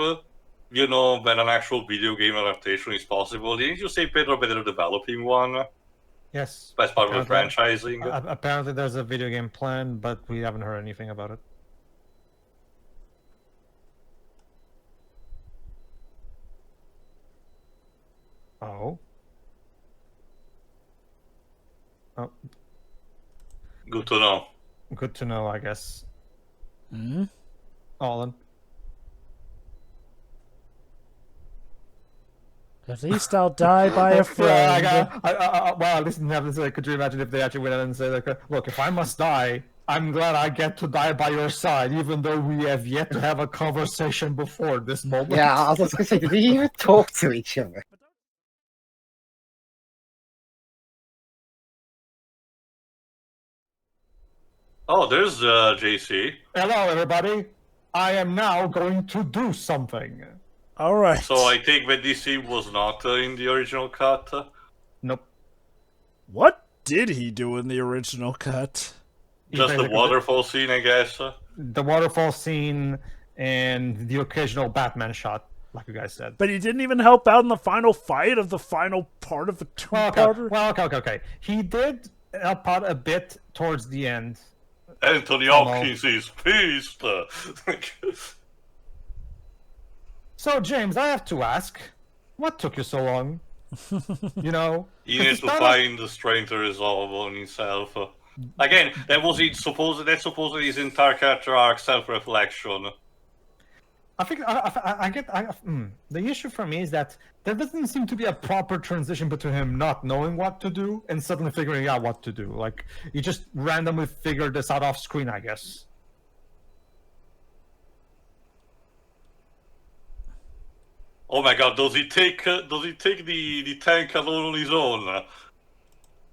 you know, that an actual video game adaptation is possible. Didn't you say, Pedro, that they're developing one Yes. as part of the Apparently- franchising? Apparently there's a video game plan, but we haven't heard anything about it. Oh. Oh, Good to know. good to know, I guess. Hmm? Alan. At least I'll die by a Yeah, friend. well, at least didn't have to say, could you imagine if they actually went out and said, like, look, if I must die, I'm glad I get to die by your side, even though we have yet to have a conversation before this moment. Yeah, I was just gonna say, did they even talk to each other? Oh, there's JC. Hello, everybody. I am now going to do something. All right. So I take that this scene was not in the original cut. Nope. What did he do in the original cut? Just the waterfall scene, I guess. The waterfall scene and the occasional Batman shot. like you guys said. But he didn't even help out in the final fight of the final part of the two-parter? Okay. He did help out a bit towards the end. Anthony Hopkins is pissed. So, James, I have to ask, what took you so long? You know? He needs to find the strength to resolve on himself. Again, that's supposedly his entire character arc, self-reflection. I think the issue for me is that there doesn't seem to be a proper transition between him not knowing what to do and suddenly figuring out what to do. Like, he just randomly figured this out off screen, I guess. Oh my god, does he take the tank alone on his own?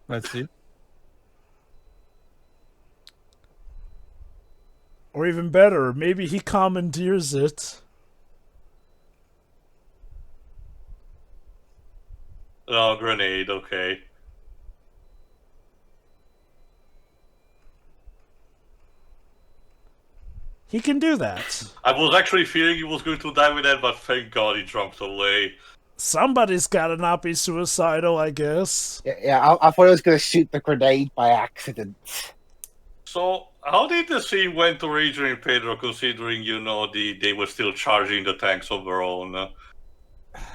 Let's see. Or even better, maybe he commandeers it. Oh, grenade, okay. He can do that. I was actually fearing he was going to die with that, but thank god he jumped away. Somebody's gotta not be suicidal, I guess. Yeah, I thought I was going to shoot the grenade by accident. So, how did the scene went to Regiment, Pedro, considering, they were still charging the tanks of their own?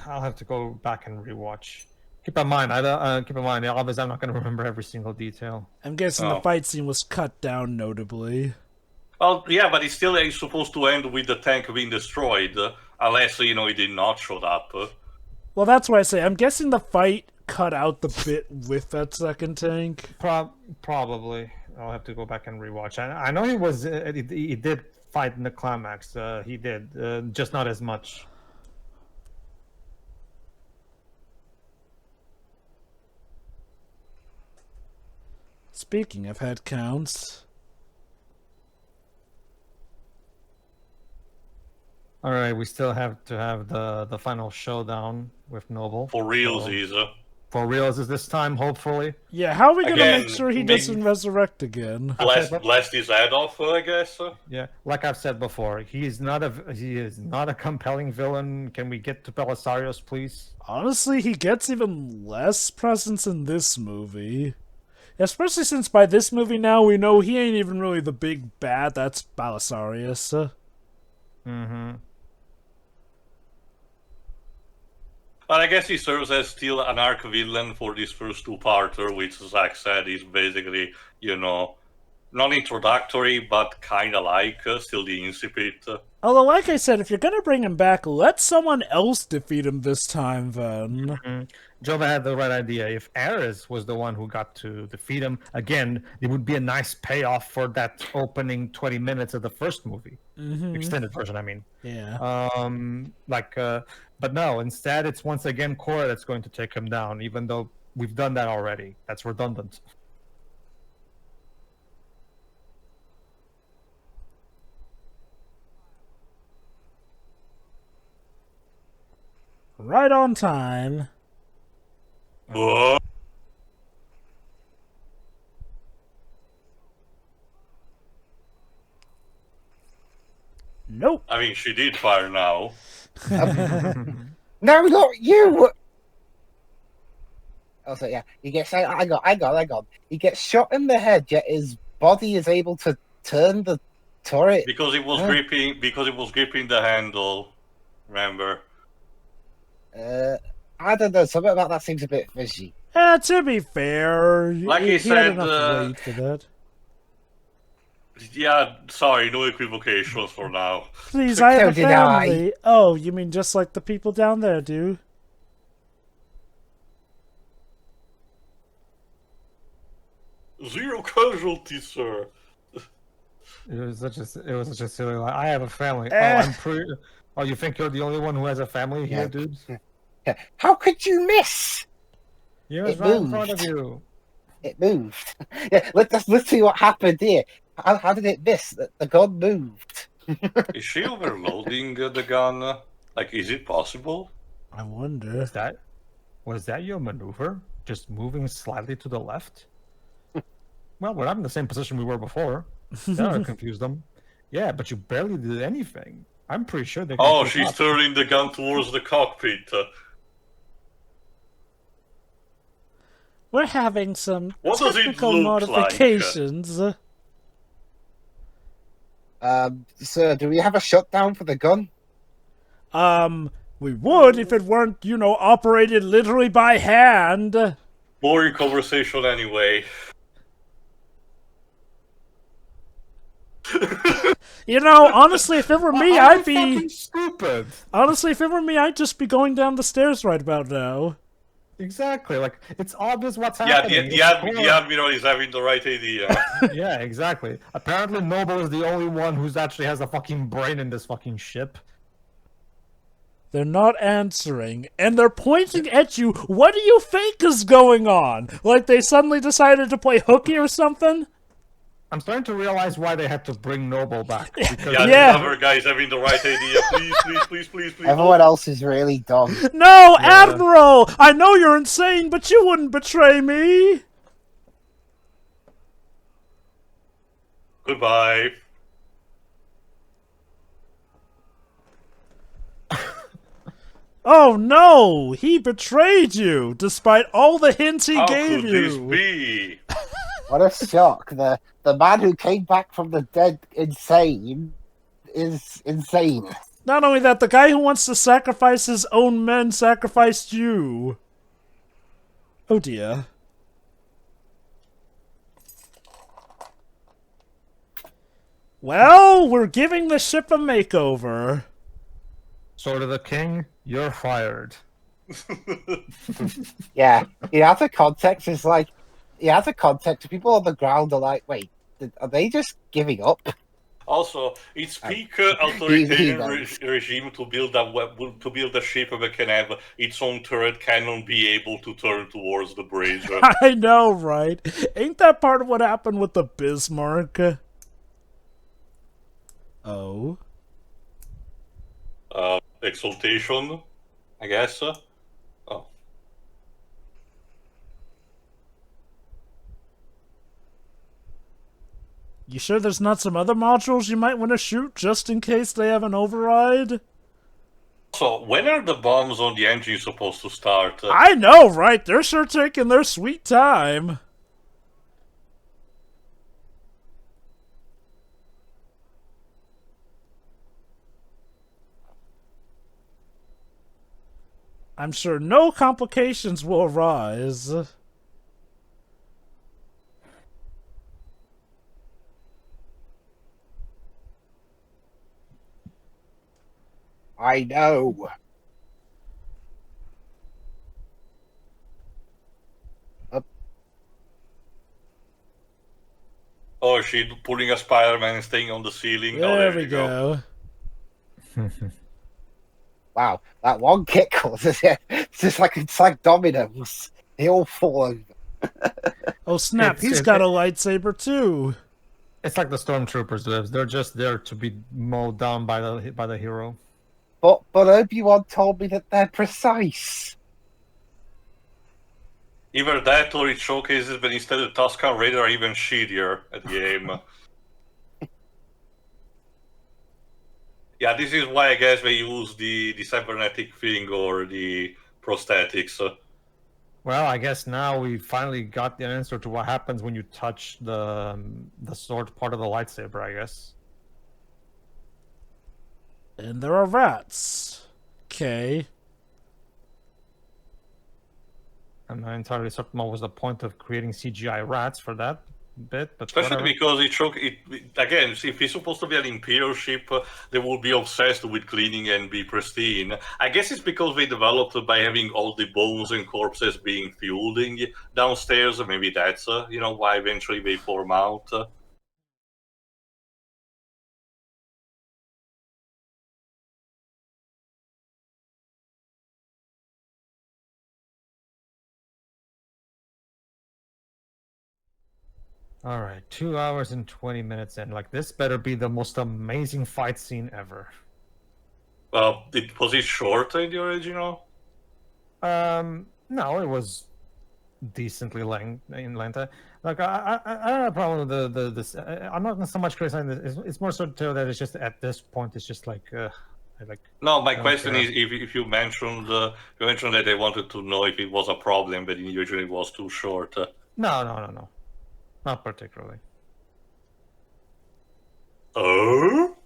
I'll have to go back and rewatch. Keep in mind, obviously I'm not going to remember every single detail. I'm guessing the fight scene was cut down notably. Well, yeah, but it's still supposed to end with the tank being destroyed, unless, it did not show up. Well, that's why I say, I'm guessing the fight cut out the bit with that second tank. Probably. I'll have to go back and rewatch. I know he was. He did fight in the climax. He did, just not as much. Speaking of head counts. All right, we still have to have the final showdown with Noble. For realsies. For realsies this time, hopefully. Yeah, how are we going to make sure he doesn't resurrect again? Blast his head off, I guess. Yeah, like I've said before, he is not a compelling villain. Can we get to Belisarius, please? Honestly, he gets even less presence in this movie. Especially since by this movie now we know he ain't even really the big bad. That's Belisarius. Mm-hmm. But I guess he serves as still an arc villain for this first two-parter, which Zack said is basically, non-introductory, but kind of like still the incipit. Although, like I said, if you're going to bring him back, let someone else defeat him this time, then. Mm-hmm. Jova had the right idea. If Ares was the one who got to defeat him, again, it would be a nice payoff for that opening 20 minutes of the first movie. Mm-hmm. Extended version, I mean. Yeah. But no, instead it's once again Kora that's going to take him down, even though we've done that already. That's redundant. Right on time. What? Nope. I mean, she did fire now. No, not you! Also, yeah, he gets. I got. He gets shot in the head, yet his body is able to turn the turret because it was gripping. Because it was gripping the handle. Remember? I don't know. Something about that seems a bit fishy. To be fair, like he said, had enough weight for that. Yeah, sorry, no equivocations for now. Please, I have a family. Oh, you mean just like the people down there do? Zero casualties, sir. It was such a silly line. I have a family. Oh, you think you're the only one who has a family here, dudes? How could you miss? It was right in front of you. It moved. Yeah, let's see what happened here. How did it miss? The gun moved. Is she overloading the gun? Like, is it possible? I wonder. Was that your maneuver? Just moving slightly to the left? Well, we're not in the same position we were before. That confused them. Yeah, but you barely did anything. I'm pretty sure they can Oh, keep she's up. turning the gun towards the cockpit. We're having some What does it technical look like? modifications. Sir, do we have a shutdown for the gun? We would if it weren't, operated literally by hand. Boring conversation anyway. Honestly, if it were me, I'd be fucking stupid. Honestly, if it were me, I'd just be going down the stairs right about now. Exactly. Like, it's obvious what's Yeah, happening. the Admiral is having the right idea. Yeah, exactly. Apparently, Noble is the only one who's actually has a fucking brain in this fucking ship. They're not answering, and they're pointing at you. What do you think is going on? Like they suddenly decided to play hooky or something? I'm starting to realize why they had to bring Noble back. Because Yeah, the other guy's having the right idea. Please. Everyone else is really dumb. No, Admiral! I know you're insane, but you wouldn't betray me! Goodbye. Oh no! He betrayed you, despite all the hints he gave you! How could this be? What a shock. The man who came back from the dead insane is insane. Not only that, the guy who wants to sacrifice his own men sacrificed you. Oh dear. Well, we're giving the ship a makeover. Sword of the King, you're fired. Yeah, he has a context. It's like, he has a context. People on the ground are like, wait, are they just giving up? Also, it's peak authoritarian regime to build a ship that can have its own turret cannon be able to turn towards the bridge. I know, right? Ain't that part of what happened with the Bismarck? Oh. Exaltation, I guess. Oh. You sure there's not some other modules you might want to shoot just in case they have an override? So, when are the bombs on the engine supposed to start? I know, right? They're sure taking their sweet time. I'm sure no complications will arise. I know. Oh, is she pulling a Spider-Man and staying on the ceiling? There we go. Wow, that one kick was it's like dominoes. They all fall over. Oh snap, he's got a lightsaber too. It's like the stormtroopers lives. They're just there to be mowed down by the hero. But Obi-Wan told me that they're precise. Either that or it showcases that instead the Tusken Raider are even shittier at the aim. Yeah, this is why I guess they use the cybernetic thing or the prosthetics. Well, I guess now we finally got the answer to what happens when you touch the sword part of the lightsaber, I guess. And there are rats. Okay. I'm not entirely certain what was the point of creating CGI rats for that bit, but especially whatever. because again, if it's supposed to be an Imperial ship, they will be obsessed with cleaning and be pristine. I guess it's because they developed by having all the bones and corpses being fueled downstairs. Maybe that's why eventually they form out. All right, 2 hours and 20 minutes in. Like, this better be the most amazing fight scene ever. Was it short in the original? No, it was decently in length. Like I don't have a problem with this. I'm not so much criticizing this. It's more so that it's just at this point it's just like No, my question is if you mentioned that they wanted to know if it was a problem, but usually it was too short. No, not particularly. Oh.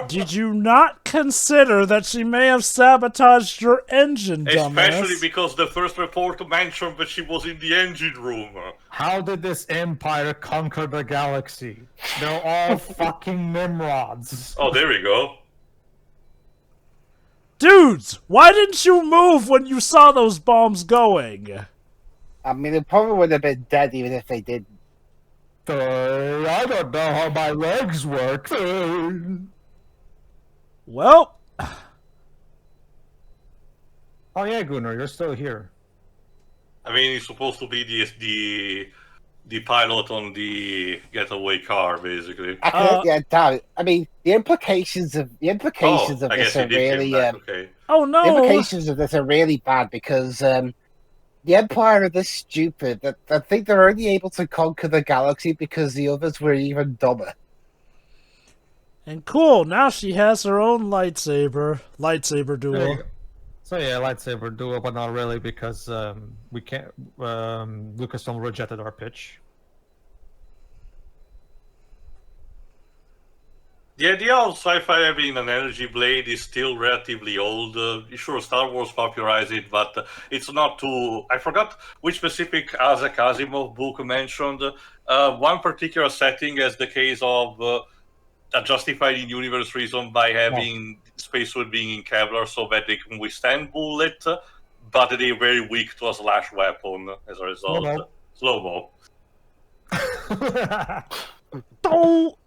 Did you not consider that she may have sabotaged your engine, dumbass? Especially because the first report mentioned that she was in the engine room. How did this empire conquer the galaxy? They're all fucking Nimrods. Oh, there we go. Dudes, why didn't you move when you saw those bombs going? I mean, they probably would have been dead even if they didn't. I don't know how my legs work. Well... Oh yeah, Gunnar, you're still here. I mean, he's supposed to be the pilot on the getaway car, basically. I mean, the implications of this are really okay. Oh no! The implications of this are really bad because the Empire are this stupid that I think they're only able to conquer the galaxy because the others were even dumber. And cool, now she has her own lightsaber duel. So yeah, lightsaber duel, but not really because we can't. Lucasfilm rejected our pitch. The idea of sci-fi having an energy blade is still relatively old. Sure, Star Wars popularized it, but it's not too... I forgot which specific Isaac Asimov book mentioned one particular setting as the case of a justified in-universe reason by having spacesuit being in Kevlar so that they can withstand bullet, but they're very weak to a slash weapon as a result. Slow-mo. Oh!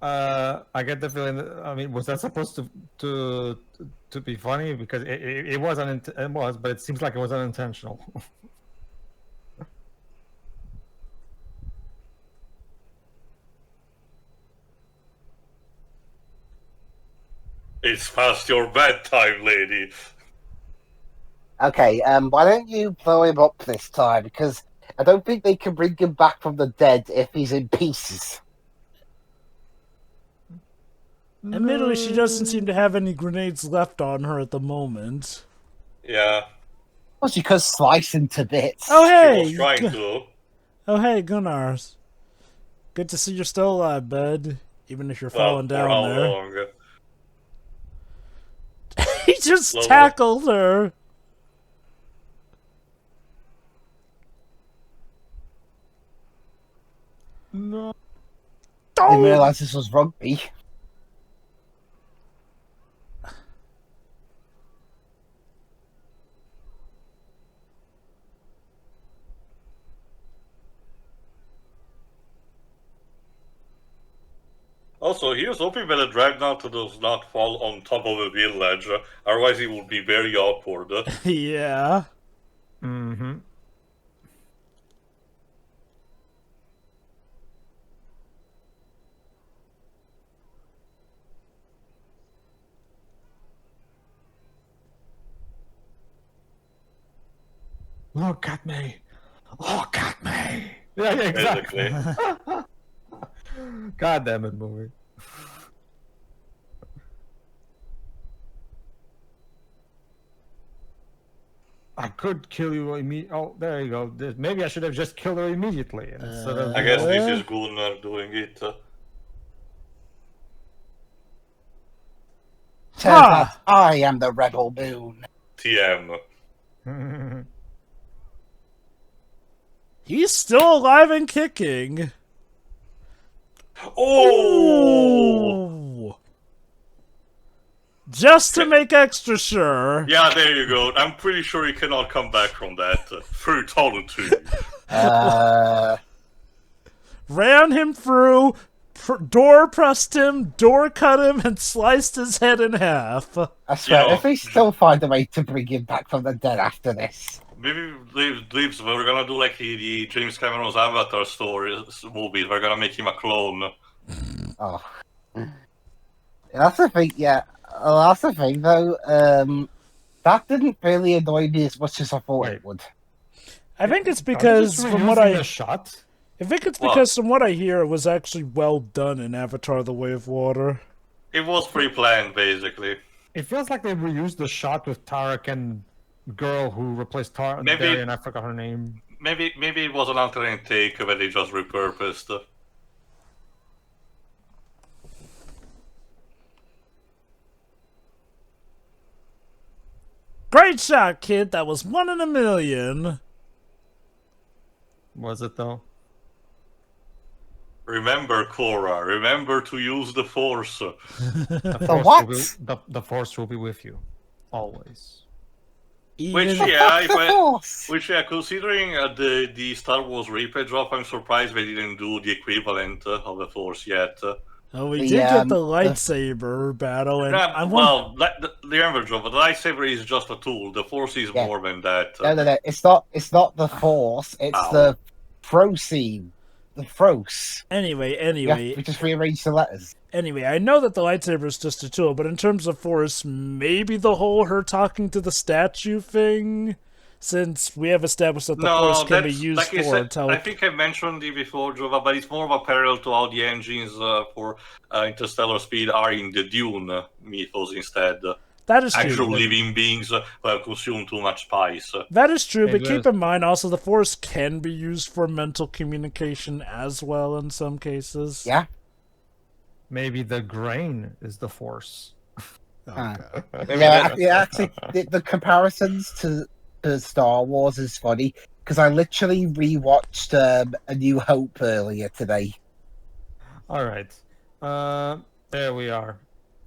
I get the feeling that, I mean, was that supposed to be funny? Because it wasn't. It was, but it seems like it was unintentional. It's past your bedtime, lady. Okay, why don't you blow him up this time? Because I don't think they can bring him back from the dead if he's in pieces. Admittedly, she doesn't seem to have any grenades left on her at the moment. Yeah. Well, she could slice into bits. Oh, hey! She was trying to. Oh, hey, Gunnar. Good to see you're still alive, bud. Even if you're falling down for how there. long? He just tackled her. No. I didn't realize this was rugby. Also, here's hoping that a dreadnought does not fall on top of a village, otherwise it would be very awkward. Yeah. Mm-hmm. Look at me. Look at me. Yeah, exactly. God damn it, movie. I could kill you immediately. Oh, there you go. Maybe I should have just killed her immediately instead of. I guess this is Gunnar doing it. Turns out I am the rebel moon. TM. He's still alive and kicking. Oh! Just to make extra sure. Yeah, there you go. I'm pretty sure he cannot come back from that. Brutality. Ran him through, door pressed him, door cut him, and sliced his head in half. I swear, if they still find a way to bring him back from the dead after this. Maybe leaves. We're gonna do like the James Cameron's Avatar movies. We're gonna make him a clone. Oh, that's the thing. Yeah, that's the thing though. That didn't really annoy me as much as I thought Wait. it would. I think it's Are they because just from what reusing I the shot. I think it's Well- because from what I hear, it was actually well done in Avatar: The Way of Water. It was pre-planned, basically. It feels like they reused the shot with Tarek and girl who replaced Maybe- Darian. I forgot her name. Maybe it was an alternate take that they just repurposed. Great shot, kid. That was 1 in a million. Was it though? Remember, Kora, remember to use the Force. The The force what? Will be, the force will be with you, always. Which, Even, yeah, Fuck the Force! which, yeah, considering the Star Wars replay drop, I'm surprised they didn't do the equivalent of the Force yet. oh, we The, did get the the- lightsaber battle, and Yeah, I want. well, remember, Joe, but the lightsaber is just a tool. The Force is Yeah. more than that. No. It's not the Force. It's Ow. the Procene. The Fros. Anyway, Yeah, we just rearranged the letters. Anyway, I know that the lightsaber is just a tool, but in terms of Force, maybe the whole her talking to the statue thing, since we have established that the No, Force can be that's used like I for said, tele. I think I mentioned it before, Jova, but it's more of a parallel to how the engines for interstellar speed are in the Dune mythos instead. That is Actual true. living beings consume too much spice. That is true, It but keep is. in mind also the Force can be used for mental communication as well in some cases. Yeah. Maybe the grain is the force. Actually, the comparisons to Star Wars is funny because I literally rewatched A New Hope earlier today. All right. There we are.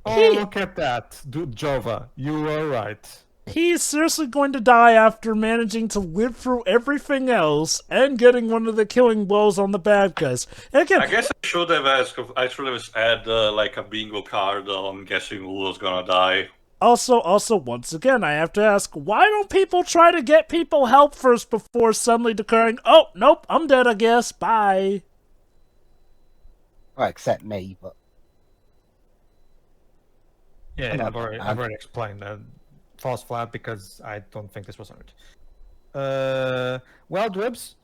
Oh, He- look at that, Jova. You were right. He's seriously going to die after managing to live through everything else and getting one of the killing blows on the bad guys. And again, I guess I should have asked. I should have had like a bingo card on guessing who was gonna die. Also, once again, I have to ask, why don't people try to get people help first before suddenly declaring, oh, nope, I'm dead, I guess, bye. Well, except me, but Yeah, Come on, I've already explained that. False flat because I don't think this was on it. Well, Dwibs,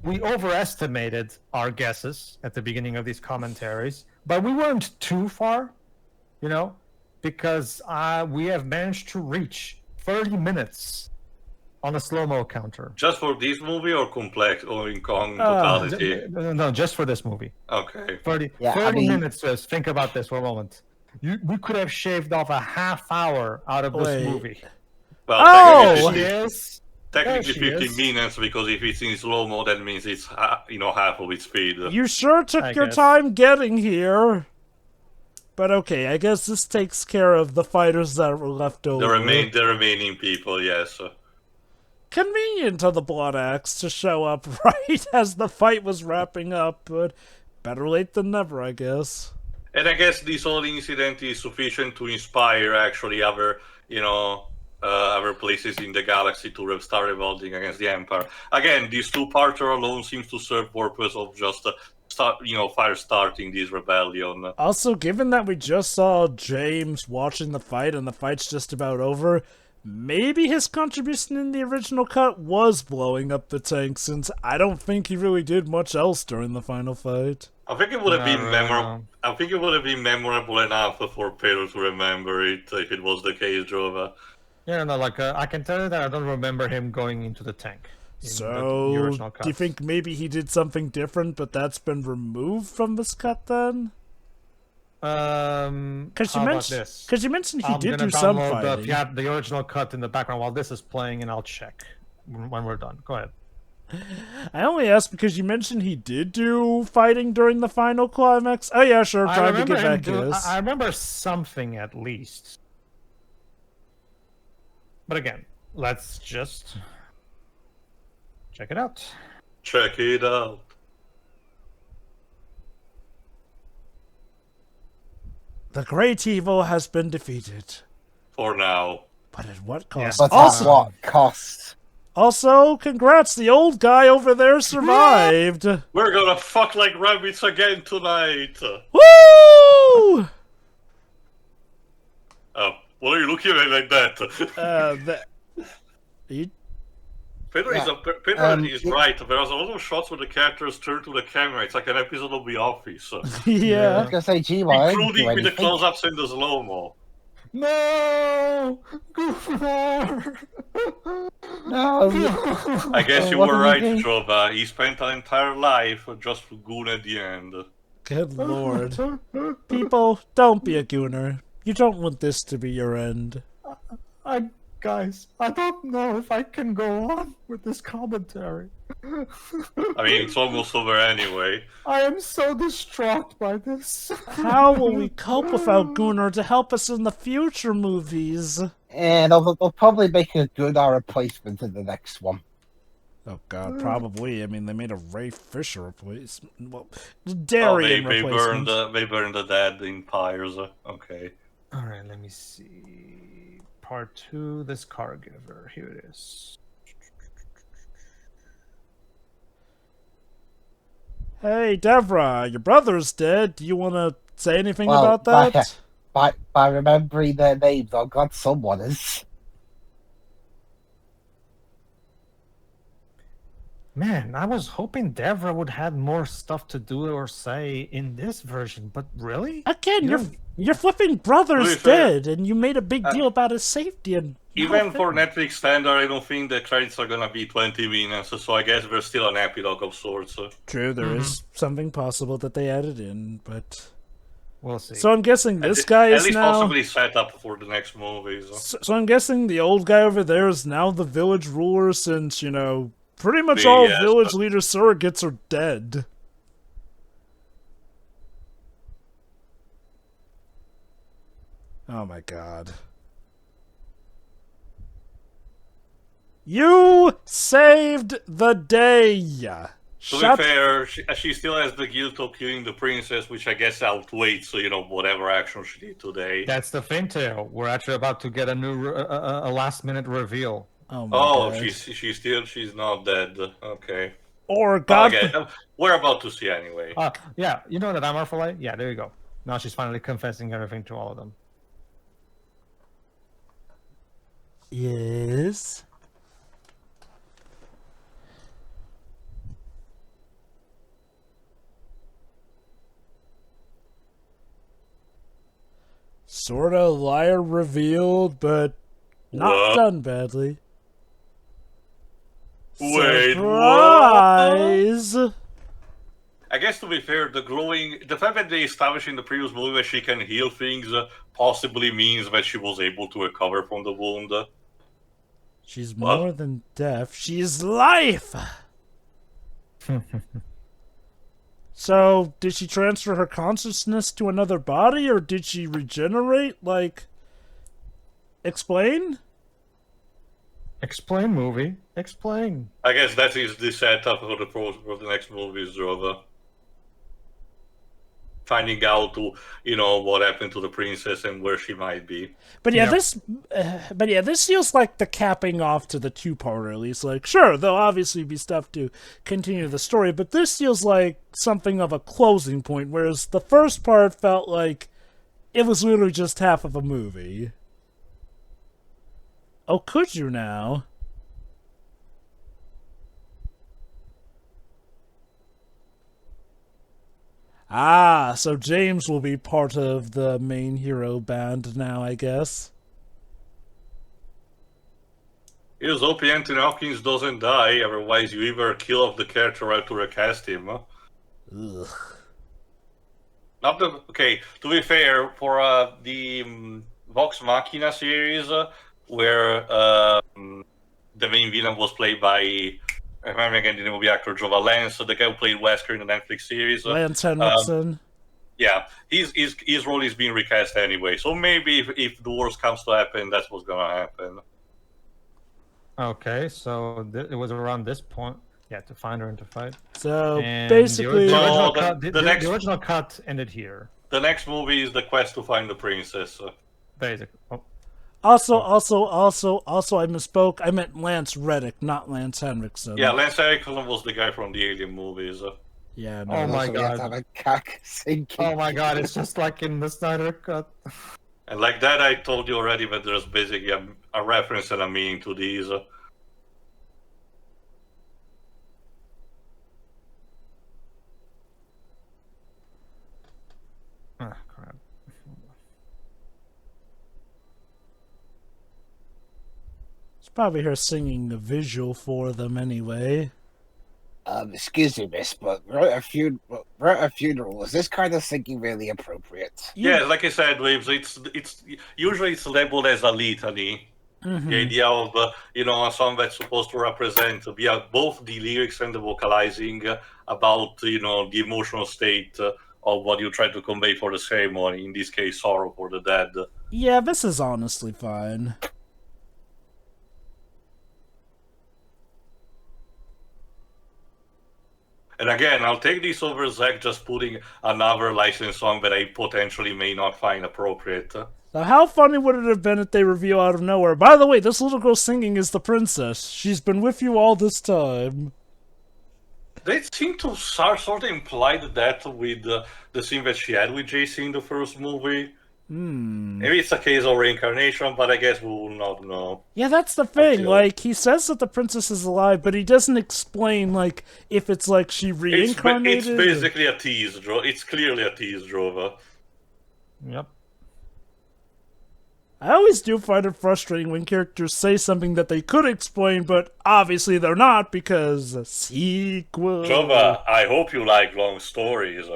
we overestimated our guesses at the beginning of these commentaries, but we weren't too far, you know, because we have managed to reach 30 minutes on a slow-mo counter. Just for this movie or complex or in totality? No, just for this movie. Okay. 30, Yeah, 30 I mean- minutes, just think about this for a moment. We could have shaved off a half hour out of this Wait. movie. Well, Oh! technically, Yes. technically There she 15 is. minutes because if it's in slow mo, that means it's half of its speed. You sure took I your guess. time getting here. But okay, I guess this takes care of the fighters that were left over. The remaining people, yes. Convenient of the Blood Axe to show up right as the fight was wrapping up, but better late than never, I guess. And I guess this whole incident is sufficient to inspire actually other, other places in the galaxy to start revolting against the Empire. Again, this two-parter alone seems to serve purpose of just fire starting this rebellion. Also, given that we just saw James watching the fight and the fight's just about over, maybe his contribution in the original cut was blowing up the tank, since I don't think he really did much else during the final fight. I think it would have been Not really, memorable. no. I think it would have been memorable enough for Pedro to remember it if it was the case, Jova. Yeah, no, like I can tell you that I don't remember him going into the tank. in the So, original do you cuts. think maybe he did something different, but that's been removed from this cut then? Because How about this? you mentioned he I'm did gonna do some download fighting. the original cut in the background while this is playing, and I'll check when we're done. Go ahead. I only asked because you mentioned he did do fighting during the final climax. Oh yeah, sure, trying to get back his. I remember something at least. But again, let's just check it out. Check it out. The great evil has been defeated. For now. But at what cost? but Also, at what cost? congrats, the old guy over there survived. We're gonna fuck like rabbits again tonight. Woo! What are you looking at like that? Pedro is right. There's a lot of shots where the characters turn to the camera. It's like an episode of The Office. Yeah. I was gonna say, gee, why Including with the close-ups and the slow-mo. No! Gunnar! No. I guess you What were did he right, do? Joba. He spent an entire life just for Goon at the end. Good lord. People, don't be a Gunnar. You don't want this to be your end. Guys, I don't know if I can go on with this commentary. I mean, it's almost over anyway. I am so distraught by this. How will we cope without Gunnar to help us in the future movies? And they'll probably make a Gunnar replacement in the next one. Oh god, probably. I mean, they made a Ray Fisher replacement. Well, They Darian burned replacement. the dead empires. Okay. Alright, let me see. Part 2, this Caregiver. Here it is. Hey, Devra, your brother's dead. Do you want to say anything about that? By remembering their names, I'm glad someone is. Man, I was hoping Devra would have more stuff to do or say in this version, but really? Again, your flipping brother's dead, and you made a big deal about his safety. And Even for Netflix standard, I don't think the credits are gonna be 20 minutes, so I guess there's still an epilogue of sorts. True, there is something possible that they added in, but we'll see. So I'm guessing this guy is at least now possibly set up for the next movies. So I'm guessing the old guy over there is now the village ruler, since pretty much all village leader surrogates are dead. Oh my god. You saved the day! To be fair, she still has the guilt of killing the princess, which I guess outweighs, whatever action she did today. That's the thing, Teo. We're actually about to get a new, a last-minute reveal. Oh my god. She's not dead. Okay. Or God. Okay, we're about to see anyway. Yeah, you know that I'm Arfalay? Yeah, there you go. Now she's finally confessing everything to all of them. Yes. Sorta liar revealed, but not done badly. Wait, surprise! What? I guess to be fair, the fact that they established in the previous movie that she can heal things possibly means that she was able to recover from the wound. She's more than death. She's life! So, did she transfer her consciousness to another body, or did she regenerate? Explain? Explain, movie. Explain. I guess that is the setup for the next movies, Drova. Finding out what happened to the princess and where she might be. But this feels like the capping off to the two-parter, at least. Sure, there'll obviously be stuff to continue the story, but this feels like something of a closing point, whereas the first part felt like it was literally just half of a movie. Oh, could you now? Ah, so James will be part of the main hero band now, I guess. Here's hoping Anthony Hopkins doesn't die, otherwise you either kill off the character or to recast him. Ugh. Okay, to be fair, for the Vox Machina series, where the main villain was played by, I remember again the name of the actor, Jova Lance, the guy who played Wesker in the Netflix series. Lance Henriksen. Yeah, his role is being recast anyway, so maybe if the worst comes to happen, that's what's gonna happen. Okay, so it was around this point, to find her and to fight. So and basically, the original cut ended here. The next movie is the quest to find the princess. Basically. Oh. Also, I misspoke. I meant Lance Reddick, not Lance Henriksen. Yeah, Lance Henriksen was the guy from the Alien movies. Yeah. No, oh my god. Oh my god, it's just like in the Snyder cut. And like that, I told you already that there's basically a reference and a meaning to these. Ah, crap. It's probably her singing the visual for them anyway. Excuse me, miss, but we're at a funeral. Is this kind of singing really appropriate? Yeah, like I said, Waves, it's usually it's labeled as a litany. Mm-hmm. The idea of a song that's supposed to represent both the lyrics and the vocalizing about the emotional state of what you try to convey for the ceremony. In this case, sorrow for the dead. Yeah, this is honestly fine. And again, I'll take this over Zack just putting another licensed song that I potentially may not find appropriate. Now, how funny would it have been if they reveal out of nowhere, by the way, this little girl singing is the princess. She's been with you all this time. They seem to sort of imply that with the scene that she had with JC in the first movie. Maybe it's a case of reincarnation, but I guess we will not know. Yeah, that's the thing. Like, he says that the princess is alive, but he doesn't explain, like, if it's like she reincarnated. It's basically a tease, It's clearly a tease, Drover. Yep. I always do find it frustrating when characters say something that they could explain, but obviously they're not because a sequel. Drover, I hope you like long stories.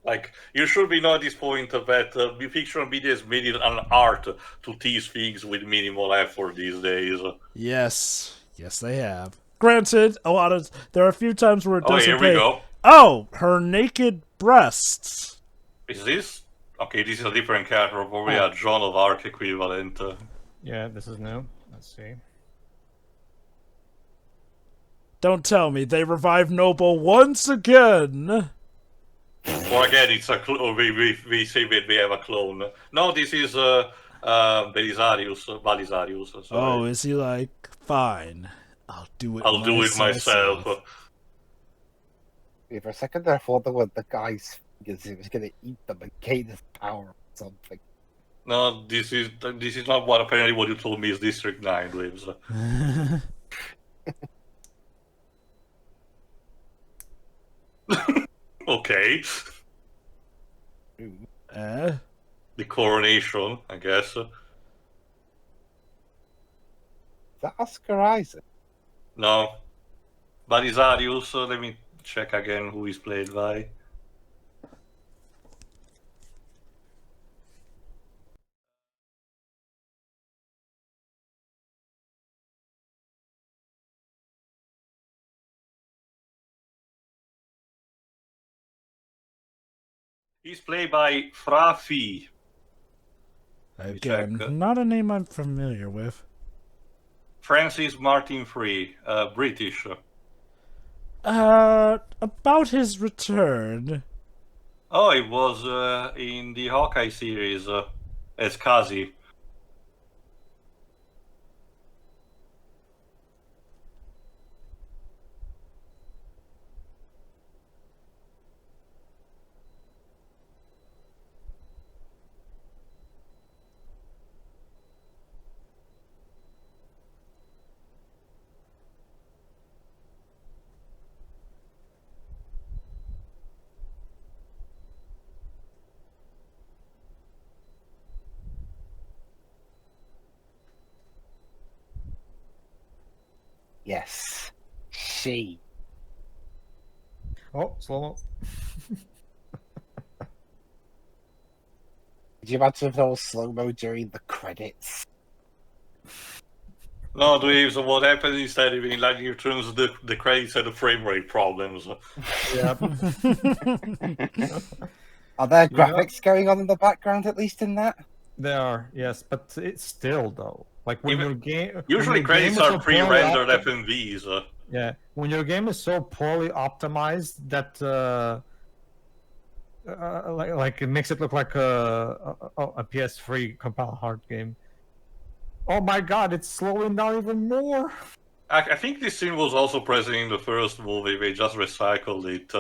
Like, you should be know at this point that fictional media has made it an art to tease things with minimal effort these days. Yes. Yes, they have. Granted, there are a few times where it doesn't here we go. Oh, her naked breasts. Is this? Okay, this is a different character, probably a Joan of Arc equivalent. Yeah, this is new. Let's see. Don't tell me they revive Noble once again. Or again, it's a clone. We say that we have a clone. No, this is Belisarius. Sorry. Oh, is he like, fine, I'll do it myself. For a second, I thought that when the guy's fingers, he was going to eat them and gain his power or something. No, this is not what apparently what you told me is District 9 lives. Okay. The coronation, I guess. Is that Oscar Isaac? No. Belisarius, let me check again who is played by. He's played by Fra Fee. Again, not a name I'm familiar with. Francis Martin Free, British. About his return. Oh, it was in the Hawkeye series as Kazi. Yes. She. Oh, slow-mo. Did you imagine if there was slow-mo during the credits? No, Dave, so what happened instead of like in terms of the credits and the frame rate problems? Yeah. Are there graphics going on in the background, at least in that? There are, yes, but it's still though. Like when your game usually credits are pre-rendered FMVs. Yeah, when your game is so poorly optimized that like it makes it look like a PS3 compile hard game. Oh my god, it's slowing down even more. I think this scene was also present in the first movie. They just recycled it.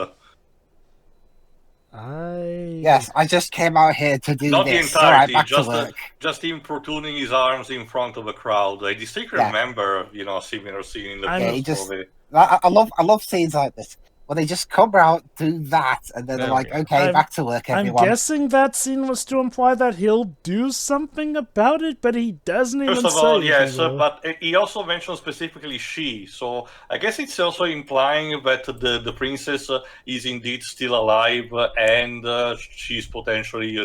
Yes, I just came out here to do Not this. the All right, entirety, back to work. just him protruding his arms in front of a crowd. I distinctly remember, a similar scene in the first movie. I love scenes like this. Well, they just come out, do that, and then they're like, okay, back to work, everyone. I'm guessing that scene was to imply that he'll do something about it, but he doesn't even say. First of all, yes, but he also mentioned specifically she, so I guess it's also implying that the princess is indeed still alive, and she's potentially,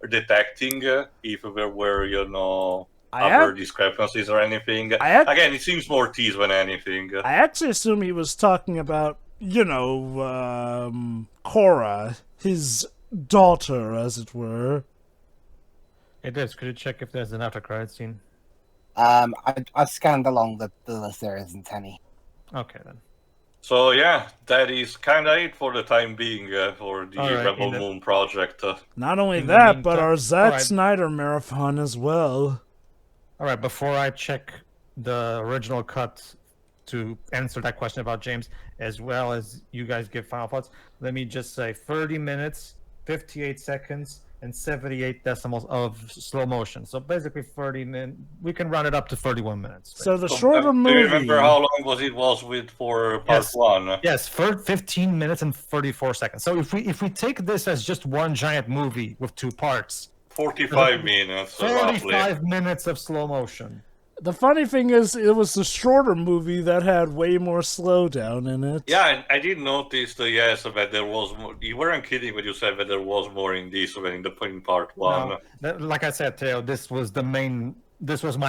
detecting if there were, other discrepancies or anything. Again, it seems more tease than anything. I actually assume he was talking about, Kora, his daughter, as it were. Hey, Dibs, could you check if there's an after credit scene? I scanned along the list. There isn't any. Okay, then. So, yeah, that is kind of it for the time being for the Rebel Moon project. Not only that, but our Zack Snyder marathon as well. All right, before I check the original cut to answer that question about James, as well as you guys give final thoughts, let me just say 30 minutes, 58 seconds, and 78 decimals of slow motion. So basically 30 minutes. We can run it up to 31 minutes. So the shorter movie... Do you remember how long it was for part one? Yes, for 15 minutes and 34 seconds. So if we take this as just one giant movie with two parts... 45 minutes, 45 roughly. minutes of slow motion. The funny thing is, it was the shorter movie that had way more slowdown in it. Yeah, I did notice, that there was more. You weren't kidding when you said that there was more in this than in part one. No, like I said, Theo, this was my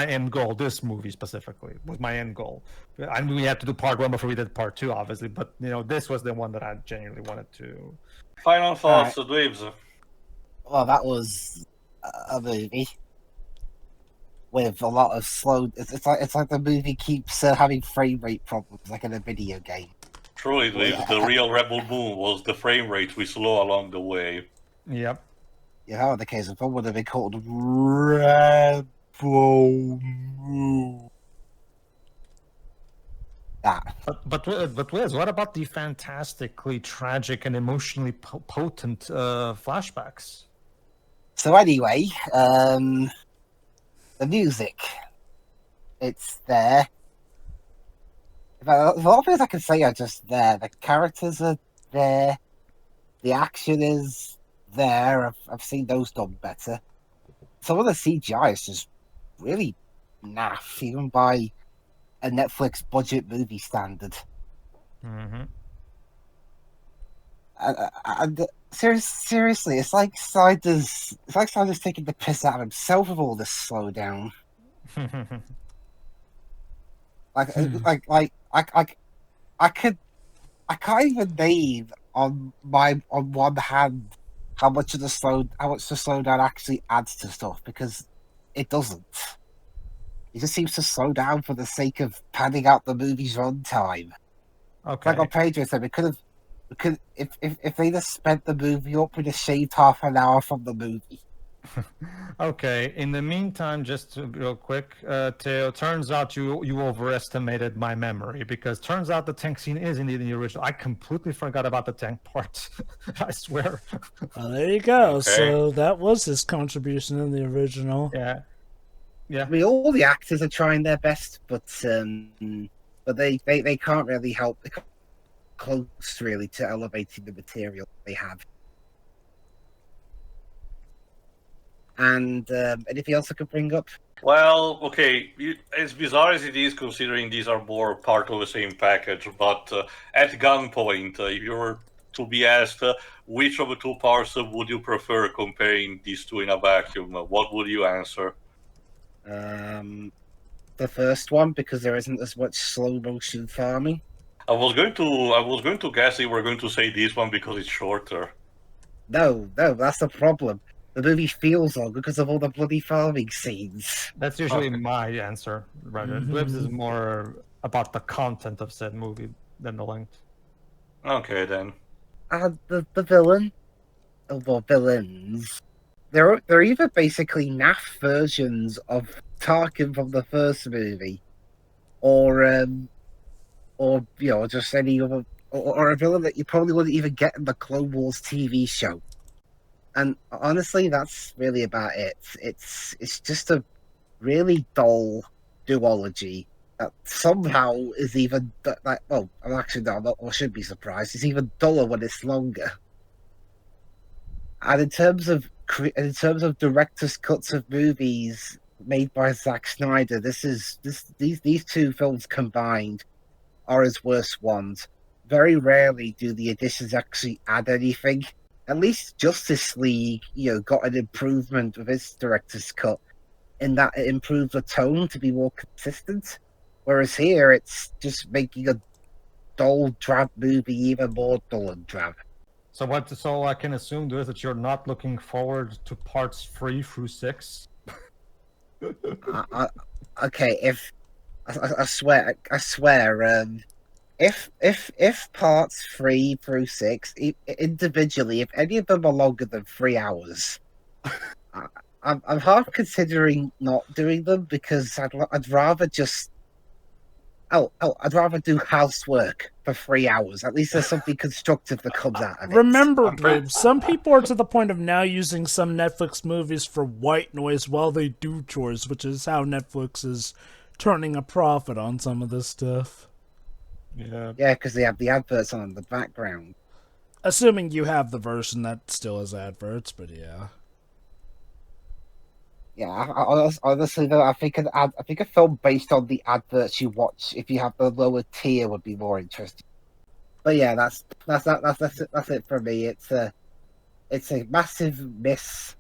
end goal. This movie specifically was my end goal. I mean, we had to do part one before we did part two, obviously, but this was the one that I genuinely wanted to. Final thoughts, Dweebs. Well, that was a movie with a lot of slow. It's like the movie keeps having frame rate problems, like in a video game. Truly, the real Rebel Moon was the frame rate we slow along the way. Yep. Yeah, in the case of it would have been called Rebel Moon. But Liz, what about the fantastically tragic and emotionally potent flashbacks? So anyway, the music, it's there. A lot of things I can say are just there. The characters are there. The action is there. I've seen those done better. Some of the CGI is just really naff, even by a Netflix budget movie standard. Mm-hmm. And seriously, it's like Snyder's taking the piss out of himself with all this slowdown. I can't even name on one hand how much the slowdown actually adds to stuff, because it doesn't. It just seems to slow down for the sake of padding out the movie's runtime. Okay. Like on Pedro said, if they just spent the movie up, we'd have shaved half an hour from the movie. Okay. In the meantime, just real quick, Theo, turns out you overestimated my memory, because turns out the tank scene is indeed in the original. I completely forgot about the tank part. I swear. Well, there you go. Okay. So that was his contribution in the original. Yeah. I mean, all the actors are trying their best, but they can't really help. They can't close really to elevating the material they have. And anything else I could bring up? Well, okay, as bizarre as it is, considering these are more part of the same package, but at gunpoint, if you were to be asked which of the two parts would you prefer comparing these two in a vacuum, what would you answer? The first one, because there isn't as much slow motion farming. I was going to guess you were going to say this one because it's shorter. No, that's the problem. The movie feels long because of all the bloody farming scenes. That's usually my answer. Right? Blibs is more about the content of said movie than the length. Okay, then. And the villain, or villains, they're either basically naff versions of Tarkin from the first movie, or just any other or a villain that you probably wouldn't even get in the Clone Wars TV show. And honestly, that's really about it. It's just a really dull duology that somehow is even like. Well, I'm actually not. I should be surprised. It's even duller when it's longer. And in terms of director's cuts of movies made by Zack Snyder, these two films combined are his worst ones. Very rarely do the additions actually add anything. At least Justice League, got an improvement with its director's cut in that it improved the tone to be more consistent. Whereas here, it's just making a dull, drab movie even more dull and drab. So I can assume is that you're not looking forward to parts 3 through 6. Okay, if I swear, if parts 3 through 6 individually, if any of them are longer than 3 hours, I'm half considering not doing them because I'd rather just. I'd rather do housework for 3 hours. At least there's something constructive that comes out of it. Remember, Drew, some people are to the point of now using some Netflix movies for white noise while they do chores, which is how Netflix is turning a profit on some of this stuff. Yeah, because they have the adverts on in the background. Assuming you have the version that still has adverts, but yeah. Yeah, honestly though, I think a film based on the adverts you watch, if you have the lower tier, would be more interesting. But yeah, that's it for me. It's a massive miss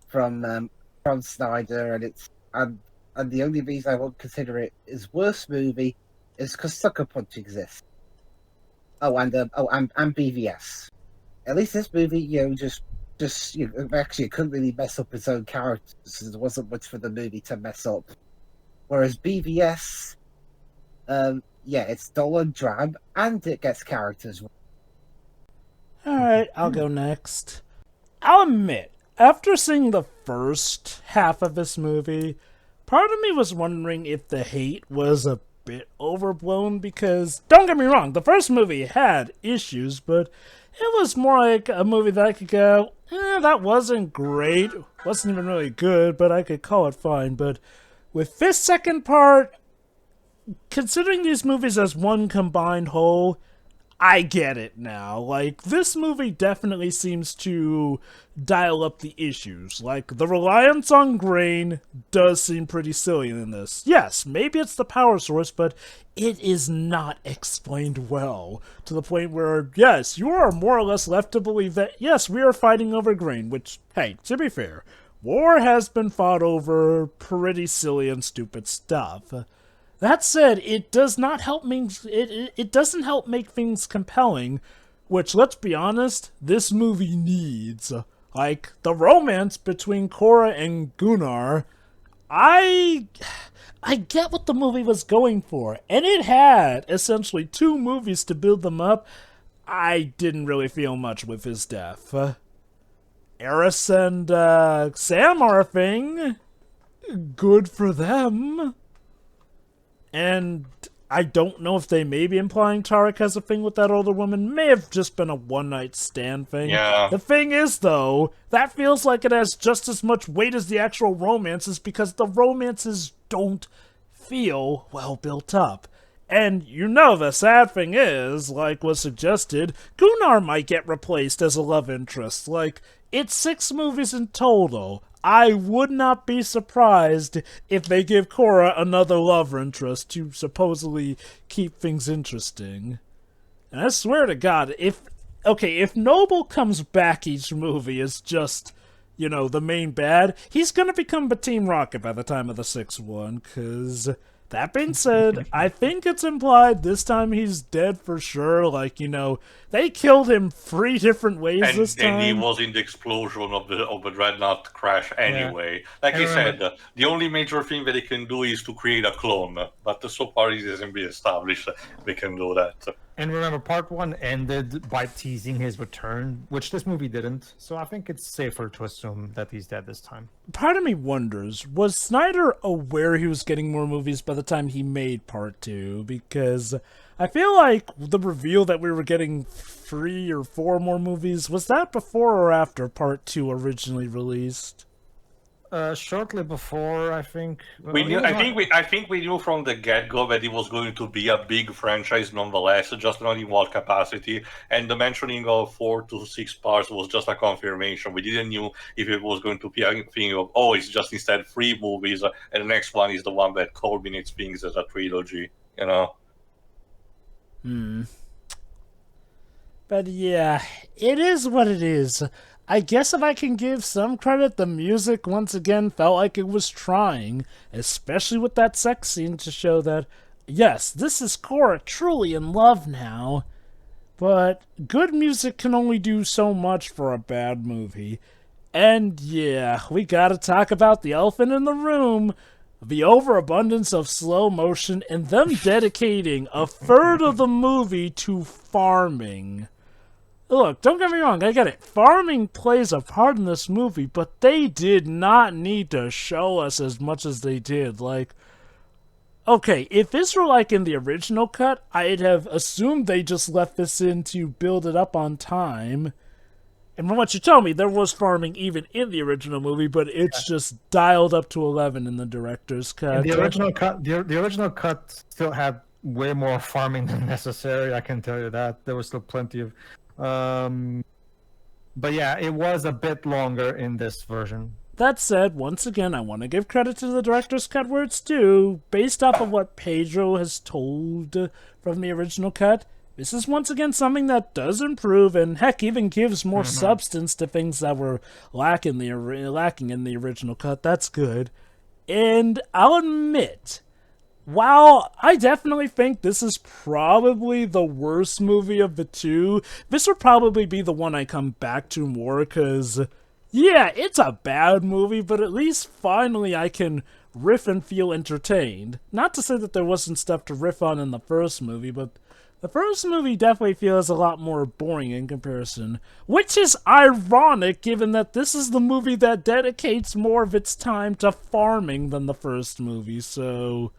from Snyder, and the only reason I won't consider it his worst movie is because Sucker Punch exists. And BVS. At least this movie, actually it couldn't really mess up its own characters because there wasn't much for the movie to mess up. Whereas BVS, it's dull and drab, and it gets characters. Alright, I'll go next. I'll admit, after seeing the first half of this movie, part of me was wondering if the hate was a bit overblown because, don't get me wrong, the first movie had issues, but it was more like a movie that I could go, that wasn't great, wasn't even really good, but I could call it fine. But with this second part, considering these movies as one combined whole, I get it now. Like, this movie definitely seems to dial up the issues. Like, the reliance on grain does seem pretty silly in this. Yes, maybe it's the power source, but it is not explained well. To the point where, yes, you are more or less left to believe that, yes, we are fighting over grain, which, hey, to be fair, war has been fought over pretty silly and stupid stuff. That said, it does not help it doesn't help make things compelling, which, let's be honest, this movie needs. Like, the romance between Kora and Gunnar, I get what the movie was going for, and it had essentially 2 movies to build them up. I didn't really feel much with his death. Eris and Sam are a thing. Good for them. And I don't know if they may be implying Tarek has a thing with that older woman. May have just been a one-night stand thing. Yeah. The thing is, though, that feels like it has just as much weight as the actual romances because the romances don't feel well built up. And the sad thing is, like was suggested, Gunnar might get replaced as a love interest. Like, it's 6 movies in total. I would not be surprised if they give Kora another love interest to supposedly keep things interesting. And I swear to God, if Noble comes back each movie as just, the main bad, he's gonna become the Team Rocket by the time of the 6th one, cause that being said, I think it's implied this time he's dead for sure. Like, they killed him 3 different ways this time. And he was in the explosion of the Dreadnought crash anyway. Yeah. Like I said, the only major thing that he can do is to create a clone. But so far it hasn't been established we can do that. And remember, part 1 ended by teasing his return, which this movie didn't. So I think it's safer to assume that he's dead this time. Part of me wonders, was Snyder aware he was getting more movies by the time he made part 2? Because I feel like the reveal that we were getting 3 or 4 more movies, was that before or after Part 2 originally released? Shortly before, I think. We knew, I think we knew from the get-go that it was going to be a big franchise nonetheless, just not in what capacity. And the mentioning of 4 to 6 parts was just a confirmation. We didn't know if it was going to be a thing of, oh, it's just instead 3 movies, and the next one is the one that culminates things as a trilogy, you know? But yeah, it is what it is. I guess if I can give some credit, the music once again felt like it was trying, especially with that sex scene to show that, yes, this is Kora truly in love now. But good music can only do so much for a bad movie. And yeah, we gotta talk about the elephant in the room, the overabundance of slow motion, and them dedicating a third of the movie to farming. Look, don't get me wrong, I get it. Farming plays a part in this movie, but they did not need to show us as much as they did. Like, okay, if this were like in the original cut, I'd have assumed they just left this in to build it up on time. And from what you told me, there was farming even in the original movie, but it's just dialed up to 11 in the director's cut. The original cut still had way more farming than necessary, I can tell you that. There was still plenty of... but yeah, it was a bit longer in this version. That said, once again, I want to give credit to the director's cut where it's due. Based off of what Pedro has told from the original cut, this is once again something that does improve, and heck, even gives more substance to things that were lacking in the original cut. That's good. And I'll admit, while I definitely think this is probably the worst movie of the two, this would probably be the one I come back to more, because, yeah, it's a bad movie, but at least finally I can riff and feel entertained. Not to say that there wasn't stuff to riff on in the first movie, but the first movie definitely feels a lot more boring in comparison, which is ironic given that this is the movie that dedicates more of its time to farming than the first movie, so...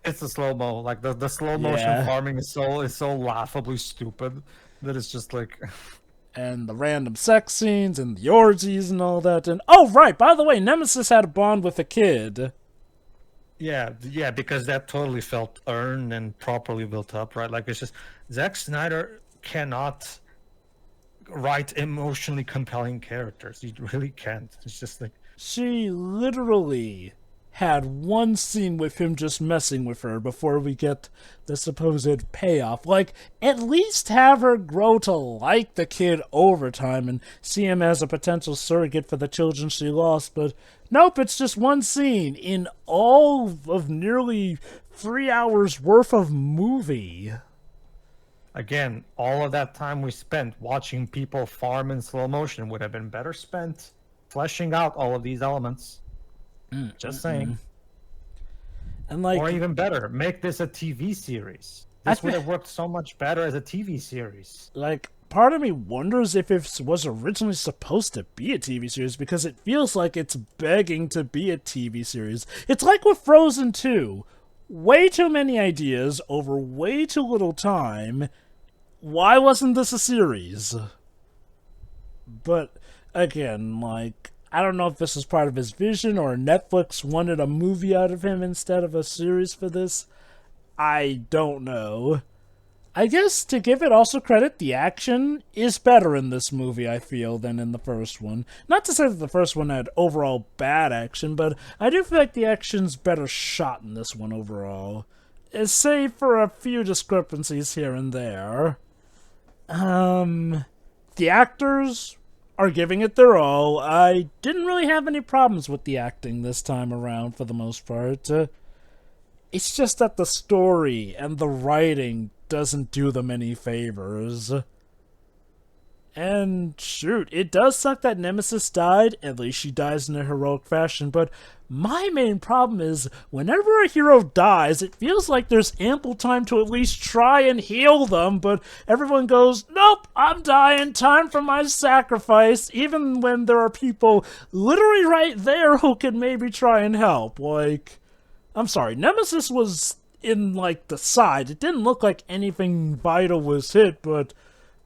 It's the slow-mo. Like, the slow-motion farming is so laughably stupid that it's just like... And the random sex scenes and the orgies and all that. And oh, right, by the way, Nemesis had a bond with a kid. Yeah, because that totally felt earned and properly built up, right? Like, it's just... Zack Snyder cannot write emotionally compelling characters. He really can't. It's just like... She literally had one scene with him just messing with her before we get the supposed payoff. Like, at least have her grow to like the kid over time and see him as a potential surrogate for the children she lost, but nope, it's just one scene in all of nearly 3 hours worth of movie. Again, all of that time we spent watching people farm in slow motion would have been better spent fleshing out all of these elements. Just saying. And like, or even better, make this a TV series. This would have worked so much better as a TV series. Like, part of me wonders if it was originally supposed to be a TV series, because it feels like it's begging to be a TV series. It's like with Frozen 2. Way too many ideas over way too little time. Why wasn't this a series? But, again, like... I don't know if this is part of his vision or Netflix wanted a movie out of him instead of a series for this. I don't know. I guess to give it also credit, the action is better in this movie, I feel, than in the first one. Not to say that the first one had overall bad action, but I do feel like the action's better shot in this one overall. Save for a few discrepancies here and there. The actors are giving it their all. I didn't really have any problems with the acting this time around for the most part. It's just that the story and the writing doesn't do them any favors. And shoot, it does suck that Nemesis died. At least she dies in a heroic fashion, but my main problem is whenever a hero dies, it feels like there's ample time to at least try and heal them, but everyone goes, nope, I'm dying, time for my sacrifice, even when there are people literally right there who could maybe try and help. Like, I'm sorry, Nemesis was in, like, the side. It didn't look like anything vital was hit, but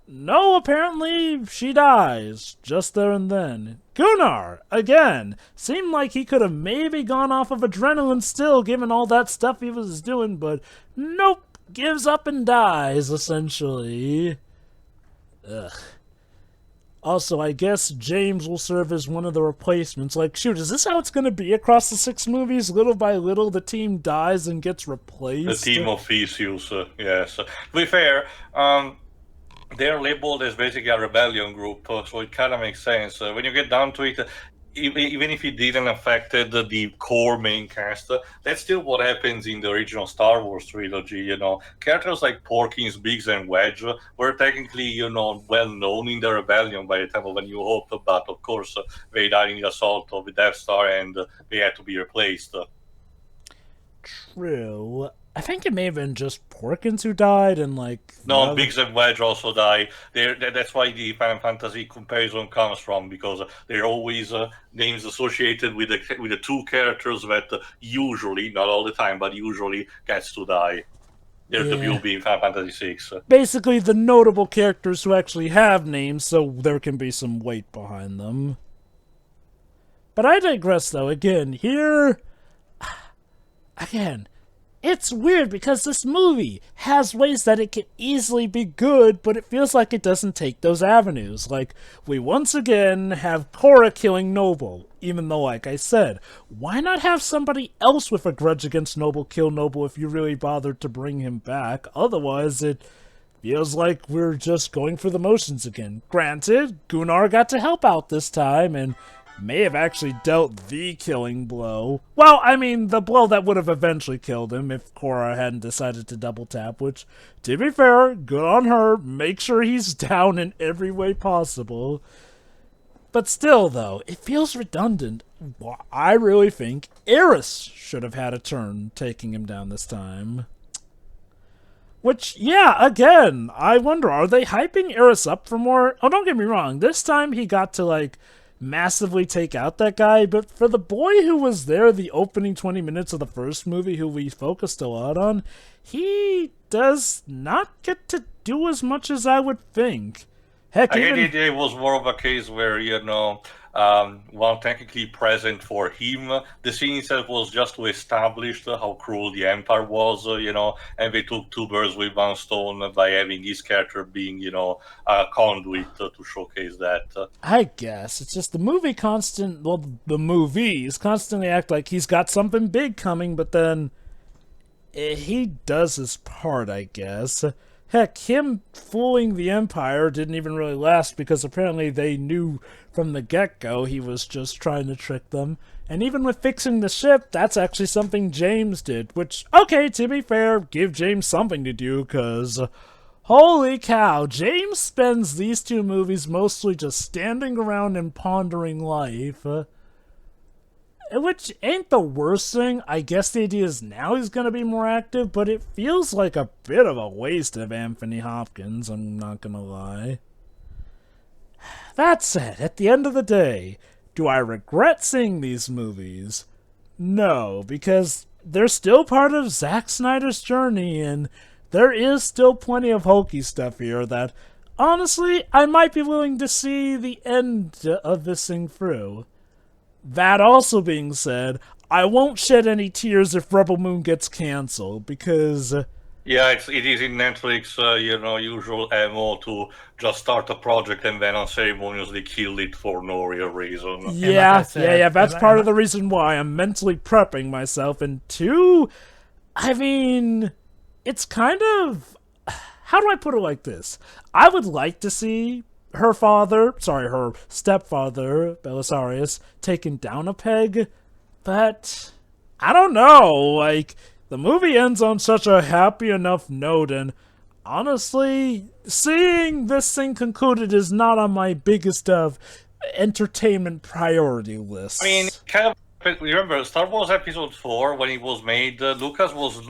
no, apparently she dies just there and then. Gunnar, again, seemed like he could have maybe gone off of adrenaline still, given all that stuff he was doing, but nope, gives up and dies, essentially. Ugh. Also, I guess James will serve as one of the replacements. Like, shoot, is this how it's going to be across the 6 movies? Little by little, the team dies and gets replaced? The team of Theseus, yes. To be fair, they're labeled as basically a rebellion group, so it kind of makes sense. When you get down to it, even if it didn't affect the core main cast, that's still what happens in the original Star Wars trilogy, you know. Characters like Porkins, Biggs, and Wedge were technically, you know, well known in the rebellion by the time of A New Hope, but of course they died in the assault of the Death Star and they had to be replaced. True. I think it may have been just Porkins who died, and like... No, Biggs and Wedge also die. That's why the Final Fantasy comparison comes from, because they're always names associated with the 2 characters that usually, not all the time, but usually gets to die. Their debut being Final Fantasy VI. Basically, the notable characters who actually have names, so there can be some weight behind them. But I digress, though. Again, it's weird because this movie has ways that it can easily be good, but it feels like it doesn't take those avenues. Like, we once again have Kora killing Noble, even though, like I said, why not have somebody else with a grudge against Noble kill Noble if you really bothered to bring him back? Otherwise, it feels like we're just going for the motions again. Granted, Gunnar got to help out this time, and may have actually dealt the killing blow. Well, I mean, the blow that would have eventually killed him if Kora hadn't decided to double tap, which, to be fair, good on her. Make sure he's down in every way possible. But still, though, it feels redundant. Well, I really think Eris should have had a turn taking him down this time. Which, yeah, again, I wonder, are they hyping Eris up for more? Oh, don't get me wrong, this time he got to, like, massively take out that guy, but for the boy who was there the opening 20 minutes of the first movie, who we focused a lot on, he does not get to do as much as I would think. Heck, it was more of a case where, you know, while technically present for him, the scene itself was just to establish how cruel the Empire was, you know, and they took 2 birds with 1 stone by having his character being, you know, a conduit to showcase that. I guess. It's just the movies constantly act like he's got something big coming, but then he does his part, I guess. Heck, him fooling the Empire didn't even really last because apparently they knew from the get-go he was just trying to trick them. And even with fixing the ship, that's actually something James did. Which, okay, to be fair, give James something to do, because holy cow, James spends these 2 movies mostly just standing around and pondering life. Which ain't the worst thing. I guess the idea is now he's going to be more active, but it feels like a bit of a waste of Anthony Hopkins, I'm not going to lie. That said, at the end of the day, do I regret seeing these movies? No, because they're still part of Zack Snyder's journey, and there is still plenty of hokey stuff here that, honestly, I might be willing to see the end of this thing through. That also being said, I won't shed any tears if Rebel Moon gets cancelled, because... yeah, it is in Netflix, you know, usual MO to just start a project and then unceremoniously kill it for no real reason. Yeah, that's part of the reason why I'm mentally prepping myself. And 2, I mean, it's kind of... how do I put it like this? I would like to see her stepfather, Belisarius, taken down a peg, but I don't know, like, the movie ends on such a happy enough note, and honestly, seeing this thing concluded is not on my biggest of entertainment priority list. I mean, it kind of remember Star Wars Episode 4 when it was made. Lucas was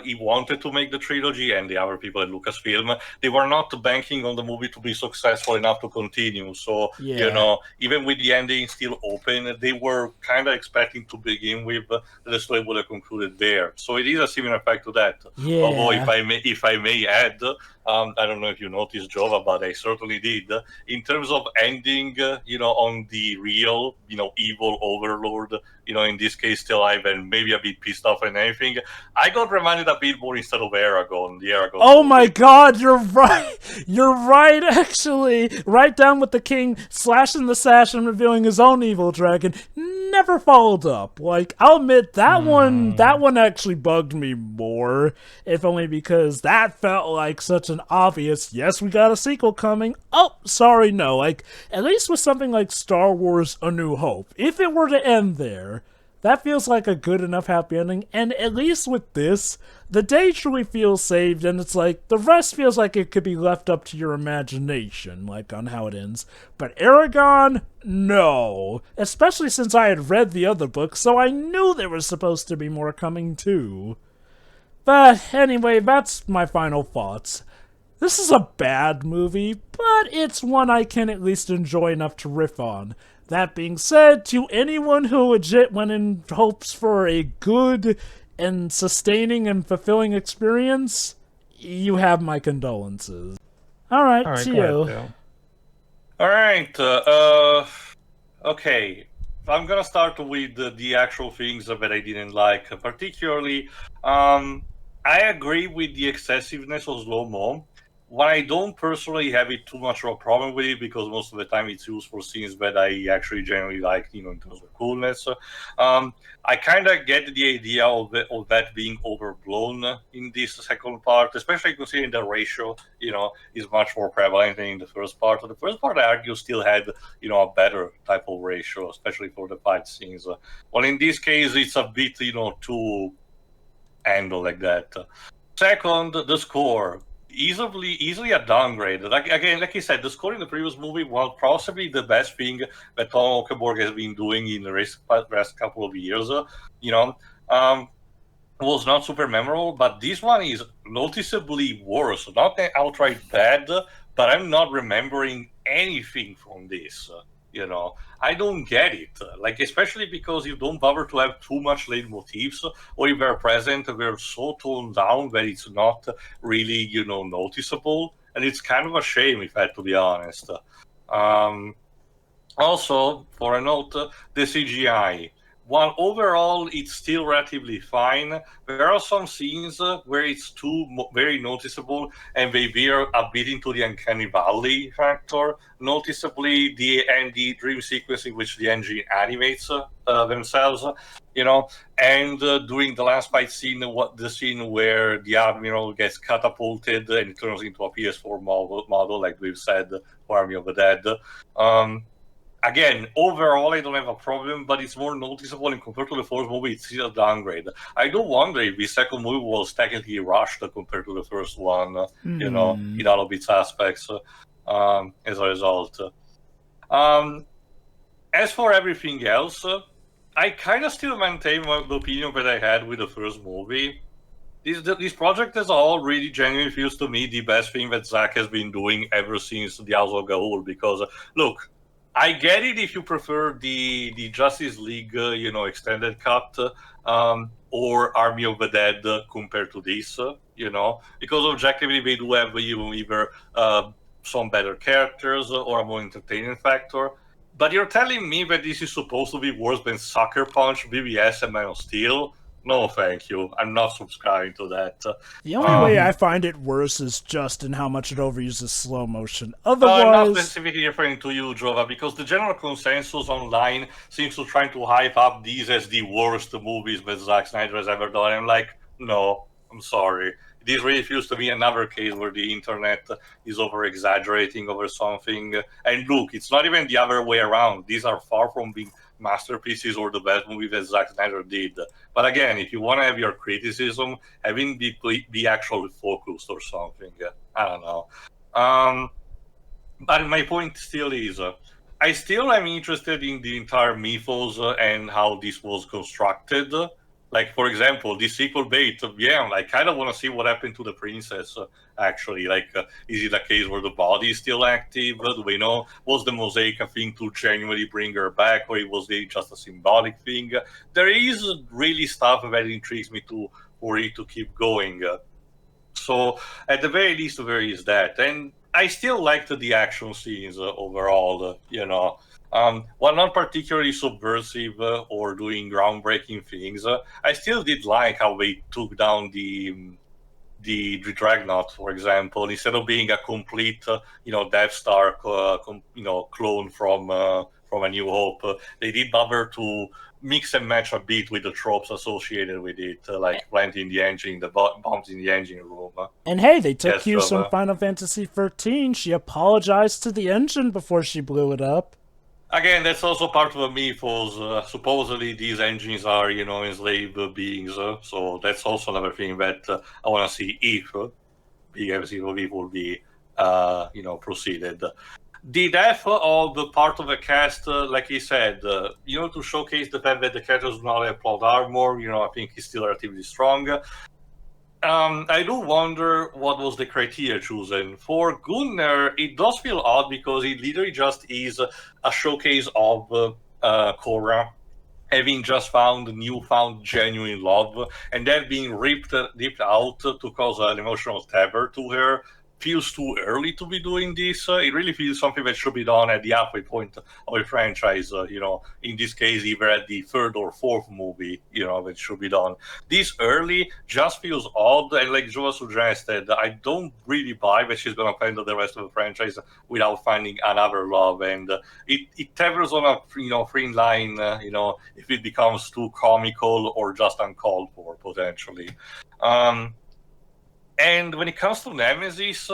he wanted to make the trilogy, and the other people at Lucasfilm, they were not banking on the movie to be successful enough to continue. So even with the ending still open, they were kind of expecting to begin with the story would have concluded there. So it is a similar effect to that. Yeah. Although if I may add, I don't know if you noticed, Jova, but I certainly did. In terms of ending, on the real, evil overlord, in this case, still alive and maybe a bit pissed off and everything, I got reminded a bit more instead of Aragon, the Aragon. Oh my God, you're right. You're right, actually. Right down with the king slashing the sash and revealing his own evil dragon. Never followed up. Like, I'll admit that one actually bugged me more, if only because that felt like such an obvious, yes, we got a sequel coming. Oh, sorry, no. Like, at least with something like Star Wars A New Hope, if it were to end there, that feels like a good enough happy ending, and at least with this, the day truly feels saved, and it's like, the rest feels like it could be left up to your imagination, like, on how it ends. But Aragon, no. Especially since I had read the other books, so I knew there was supposed to be more coming too. But anyway, that's my final thoughts. This is a bad movie, but it's one I can at least enjoy enough to riff on. That being said, to anyone who legit went in hopes for a good and sustaining and fulfilling experience, you have my condolences. All right, to you. All right. Okay. I'm gonna start with the actual things that I didn't like. Particularly, I agree with the excessiveness of slow-mo. While I don't personally have it too much of a problem with it, because most of the time it's used for scenes that I actually generally like, in terms of coolness. I kind of get the idea of that being overblown in this second part, especially considering the ratio, is much more prevalent than in the first part. So the first part, I argue, still had, a better type of ratio, especially for the fight scenes. Well, in this case, it's a bit, too angled like that. Second, the score. Easily a downgrade. Like you said, the score in the previous movie was possibly the best thing that Tom Okenborg has been doing in the last couple of years. Was not super memorable, but this one is noticeably worse. Not outright bad, but I'm not remembering anything from this. I don't get it. Like, especially because you don't bother to have too much leitmotifs, or if they're present, they're so toned down that it's not really, noticeable. And it's kind of a shame, if I had to be honest. Also, for a note, the CGI. While overall it's still relatively fine, there are some scenes where it's very noticeable, and they veer a bit into the uncanny valley factor. Noticeably, the dream sequence in which the engine animates themselves, and during the last fight scene, the scene where the Admiral gets catapulted and it turns into a PS4 model, like we've said, for Army of the Dead. Again, overall, I don't have a problem, but it's more noticeable, and compared to the first movie, it's still a downgrade. I do wonder if the second movie was technically rushed compared to the first one, in all of its aspects, as a result. As for everything else, I kind of still maintain the opinion that I had with the first movie. This project as a whole really genuinely feels to me the best thing that Zack has been doing ever since the House of Gaul, because, look, I get it if you prefer the Justice League, extended cut, or Army of the Dead compared to this, because objectively they do have either some better characters or a more entertaining factor. But you're telling me that this is supposed to be worse than Sucker Punch, BBS, and Man of Steel? No, thank you. I'm not subscribing to that. The only way I find it worse is just in how much it overuses slow motion. Otherwise, I'm not specifically referring to you, Jova, because the general consensus online seems to try to hype up these as the worst movies that Zack Snyder has ever done. I'm like, no, I'm sorry. This really feels to be another case where the internet is over-exaggerating over something. And look, it's not even the other way around. These are far from being masterpieces or the best movie that Zack Snyder did. But again, if you want to have your criticism, having be actually focused or something, I don't know. But my point still is, I still am interested in the entire mythos and how this was constructed. Like, for example, this sequel bait, I kind of want to see what happened to the princess, actually. Like, is it a case where the body is still active? Do we know? Was the mosaic a thing to genuinely bring her back, or was it just a symbolic thing? There is really stuff that intrigues me for it to keep going. So, at the very least, there is that. And I still liked the action scenes overall, while not particularly subversive or doing groundbreaking things, I still did like how they took down the Dreadnought, for example, instead of being a complete, Death Star, clone from A New Hope. They did bother to mix and match a bit with the tropes associated with it, like planting the engine, the bombs in the engine room. And hey, they took cues from Final Fantasy 13. She apologized to the engine before she blew it up. Again, that's also part of the mythos. Supposedly, these engines are, enslaved beings. So that's also another thing that I want to see if BFC will be, proceeded. The death of the part of the cast, like he said, to showcase the fact that the characters do not have plot armor, I think he's still relatively strong. I do wonder what was the criteria chosen. For Gunnar, it does feel odd because it literally just is a showcase of Kora having just found newfound genuine love, and then being ripped out to cause an emotional tether to her. Feels too early to be doing this. It really feels something that should be done at the halfway point of a franchise, in this case, either at the third or fourth movie, that should be done. This early just feels odd, and like Joa suggested, I don't really buy that she's going to spend the rest of the franchise without finding another love, and it tethers on a thin line, if it becomes too comical or just uncalled for, potentially. And when it comes to Nemesis,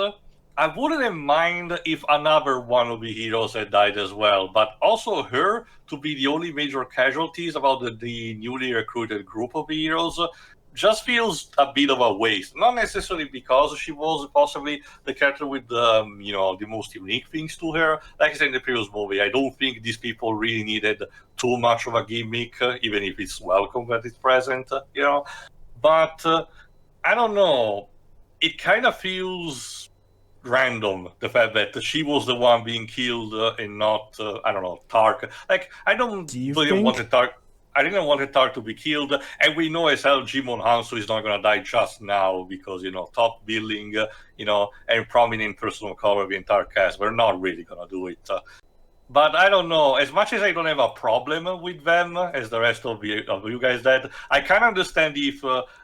I wouldn't mind if another one of the heroes had died as well, but also her to be the only major casualties about the newly recruited group of heroes just feels a bit of a waste. Not necessarily because she was possibly the character with the most unique things to her. Like I said in the previous movie, I don't think these people really needed too much of a gimmick, even if it's welcome that it's present, But I don't know. It kind of feels random, the fact that she was the one being killed and not, Tark. Like, I didn't want Tark to be killed, and we know as hell Jimon Hansu is not going to die just now because, top billing, and prominent personal cover of the entire cast. We're not really going to do it. But I don't know. As much as I don't have a problem with them, as the rest of you guys did, I can understand if,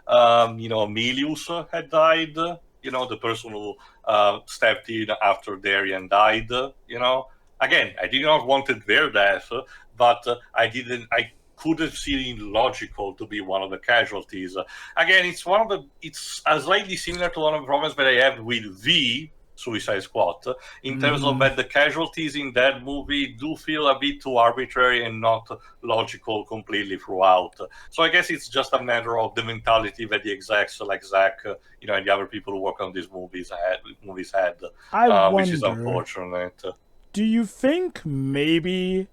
Milius had died. The person who stepped in after Darian died. Again, I did not want their death, but I could have seen it logical to be one of the casualties. Again, it's slightly similar to one of the problems that I have with Suicide Squad, in terms of that the casualties in that movie do feel a bit too arbitrary and not logical completely throughout. So I guess it's just a matter of the mentality that the execs like Zack, and the other people who work on these movies had, which is unfortunate. Do you think maybe,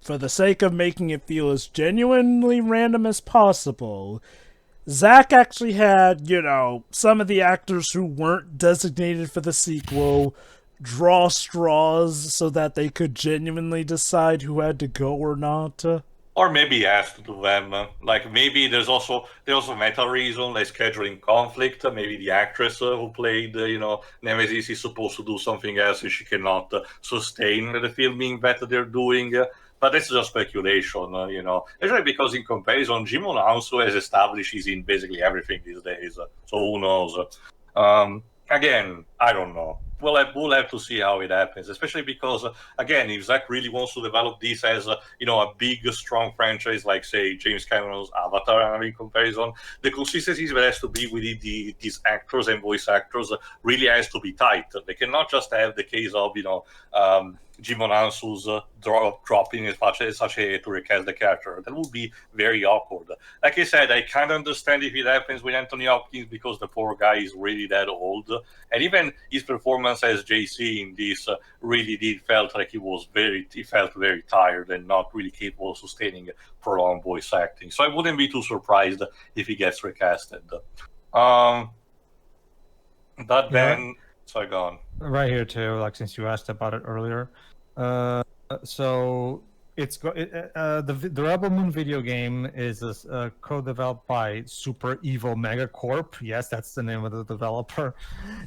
for the sake of making it feel as genuinely random as possible, Zack actually had, some of the actors who weren't designated for the sequel draw straws so that they could genuinely decide who had to go or not? Or maybe asked to them. Like, maybe there's also meta reason, like scheduling conflict. Maybe the actress who played, Nemesis is supposed to do something else and she cannot sustain the filming that they're doing. But that's just speculation, Especially because in comparison, Jimon Hansu has established he's in basically everything these days. So who knows? Again, I don't know. We'll have to see how it happens, especially because, again, if Zack really wants to develop this as, a big, strong franchise like, say, James Cameron's Avatar, in comparison, the consistency that has to be with these actors and voice actors really has to be tight. They cannot just have the case of, Jimon Ansu's dropping such a to recast the character. That would be very awkward. Like I said, I kind of understand if it happens with Anthony Hopkins because the poor guy is really that old, and even his performance as JC in this really did felt like he felt very tired and not really capable of sustaining prolonged voice acting. So I wouldn't be too surprised if he gets recasted. But then, sorry, go on. Right here too, like since you asked about it earlier. So it's the Rebel Moon video game is co-developed by Super Evil Megacorp. Yes, that's the name of the developer,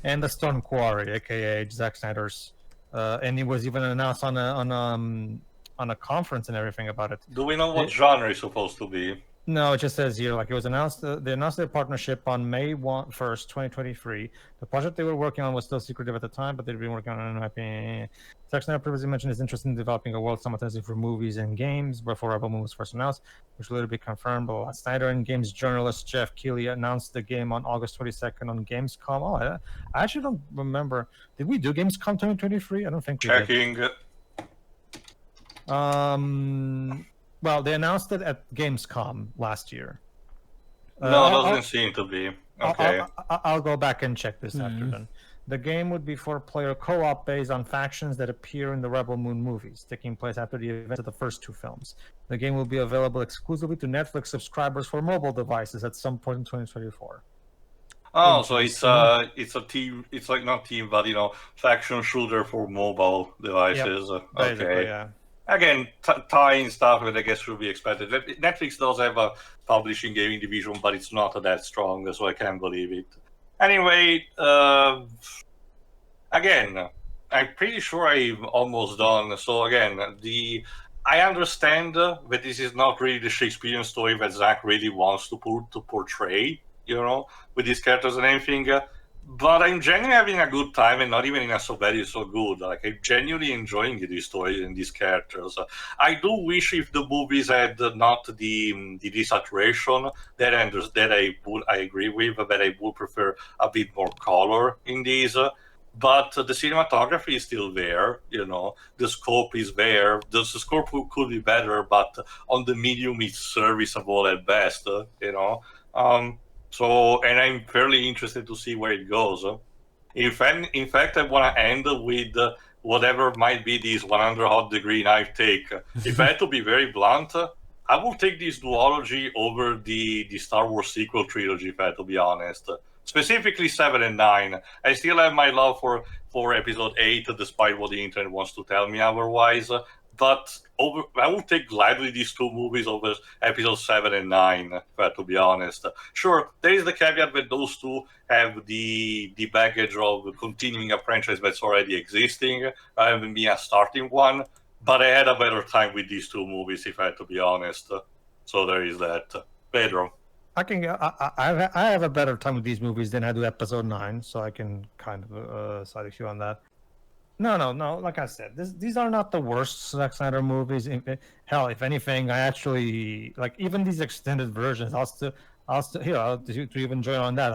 and the Stone Quarry, aka Zack Snyder's. And it was even announced on a conference and everything about it. Do we know what genre it's supposed to be? No, it just says here, like it was announced, they announced their partnership on May 1st, 2023. The project they were working on was still secretive at the time, but they'd been working on it. Zack Snyder previously mentioned his interest in developing a world simultaneously for movies and games before Rebel Moon was first announced, which will later be confirmed. But Snyder and games journalist Jeff Keighley announced the game on August 22nd on Gamescom. Oh, I actually don't remember. Did we do Gamescom 2023? I don't think we did. Checking. Well, they announced it at Gamescom last year. No, it doesn't seem to be. Okay. I'll go back and check this after then. The game would be four-player co-op based on factions that appear in the Rebel Moon movies, taking place after the events of the first two films. The game will be available exclusively to Netflix subscribers for mobile devices at some point in 2024. Oh, so it's a team. It's like not team, but faction shooter for mobile devices. Yep, okay. Yeah. Again, tying stuff that I guess should be expected. Netflix does have a publishing gaming division, but it's not that strong, so I can't believe it. Anyway, again, I'm pretty sure I'm almost done. So again, I understand that this is not really the Shakespearean story that Zack really wants to portray, with these characters and everything. But I'm genuinely having a good time, and not even in a so good. Like, I'm genuinely enjoying these stories and these characters. I do wish if the movies had not the desaturation that I agree with, but I would prefer a bit more color in these. But the cinematography is still there, the scope is there. The scope could be better, but on the medium, it's serviceable at best, So, and I'm fairly interested to see where it goes. In fact, I want to end with whatever might be this 100 hot degree knife take. If I had to be very blunt, I will take this duology over the Star Wars sequel trilogy, if I had to be honest. Specifically 7 and 9. I still have my love for episode 8, despite what the internet wants to tell me otherwise. But I will take gladly these two movies over episodes 7 and 9, if I have to be honest. Sure, there is the caveat that those two have the baggage of continuing a franchise that's already existing, rather than being a starting one. But I had a better time with these two movies, if I have to be honest. So there is that. Pedro. I have a better time with these movies than I do episode 9, so I can kind of side with you on that. No. Like I said, these are not the worst Zack Snyder movies. Hell, if anything, I actually like even these extended versions. I'll still to even enjoy on that.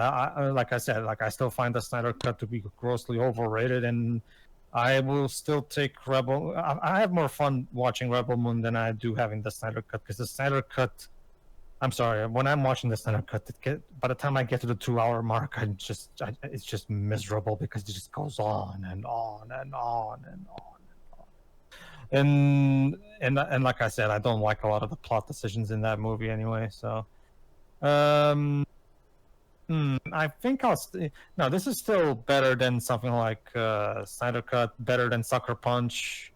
Like I said, I still find the Snyder Cut to be grossly overrated, and I will still take Rebel. I have more fun watching Rebel Moon than I do having the Snyder Cut, because the Snyder Cut. I'm sorry, when I'm watching the Snyder Cut, by the time I get to the 2-hour mark, it's just miserable, because it just goes on and on and on and on and on. And like I said, I don't like a lot of the plot decisions in that movie anyway. So, I think no, this is still better than something like Snyder Cut, better than Sucker Punch.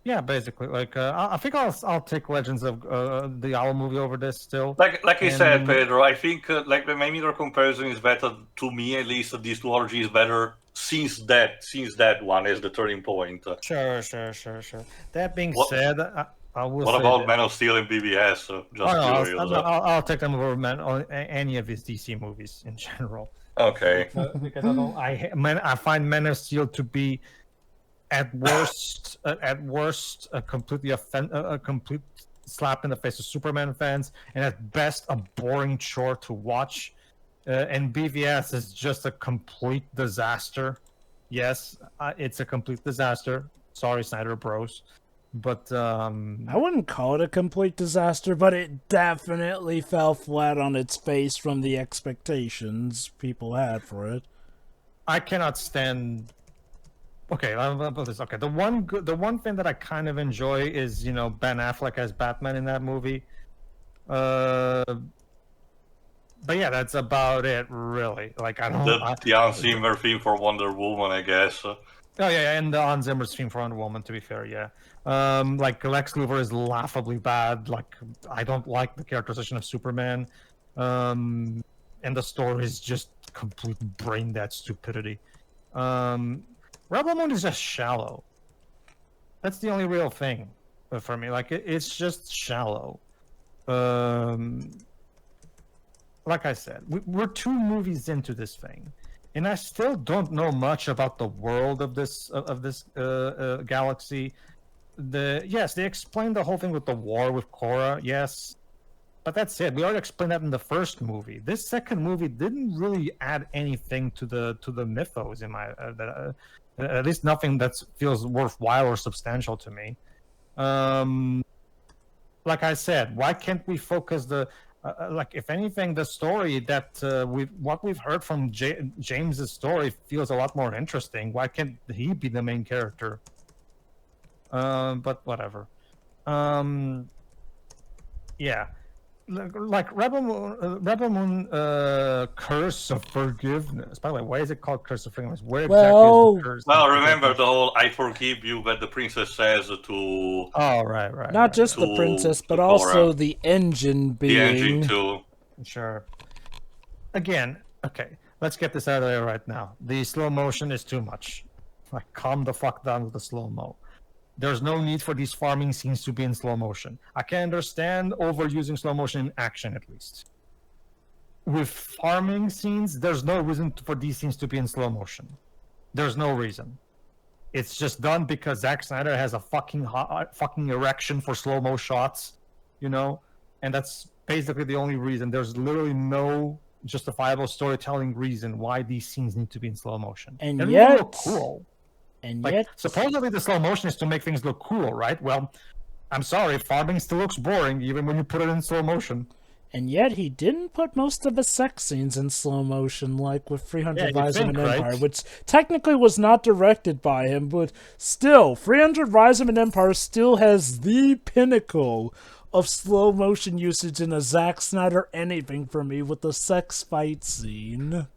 Yeah, basically, I think I'll take Legends of the Owl movie over this still. Like you said, Pedro, I think maybe the comparison is better to me, at least. This duology is better since that one is the turning point. Sure. That being said, I will. What about Man of Steel and BBS? I'll take them over any of his DC movies in general. Okay. Because I find Man of Steel to be at worst a complete slap in the face of Superman fans, and at best a boring chore to watch. And BVS is just a complete disaster. Yes, it's a complete disaster. Sorry, Snyder Bros. But I wouldn't call it a complete disaster, but it definitely fell flat on its face from the expectations people had for it. I cannot stand. Okay, I'll put this. Okay, the one thing that I kind of enjoy is Ben Affleck as Batman in that movie. But yeah, that's about it, really. Like I don't. The Hans Zimmer theme for Wonder Woman, I guess. Oh yeah, and the Hans Zimmer's theme for Wonder Woman. To be fair, yeah. Like Lex Luthor is laughably bad. Like I don't like the characterization of Superman. And the story is just complete brain dead stupidity. Rebel Moon is just shallow. That's the only real thing for me. Like it's just shallow. Like I said, we're 2 movies into this thing, and I still don't know much about the world of this galaxy. Yes, they explained the whole thing with the war with Kora. Yes, but that's it. We already explained that in the first movie. This second movie didn't really add anything to the mythos in my at least nothing that feels worthwhile or substantial to me. Like I said, why can't we focus like if anything, the story that what we've heard from James's story feels a lot more interesting. Why can't he be the main character? But whatever. Yeah. Like Rebel Moon Curse of Forgiveness. By the way, why is it called Curse of Forgiveness? Where exactly is the curse? Well, remember the whole "I forgive you" that the princess says to. Oh, right. Not just the princess, but also the engine being. The engine too. Sure. Again, okay. Let's get this out of there right now. The slow motion is too much. Like, calm the fuck down with the slow mo. There's no need for these farming scenes to be in slow motion. I can understand overusing slow motion in action, at least. With farming scenes, there's no reason for these scenes to be in slow motion. There's no reason. It's just done because Zack Snyder has a fucking erection for slow-mo shots, and that's basically the only reason. There's literally no justifiable storytelling reason why these scenes need to be in slow motion. And they yet, look cool. And like, yet, supposedly the slow motion is to make things look cool, right? Well, I'm sorry, farming still looks boring even when you put it in slow motion. And yet he didn't put most of his sex scenes in slow motion, like with 300 Rise of an Empire, right? which technically was not directed by him, but still, 300 Rise of an Empire still has the pinnacle of slow motion usage in a Zack Snyder anything for me with the sex fight scene.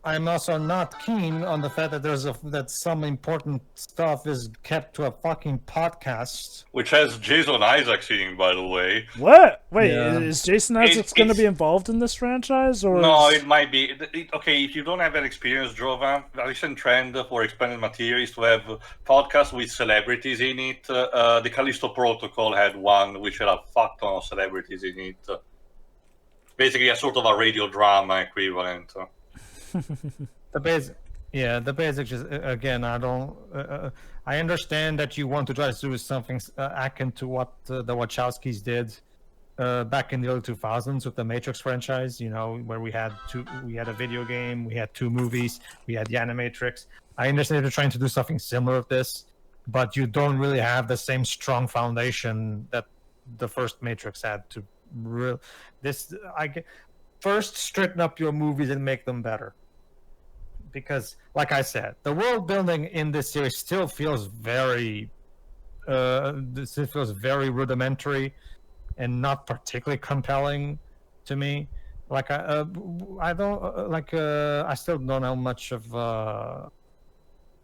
I'm also not keen on the fact that that some important stuff is kept to a fucking podcast, which has Jason Isaacs in, by the way. What? Wait, is Jason Isaacs going to be involved in this franchise, or no? It might be. Okay, if you don't have that experience, Jovan, a recent trend for expanded material is to have podcasts with celebrities in it. The Callisto Protocol had one which had a fuck ton of celebrities in it. Basically, a sort of a radio drama equivalent. The basics is, again, I don't I understand that you want to try to do something akin to what the Wachowskis did back in the early 2000s with the Matrix franchise, where we had a video game, we had 2 movies, we had the Animatrix. I understand they're trying to do something similar with this, but you don't really have the same strong foundation that the first Matrix had to first straighten up your movies and make them better. Because, like I said, the world building in this series still feels very rudimentary and not particularly compelling to me. Like I still don't know much of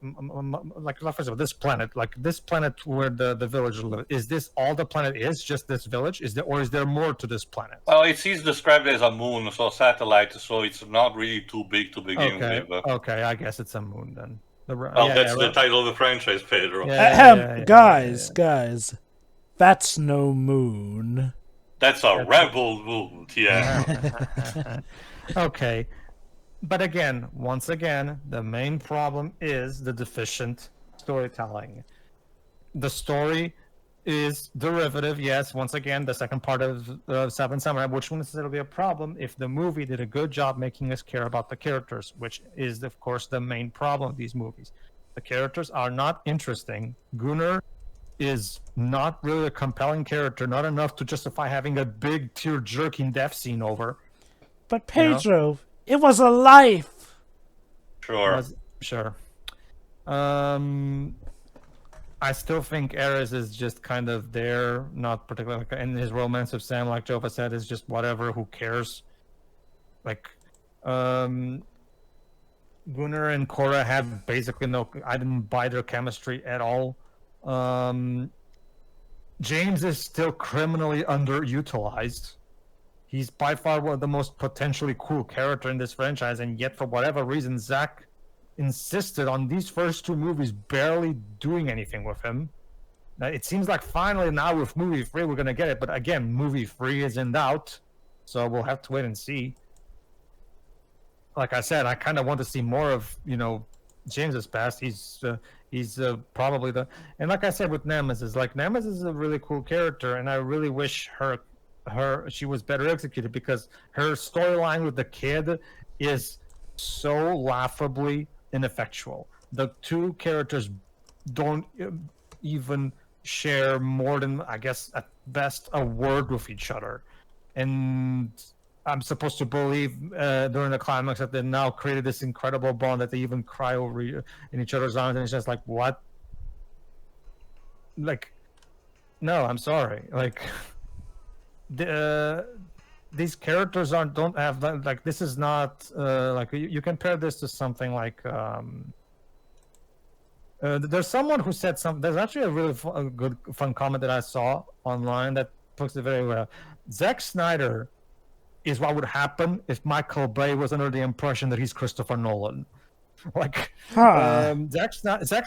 first of all, this planet, where the villagers live. Is this all the planet is? Just this village? Is there more to this planet? Well, it is described as a moon, so a satellite, so it's not really too big to begin with. Okay, I guess it's a moon then. That's the title of the franchise, Pedro. Guys, that's no moon. That's a rebel moon, yeah. Okay. But once again, the main problem is the deficient storytelling. The story is derivative, yes. Once again, the second part of Seven Samurai, which wouldn't necessarily be a problem if the movie did a good job making us care about the characters, which is, of course, the main problem of these movies. The characters are not interesting. Gunnar is not really a compelling character, not enough to justify having a big tear-jerking death scene over. But Pedro, it was a life. Sure. Sure. I still think Ares is just kind of there, not particularly, and his romance with Sam, like Jova said, is just whatever. Who cares? Like, Gunnar and Kora have basically no. I didn't buy their chemistry at all. James is still criminally underutilized. He's by far one of the most potentially cool character in this franchise, and yet for whatever reason, Zack insisted on these first two movies barely doing anything with him. Now, it seems like finally now with movie 3 we're gonna get it, but again, movie 3 is in doubt, so we'll have to wait and see. Like I said, I kind of want to see more of James's past. He's probably the, and like I said with Nemesis, like Nemesis is a really cool character, and I really wish she was better executed, because her storyline with the kid is so laughably ineffectual. The two characters don't even share more than, I guess, at best, a word with each other. And I'm supposed to believe during the climax that they now created this incredible bond that they even cry over in each other's arms, and it's just like, what? Like, no, I'm sorry. Like, these characters don't have like, this is not like, you compare this to something like there's someone who said something. There's actually a really good fun comment that I saw online that puts it very well. Zack Snyder is what would happen if Michael Bay was under the impression that he's Christopher Nolan. Like, Zack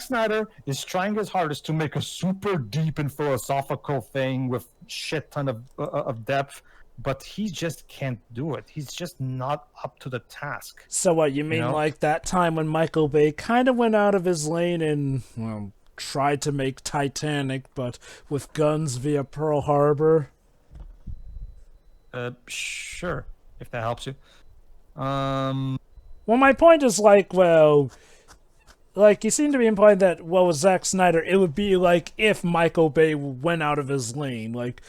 Snyder is trying his hardest to make a super deep and philosophical thing with shit ton of depth, but he just can't do it. He's just not up to the task. So what, you mean like that time when Michael Bay kind of went out of his lane and, well, tried to make Titanic, but with guns via Pearl Harbor? Sure, if that helps you. Well, my point is like, well, like you seem to be implying that, well, with Zack Snyder, it would be like if Michael Bay went out of his lane. Like,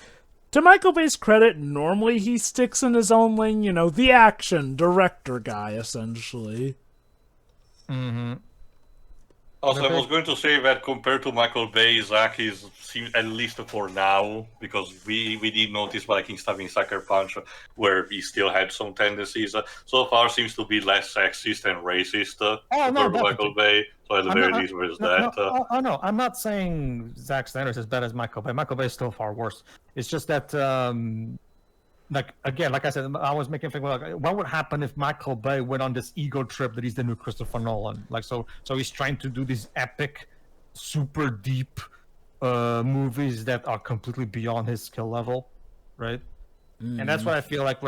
to Michael Bay's credit, normally he sticks in his own lane, the action director guy, essentially. Mm-hmm. Also, I was going to say that compared to Michael Bay, Zack is, at least for now, because we did notice Viking stuff in Sucker Punch, where he still had some tendencies. So far, seems to be less sexist and racist compared to Michael Bay. So at the very least, there's that. No, I'm not saying Zack Snyder is as bad as Michael Bay. Michael Bay is still far worse. It's just that, like I said, I was making a thing like, what would happen if Michael Bay went on this ego trip that he's the new Christopher Nolan? Like, so he's trying to do these epic, super deep movies that are completely beyond his skill level, right? And that's what I feel like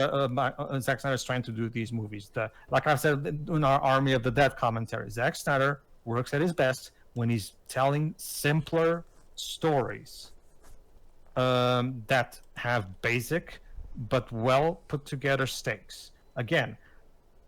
Zack Snyder is trying to do these movies. Like I said in our Army of the Dead commentary, Zack Snyder works at his best when he's telling simpler stories that have basic but well put together stakes. Again,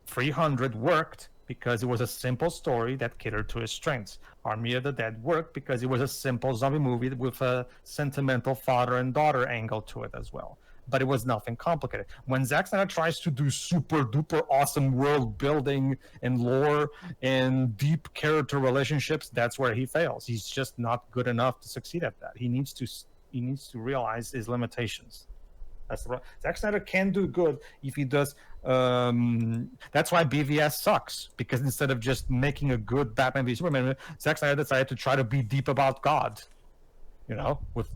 300 worked because it was a simple story that catered to his strengths. Army of the Dead worked because it was a simple zombie movie with a sentimental father and daughter angle to it as well. But it was nothing complicated. When Zack Snyder tries to do super duper awesome world building and lore and deep character relationships, that's where he fails. He's just not good enough to succeed at that. He needs to realize his limitations. Zack Snyder can do good if he does. That's why BVS sucks, because instead of just making a good Batman v Superman, Zack Snyder decided to try to be deep about God. With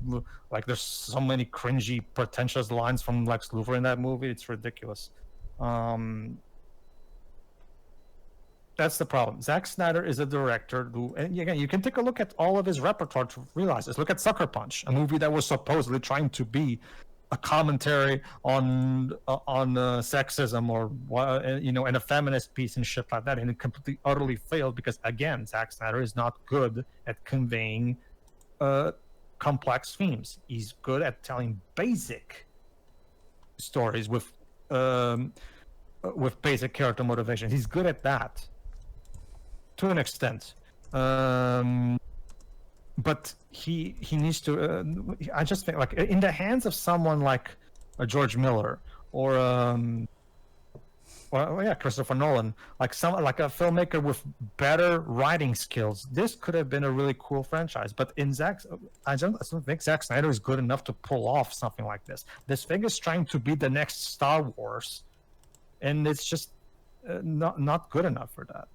like, there's so many cringy, pretentious lines from Lex Luthor in that movie. It's ridiculous. That's the problem. Zack Snyder is a director who, and again, you can take a look at all of his repertoire to realize this. Look at Sucker Punch, a movie that was supposedly trying to be a commentary on sexism or and a feminist piece and shit like that, and it completely utterly failed because, again, Zack Snyder is not good at conveying complex themes. He's good at telling basic stories with basic character motivation. He's good at that to an extent. But he needs to. I just think, like, in the hands of someone like George Miller or Christopher Nolan, like a filmmaker with better writing skills, this could have been a really cool franchise. But I don't think Zack Snyder is good enough to pull off something like this. This thing is trying to be the next Star Wars, and it's just not good enough for that.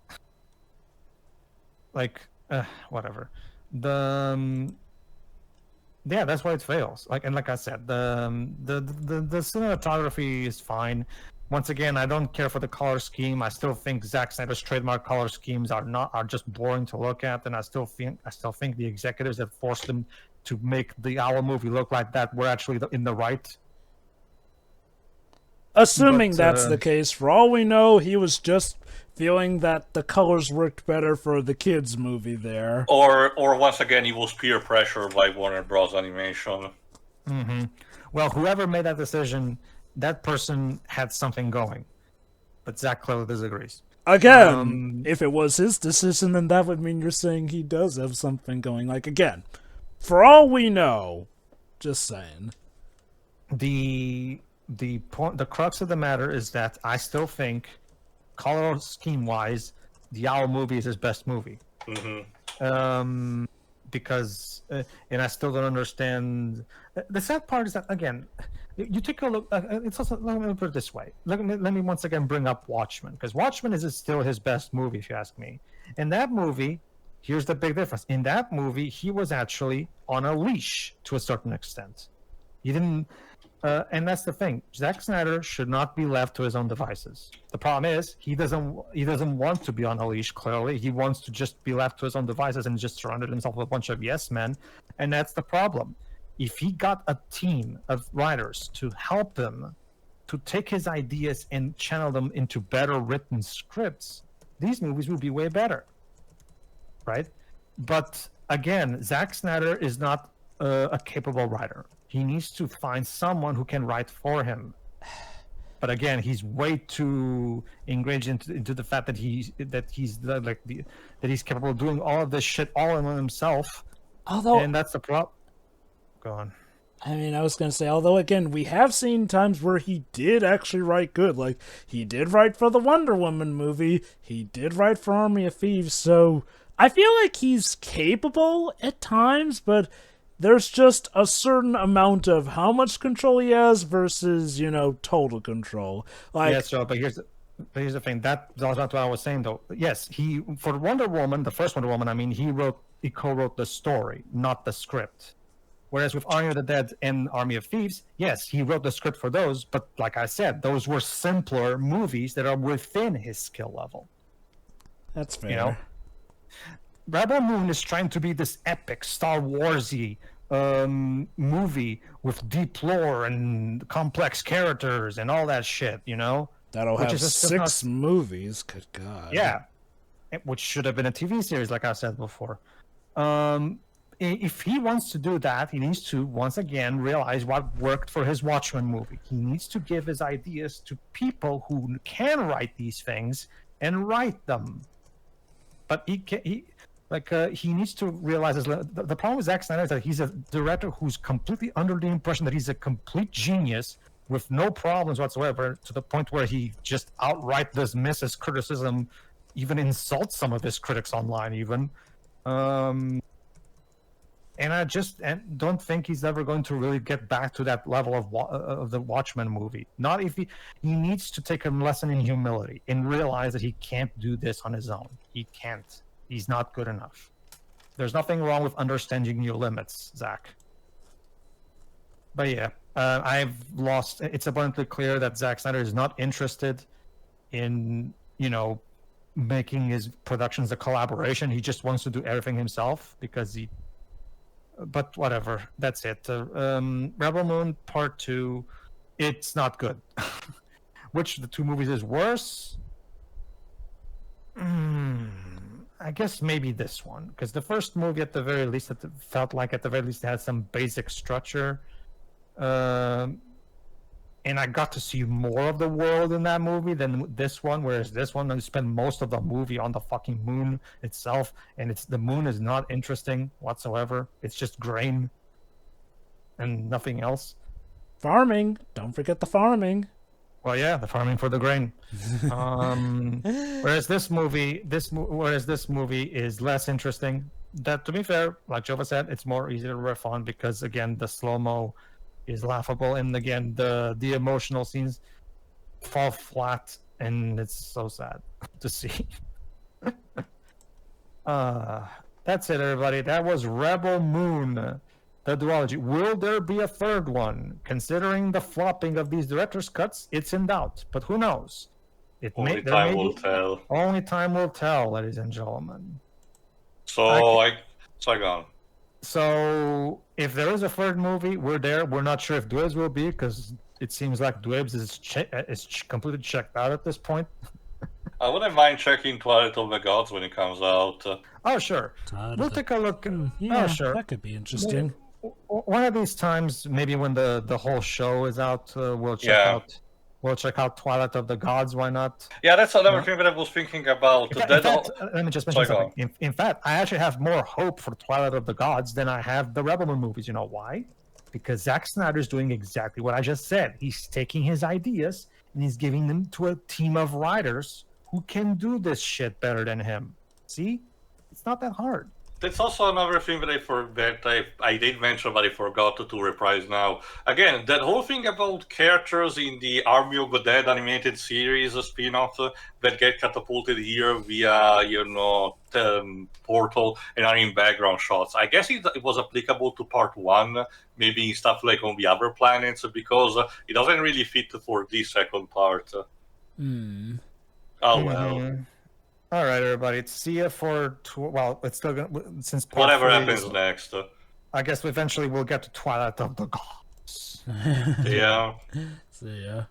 Like, whatever. That's why it fails. Like I said, the cinematography is fine. Once again, I don't care for the color scheme. I still think Zack Snyder's trademark color schemes are just boring to look at, and I still think the executives that forced them to make the Owl movie look like that were actually in the right. Assuming that's the case, for all we know, he was just feeling that the colors worked better for the kids' movie there. Or once again, he was peer pressured by Warner Bros. Animation. Mm-hmm. Well, whoever made that decision, that person had something going. But Zach clearly disagrees. Again, if it was his decision, then that would mean you're saying he does have something going. Like, again, for all we know, just saying. The crux of the matter is that I still think, color scheme wise, the Owl movie is his best movie. Mm-hmm. Because and I still don't understand. The sad part is that, again, you take a look. It's also, let me put it this way. Let me once again bring up Watchmen, because Watchmen is still his best movie, if you ask me. In that movie, here's the big difference. In that movie, he was actually on a leash to a certain extent. He didn't. And that's the thing. Zack Snyder should not be left to his own devices. The problem is he doesn't want to be on a leash. Clearly, he wants to just be left to his own devices and just surrounded himself with a bunch of yes men, and that's the problem. If he got a team of writers to help him to take his ideas and channel them into better written scripts, these movies would be way better, right? But again, Zack Snyder is not a capable writer. He needs to find someone who can write for him. But again, he's way too ingrained into the fact that he's capable of doing all of this shit all in himself. And that's the problem. Go on. I mean, I was going to say, although, again, we have seen times where he did actually write good. Like, he did write for the Wonder Woman movie. He did write for Army of Thieves. So I feel like he's capable at times, but there's just a certain amount of how much control he has versus, total control. Like, yeah, so, but here's the thing. That's not what I was saying, though. Yes, for Wonder Woman, the first Wonder Woman, I mean, he co-wrote the story, not the script. Whereas with Army of the Dead and Army of Thieves, yes, he wrote the script for those, but like I said, those were simpler movies that are within his skill level. That's fair. Rebel Moon is trying to be this epic Star Wars-y movie with deep lore and complex characters and all that shit, That'll have 6 movies, good God. Yeah, which should have been a TV series, like I said before. If he wants to do that, he needs to, once again, realize what worked for his Watchmen movie. He needs to give his ideas to people who can write these things and write them. But he needs to realize the problem with Zack Snyder is that he's a director who's completely under the impression that he's a complete genius with no problems whatsoever, to the point where he just outright dismisses criticism, even insults some of his critics online, even. And I just don't think he's ever going to really get back to that level of the Watchmen movie. Not if he needs to take a lesson in humility and realize that he can't do this on his own. He can't. He's not good enough. There's nothing wrong with understanding your limits, Zach. But yeah, it's abundantly clear that Zack Snyder is not interested in, making his productions a collaboration. He just wants to do everything himself but whatever, that's it. Rebel Moon Part 2, it's not good. Which of the two movies is worse? I guess maybe this one, because the first movie, at the very least, it felt like at the very least it had some basic structure, and I got to see more of the world in that movie than this one. Whereas this one, you spend most of the movie on the fucking moon itself, and the moon is not interesting whatsoever. It's just grain and nothing else. Farming. Don't forget the farming. Well, yeah, the farming for the grain. Whereas this movie is less interesting. That, to be fair, like Jova said, it's more easy to riff on because, again, the slow-mo is laughable, and again, the emotional scenes fall flat, and it's so sad to see. That's it, everybody. That was Rebel Moon, the duology. Will there be a third one? Considering the flopping of these director's cuts, it's in doubt, but who knows? Only time will tell. Only time will tell, ladies and gentlemen. Sorry, go on. So, if there is a third movie, we're there. We're not sure if Dwebs will be, because it seems like Dwebs is completely checked out at this point. I wouldn't mind checking Twilight of the Gods when it comes out. Oh, sure. We'll take a look. Yeah, oh, sure. That could be interesting. One of these times, maybe when the whole show is out, we'll check out Twilight of the Gods. Why not? Yeah, that's another thing that I was thinking about. Let me just mention something. In fact, I actually have more hope for Twilight of the Gods than I have the Rebel Moon movies. You know why? Because Zack Snyder is doing exactly what I just said. He's taking his ideas and he's giving them to a team of writers who can do this shit better than him. See? It's not that hard. That's also another thing that I did mention, but I forgot to reprise now. Again, that whole thing about characters in the Army of the Dead animated series spin-off that get catapulted here via, portal and are in background shots. I guess it was applicable to part 1, maybe stuff like on the other planets, because it doesn't really fit for this second part. Oh, well. All right, everybody. See you for it's still gonna since whatever happens next. I guess eventually we'll get to Twilight of the Gods. Yeah. See ya.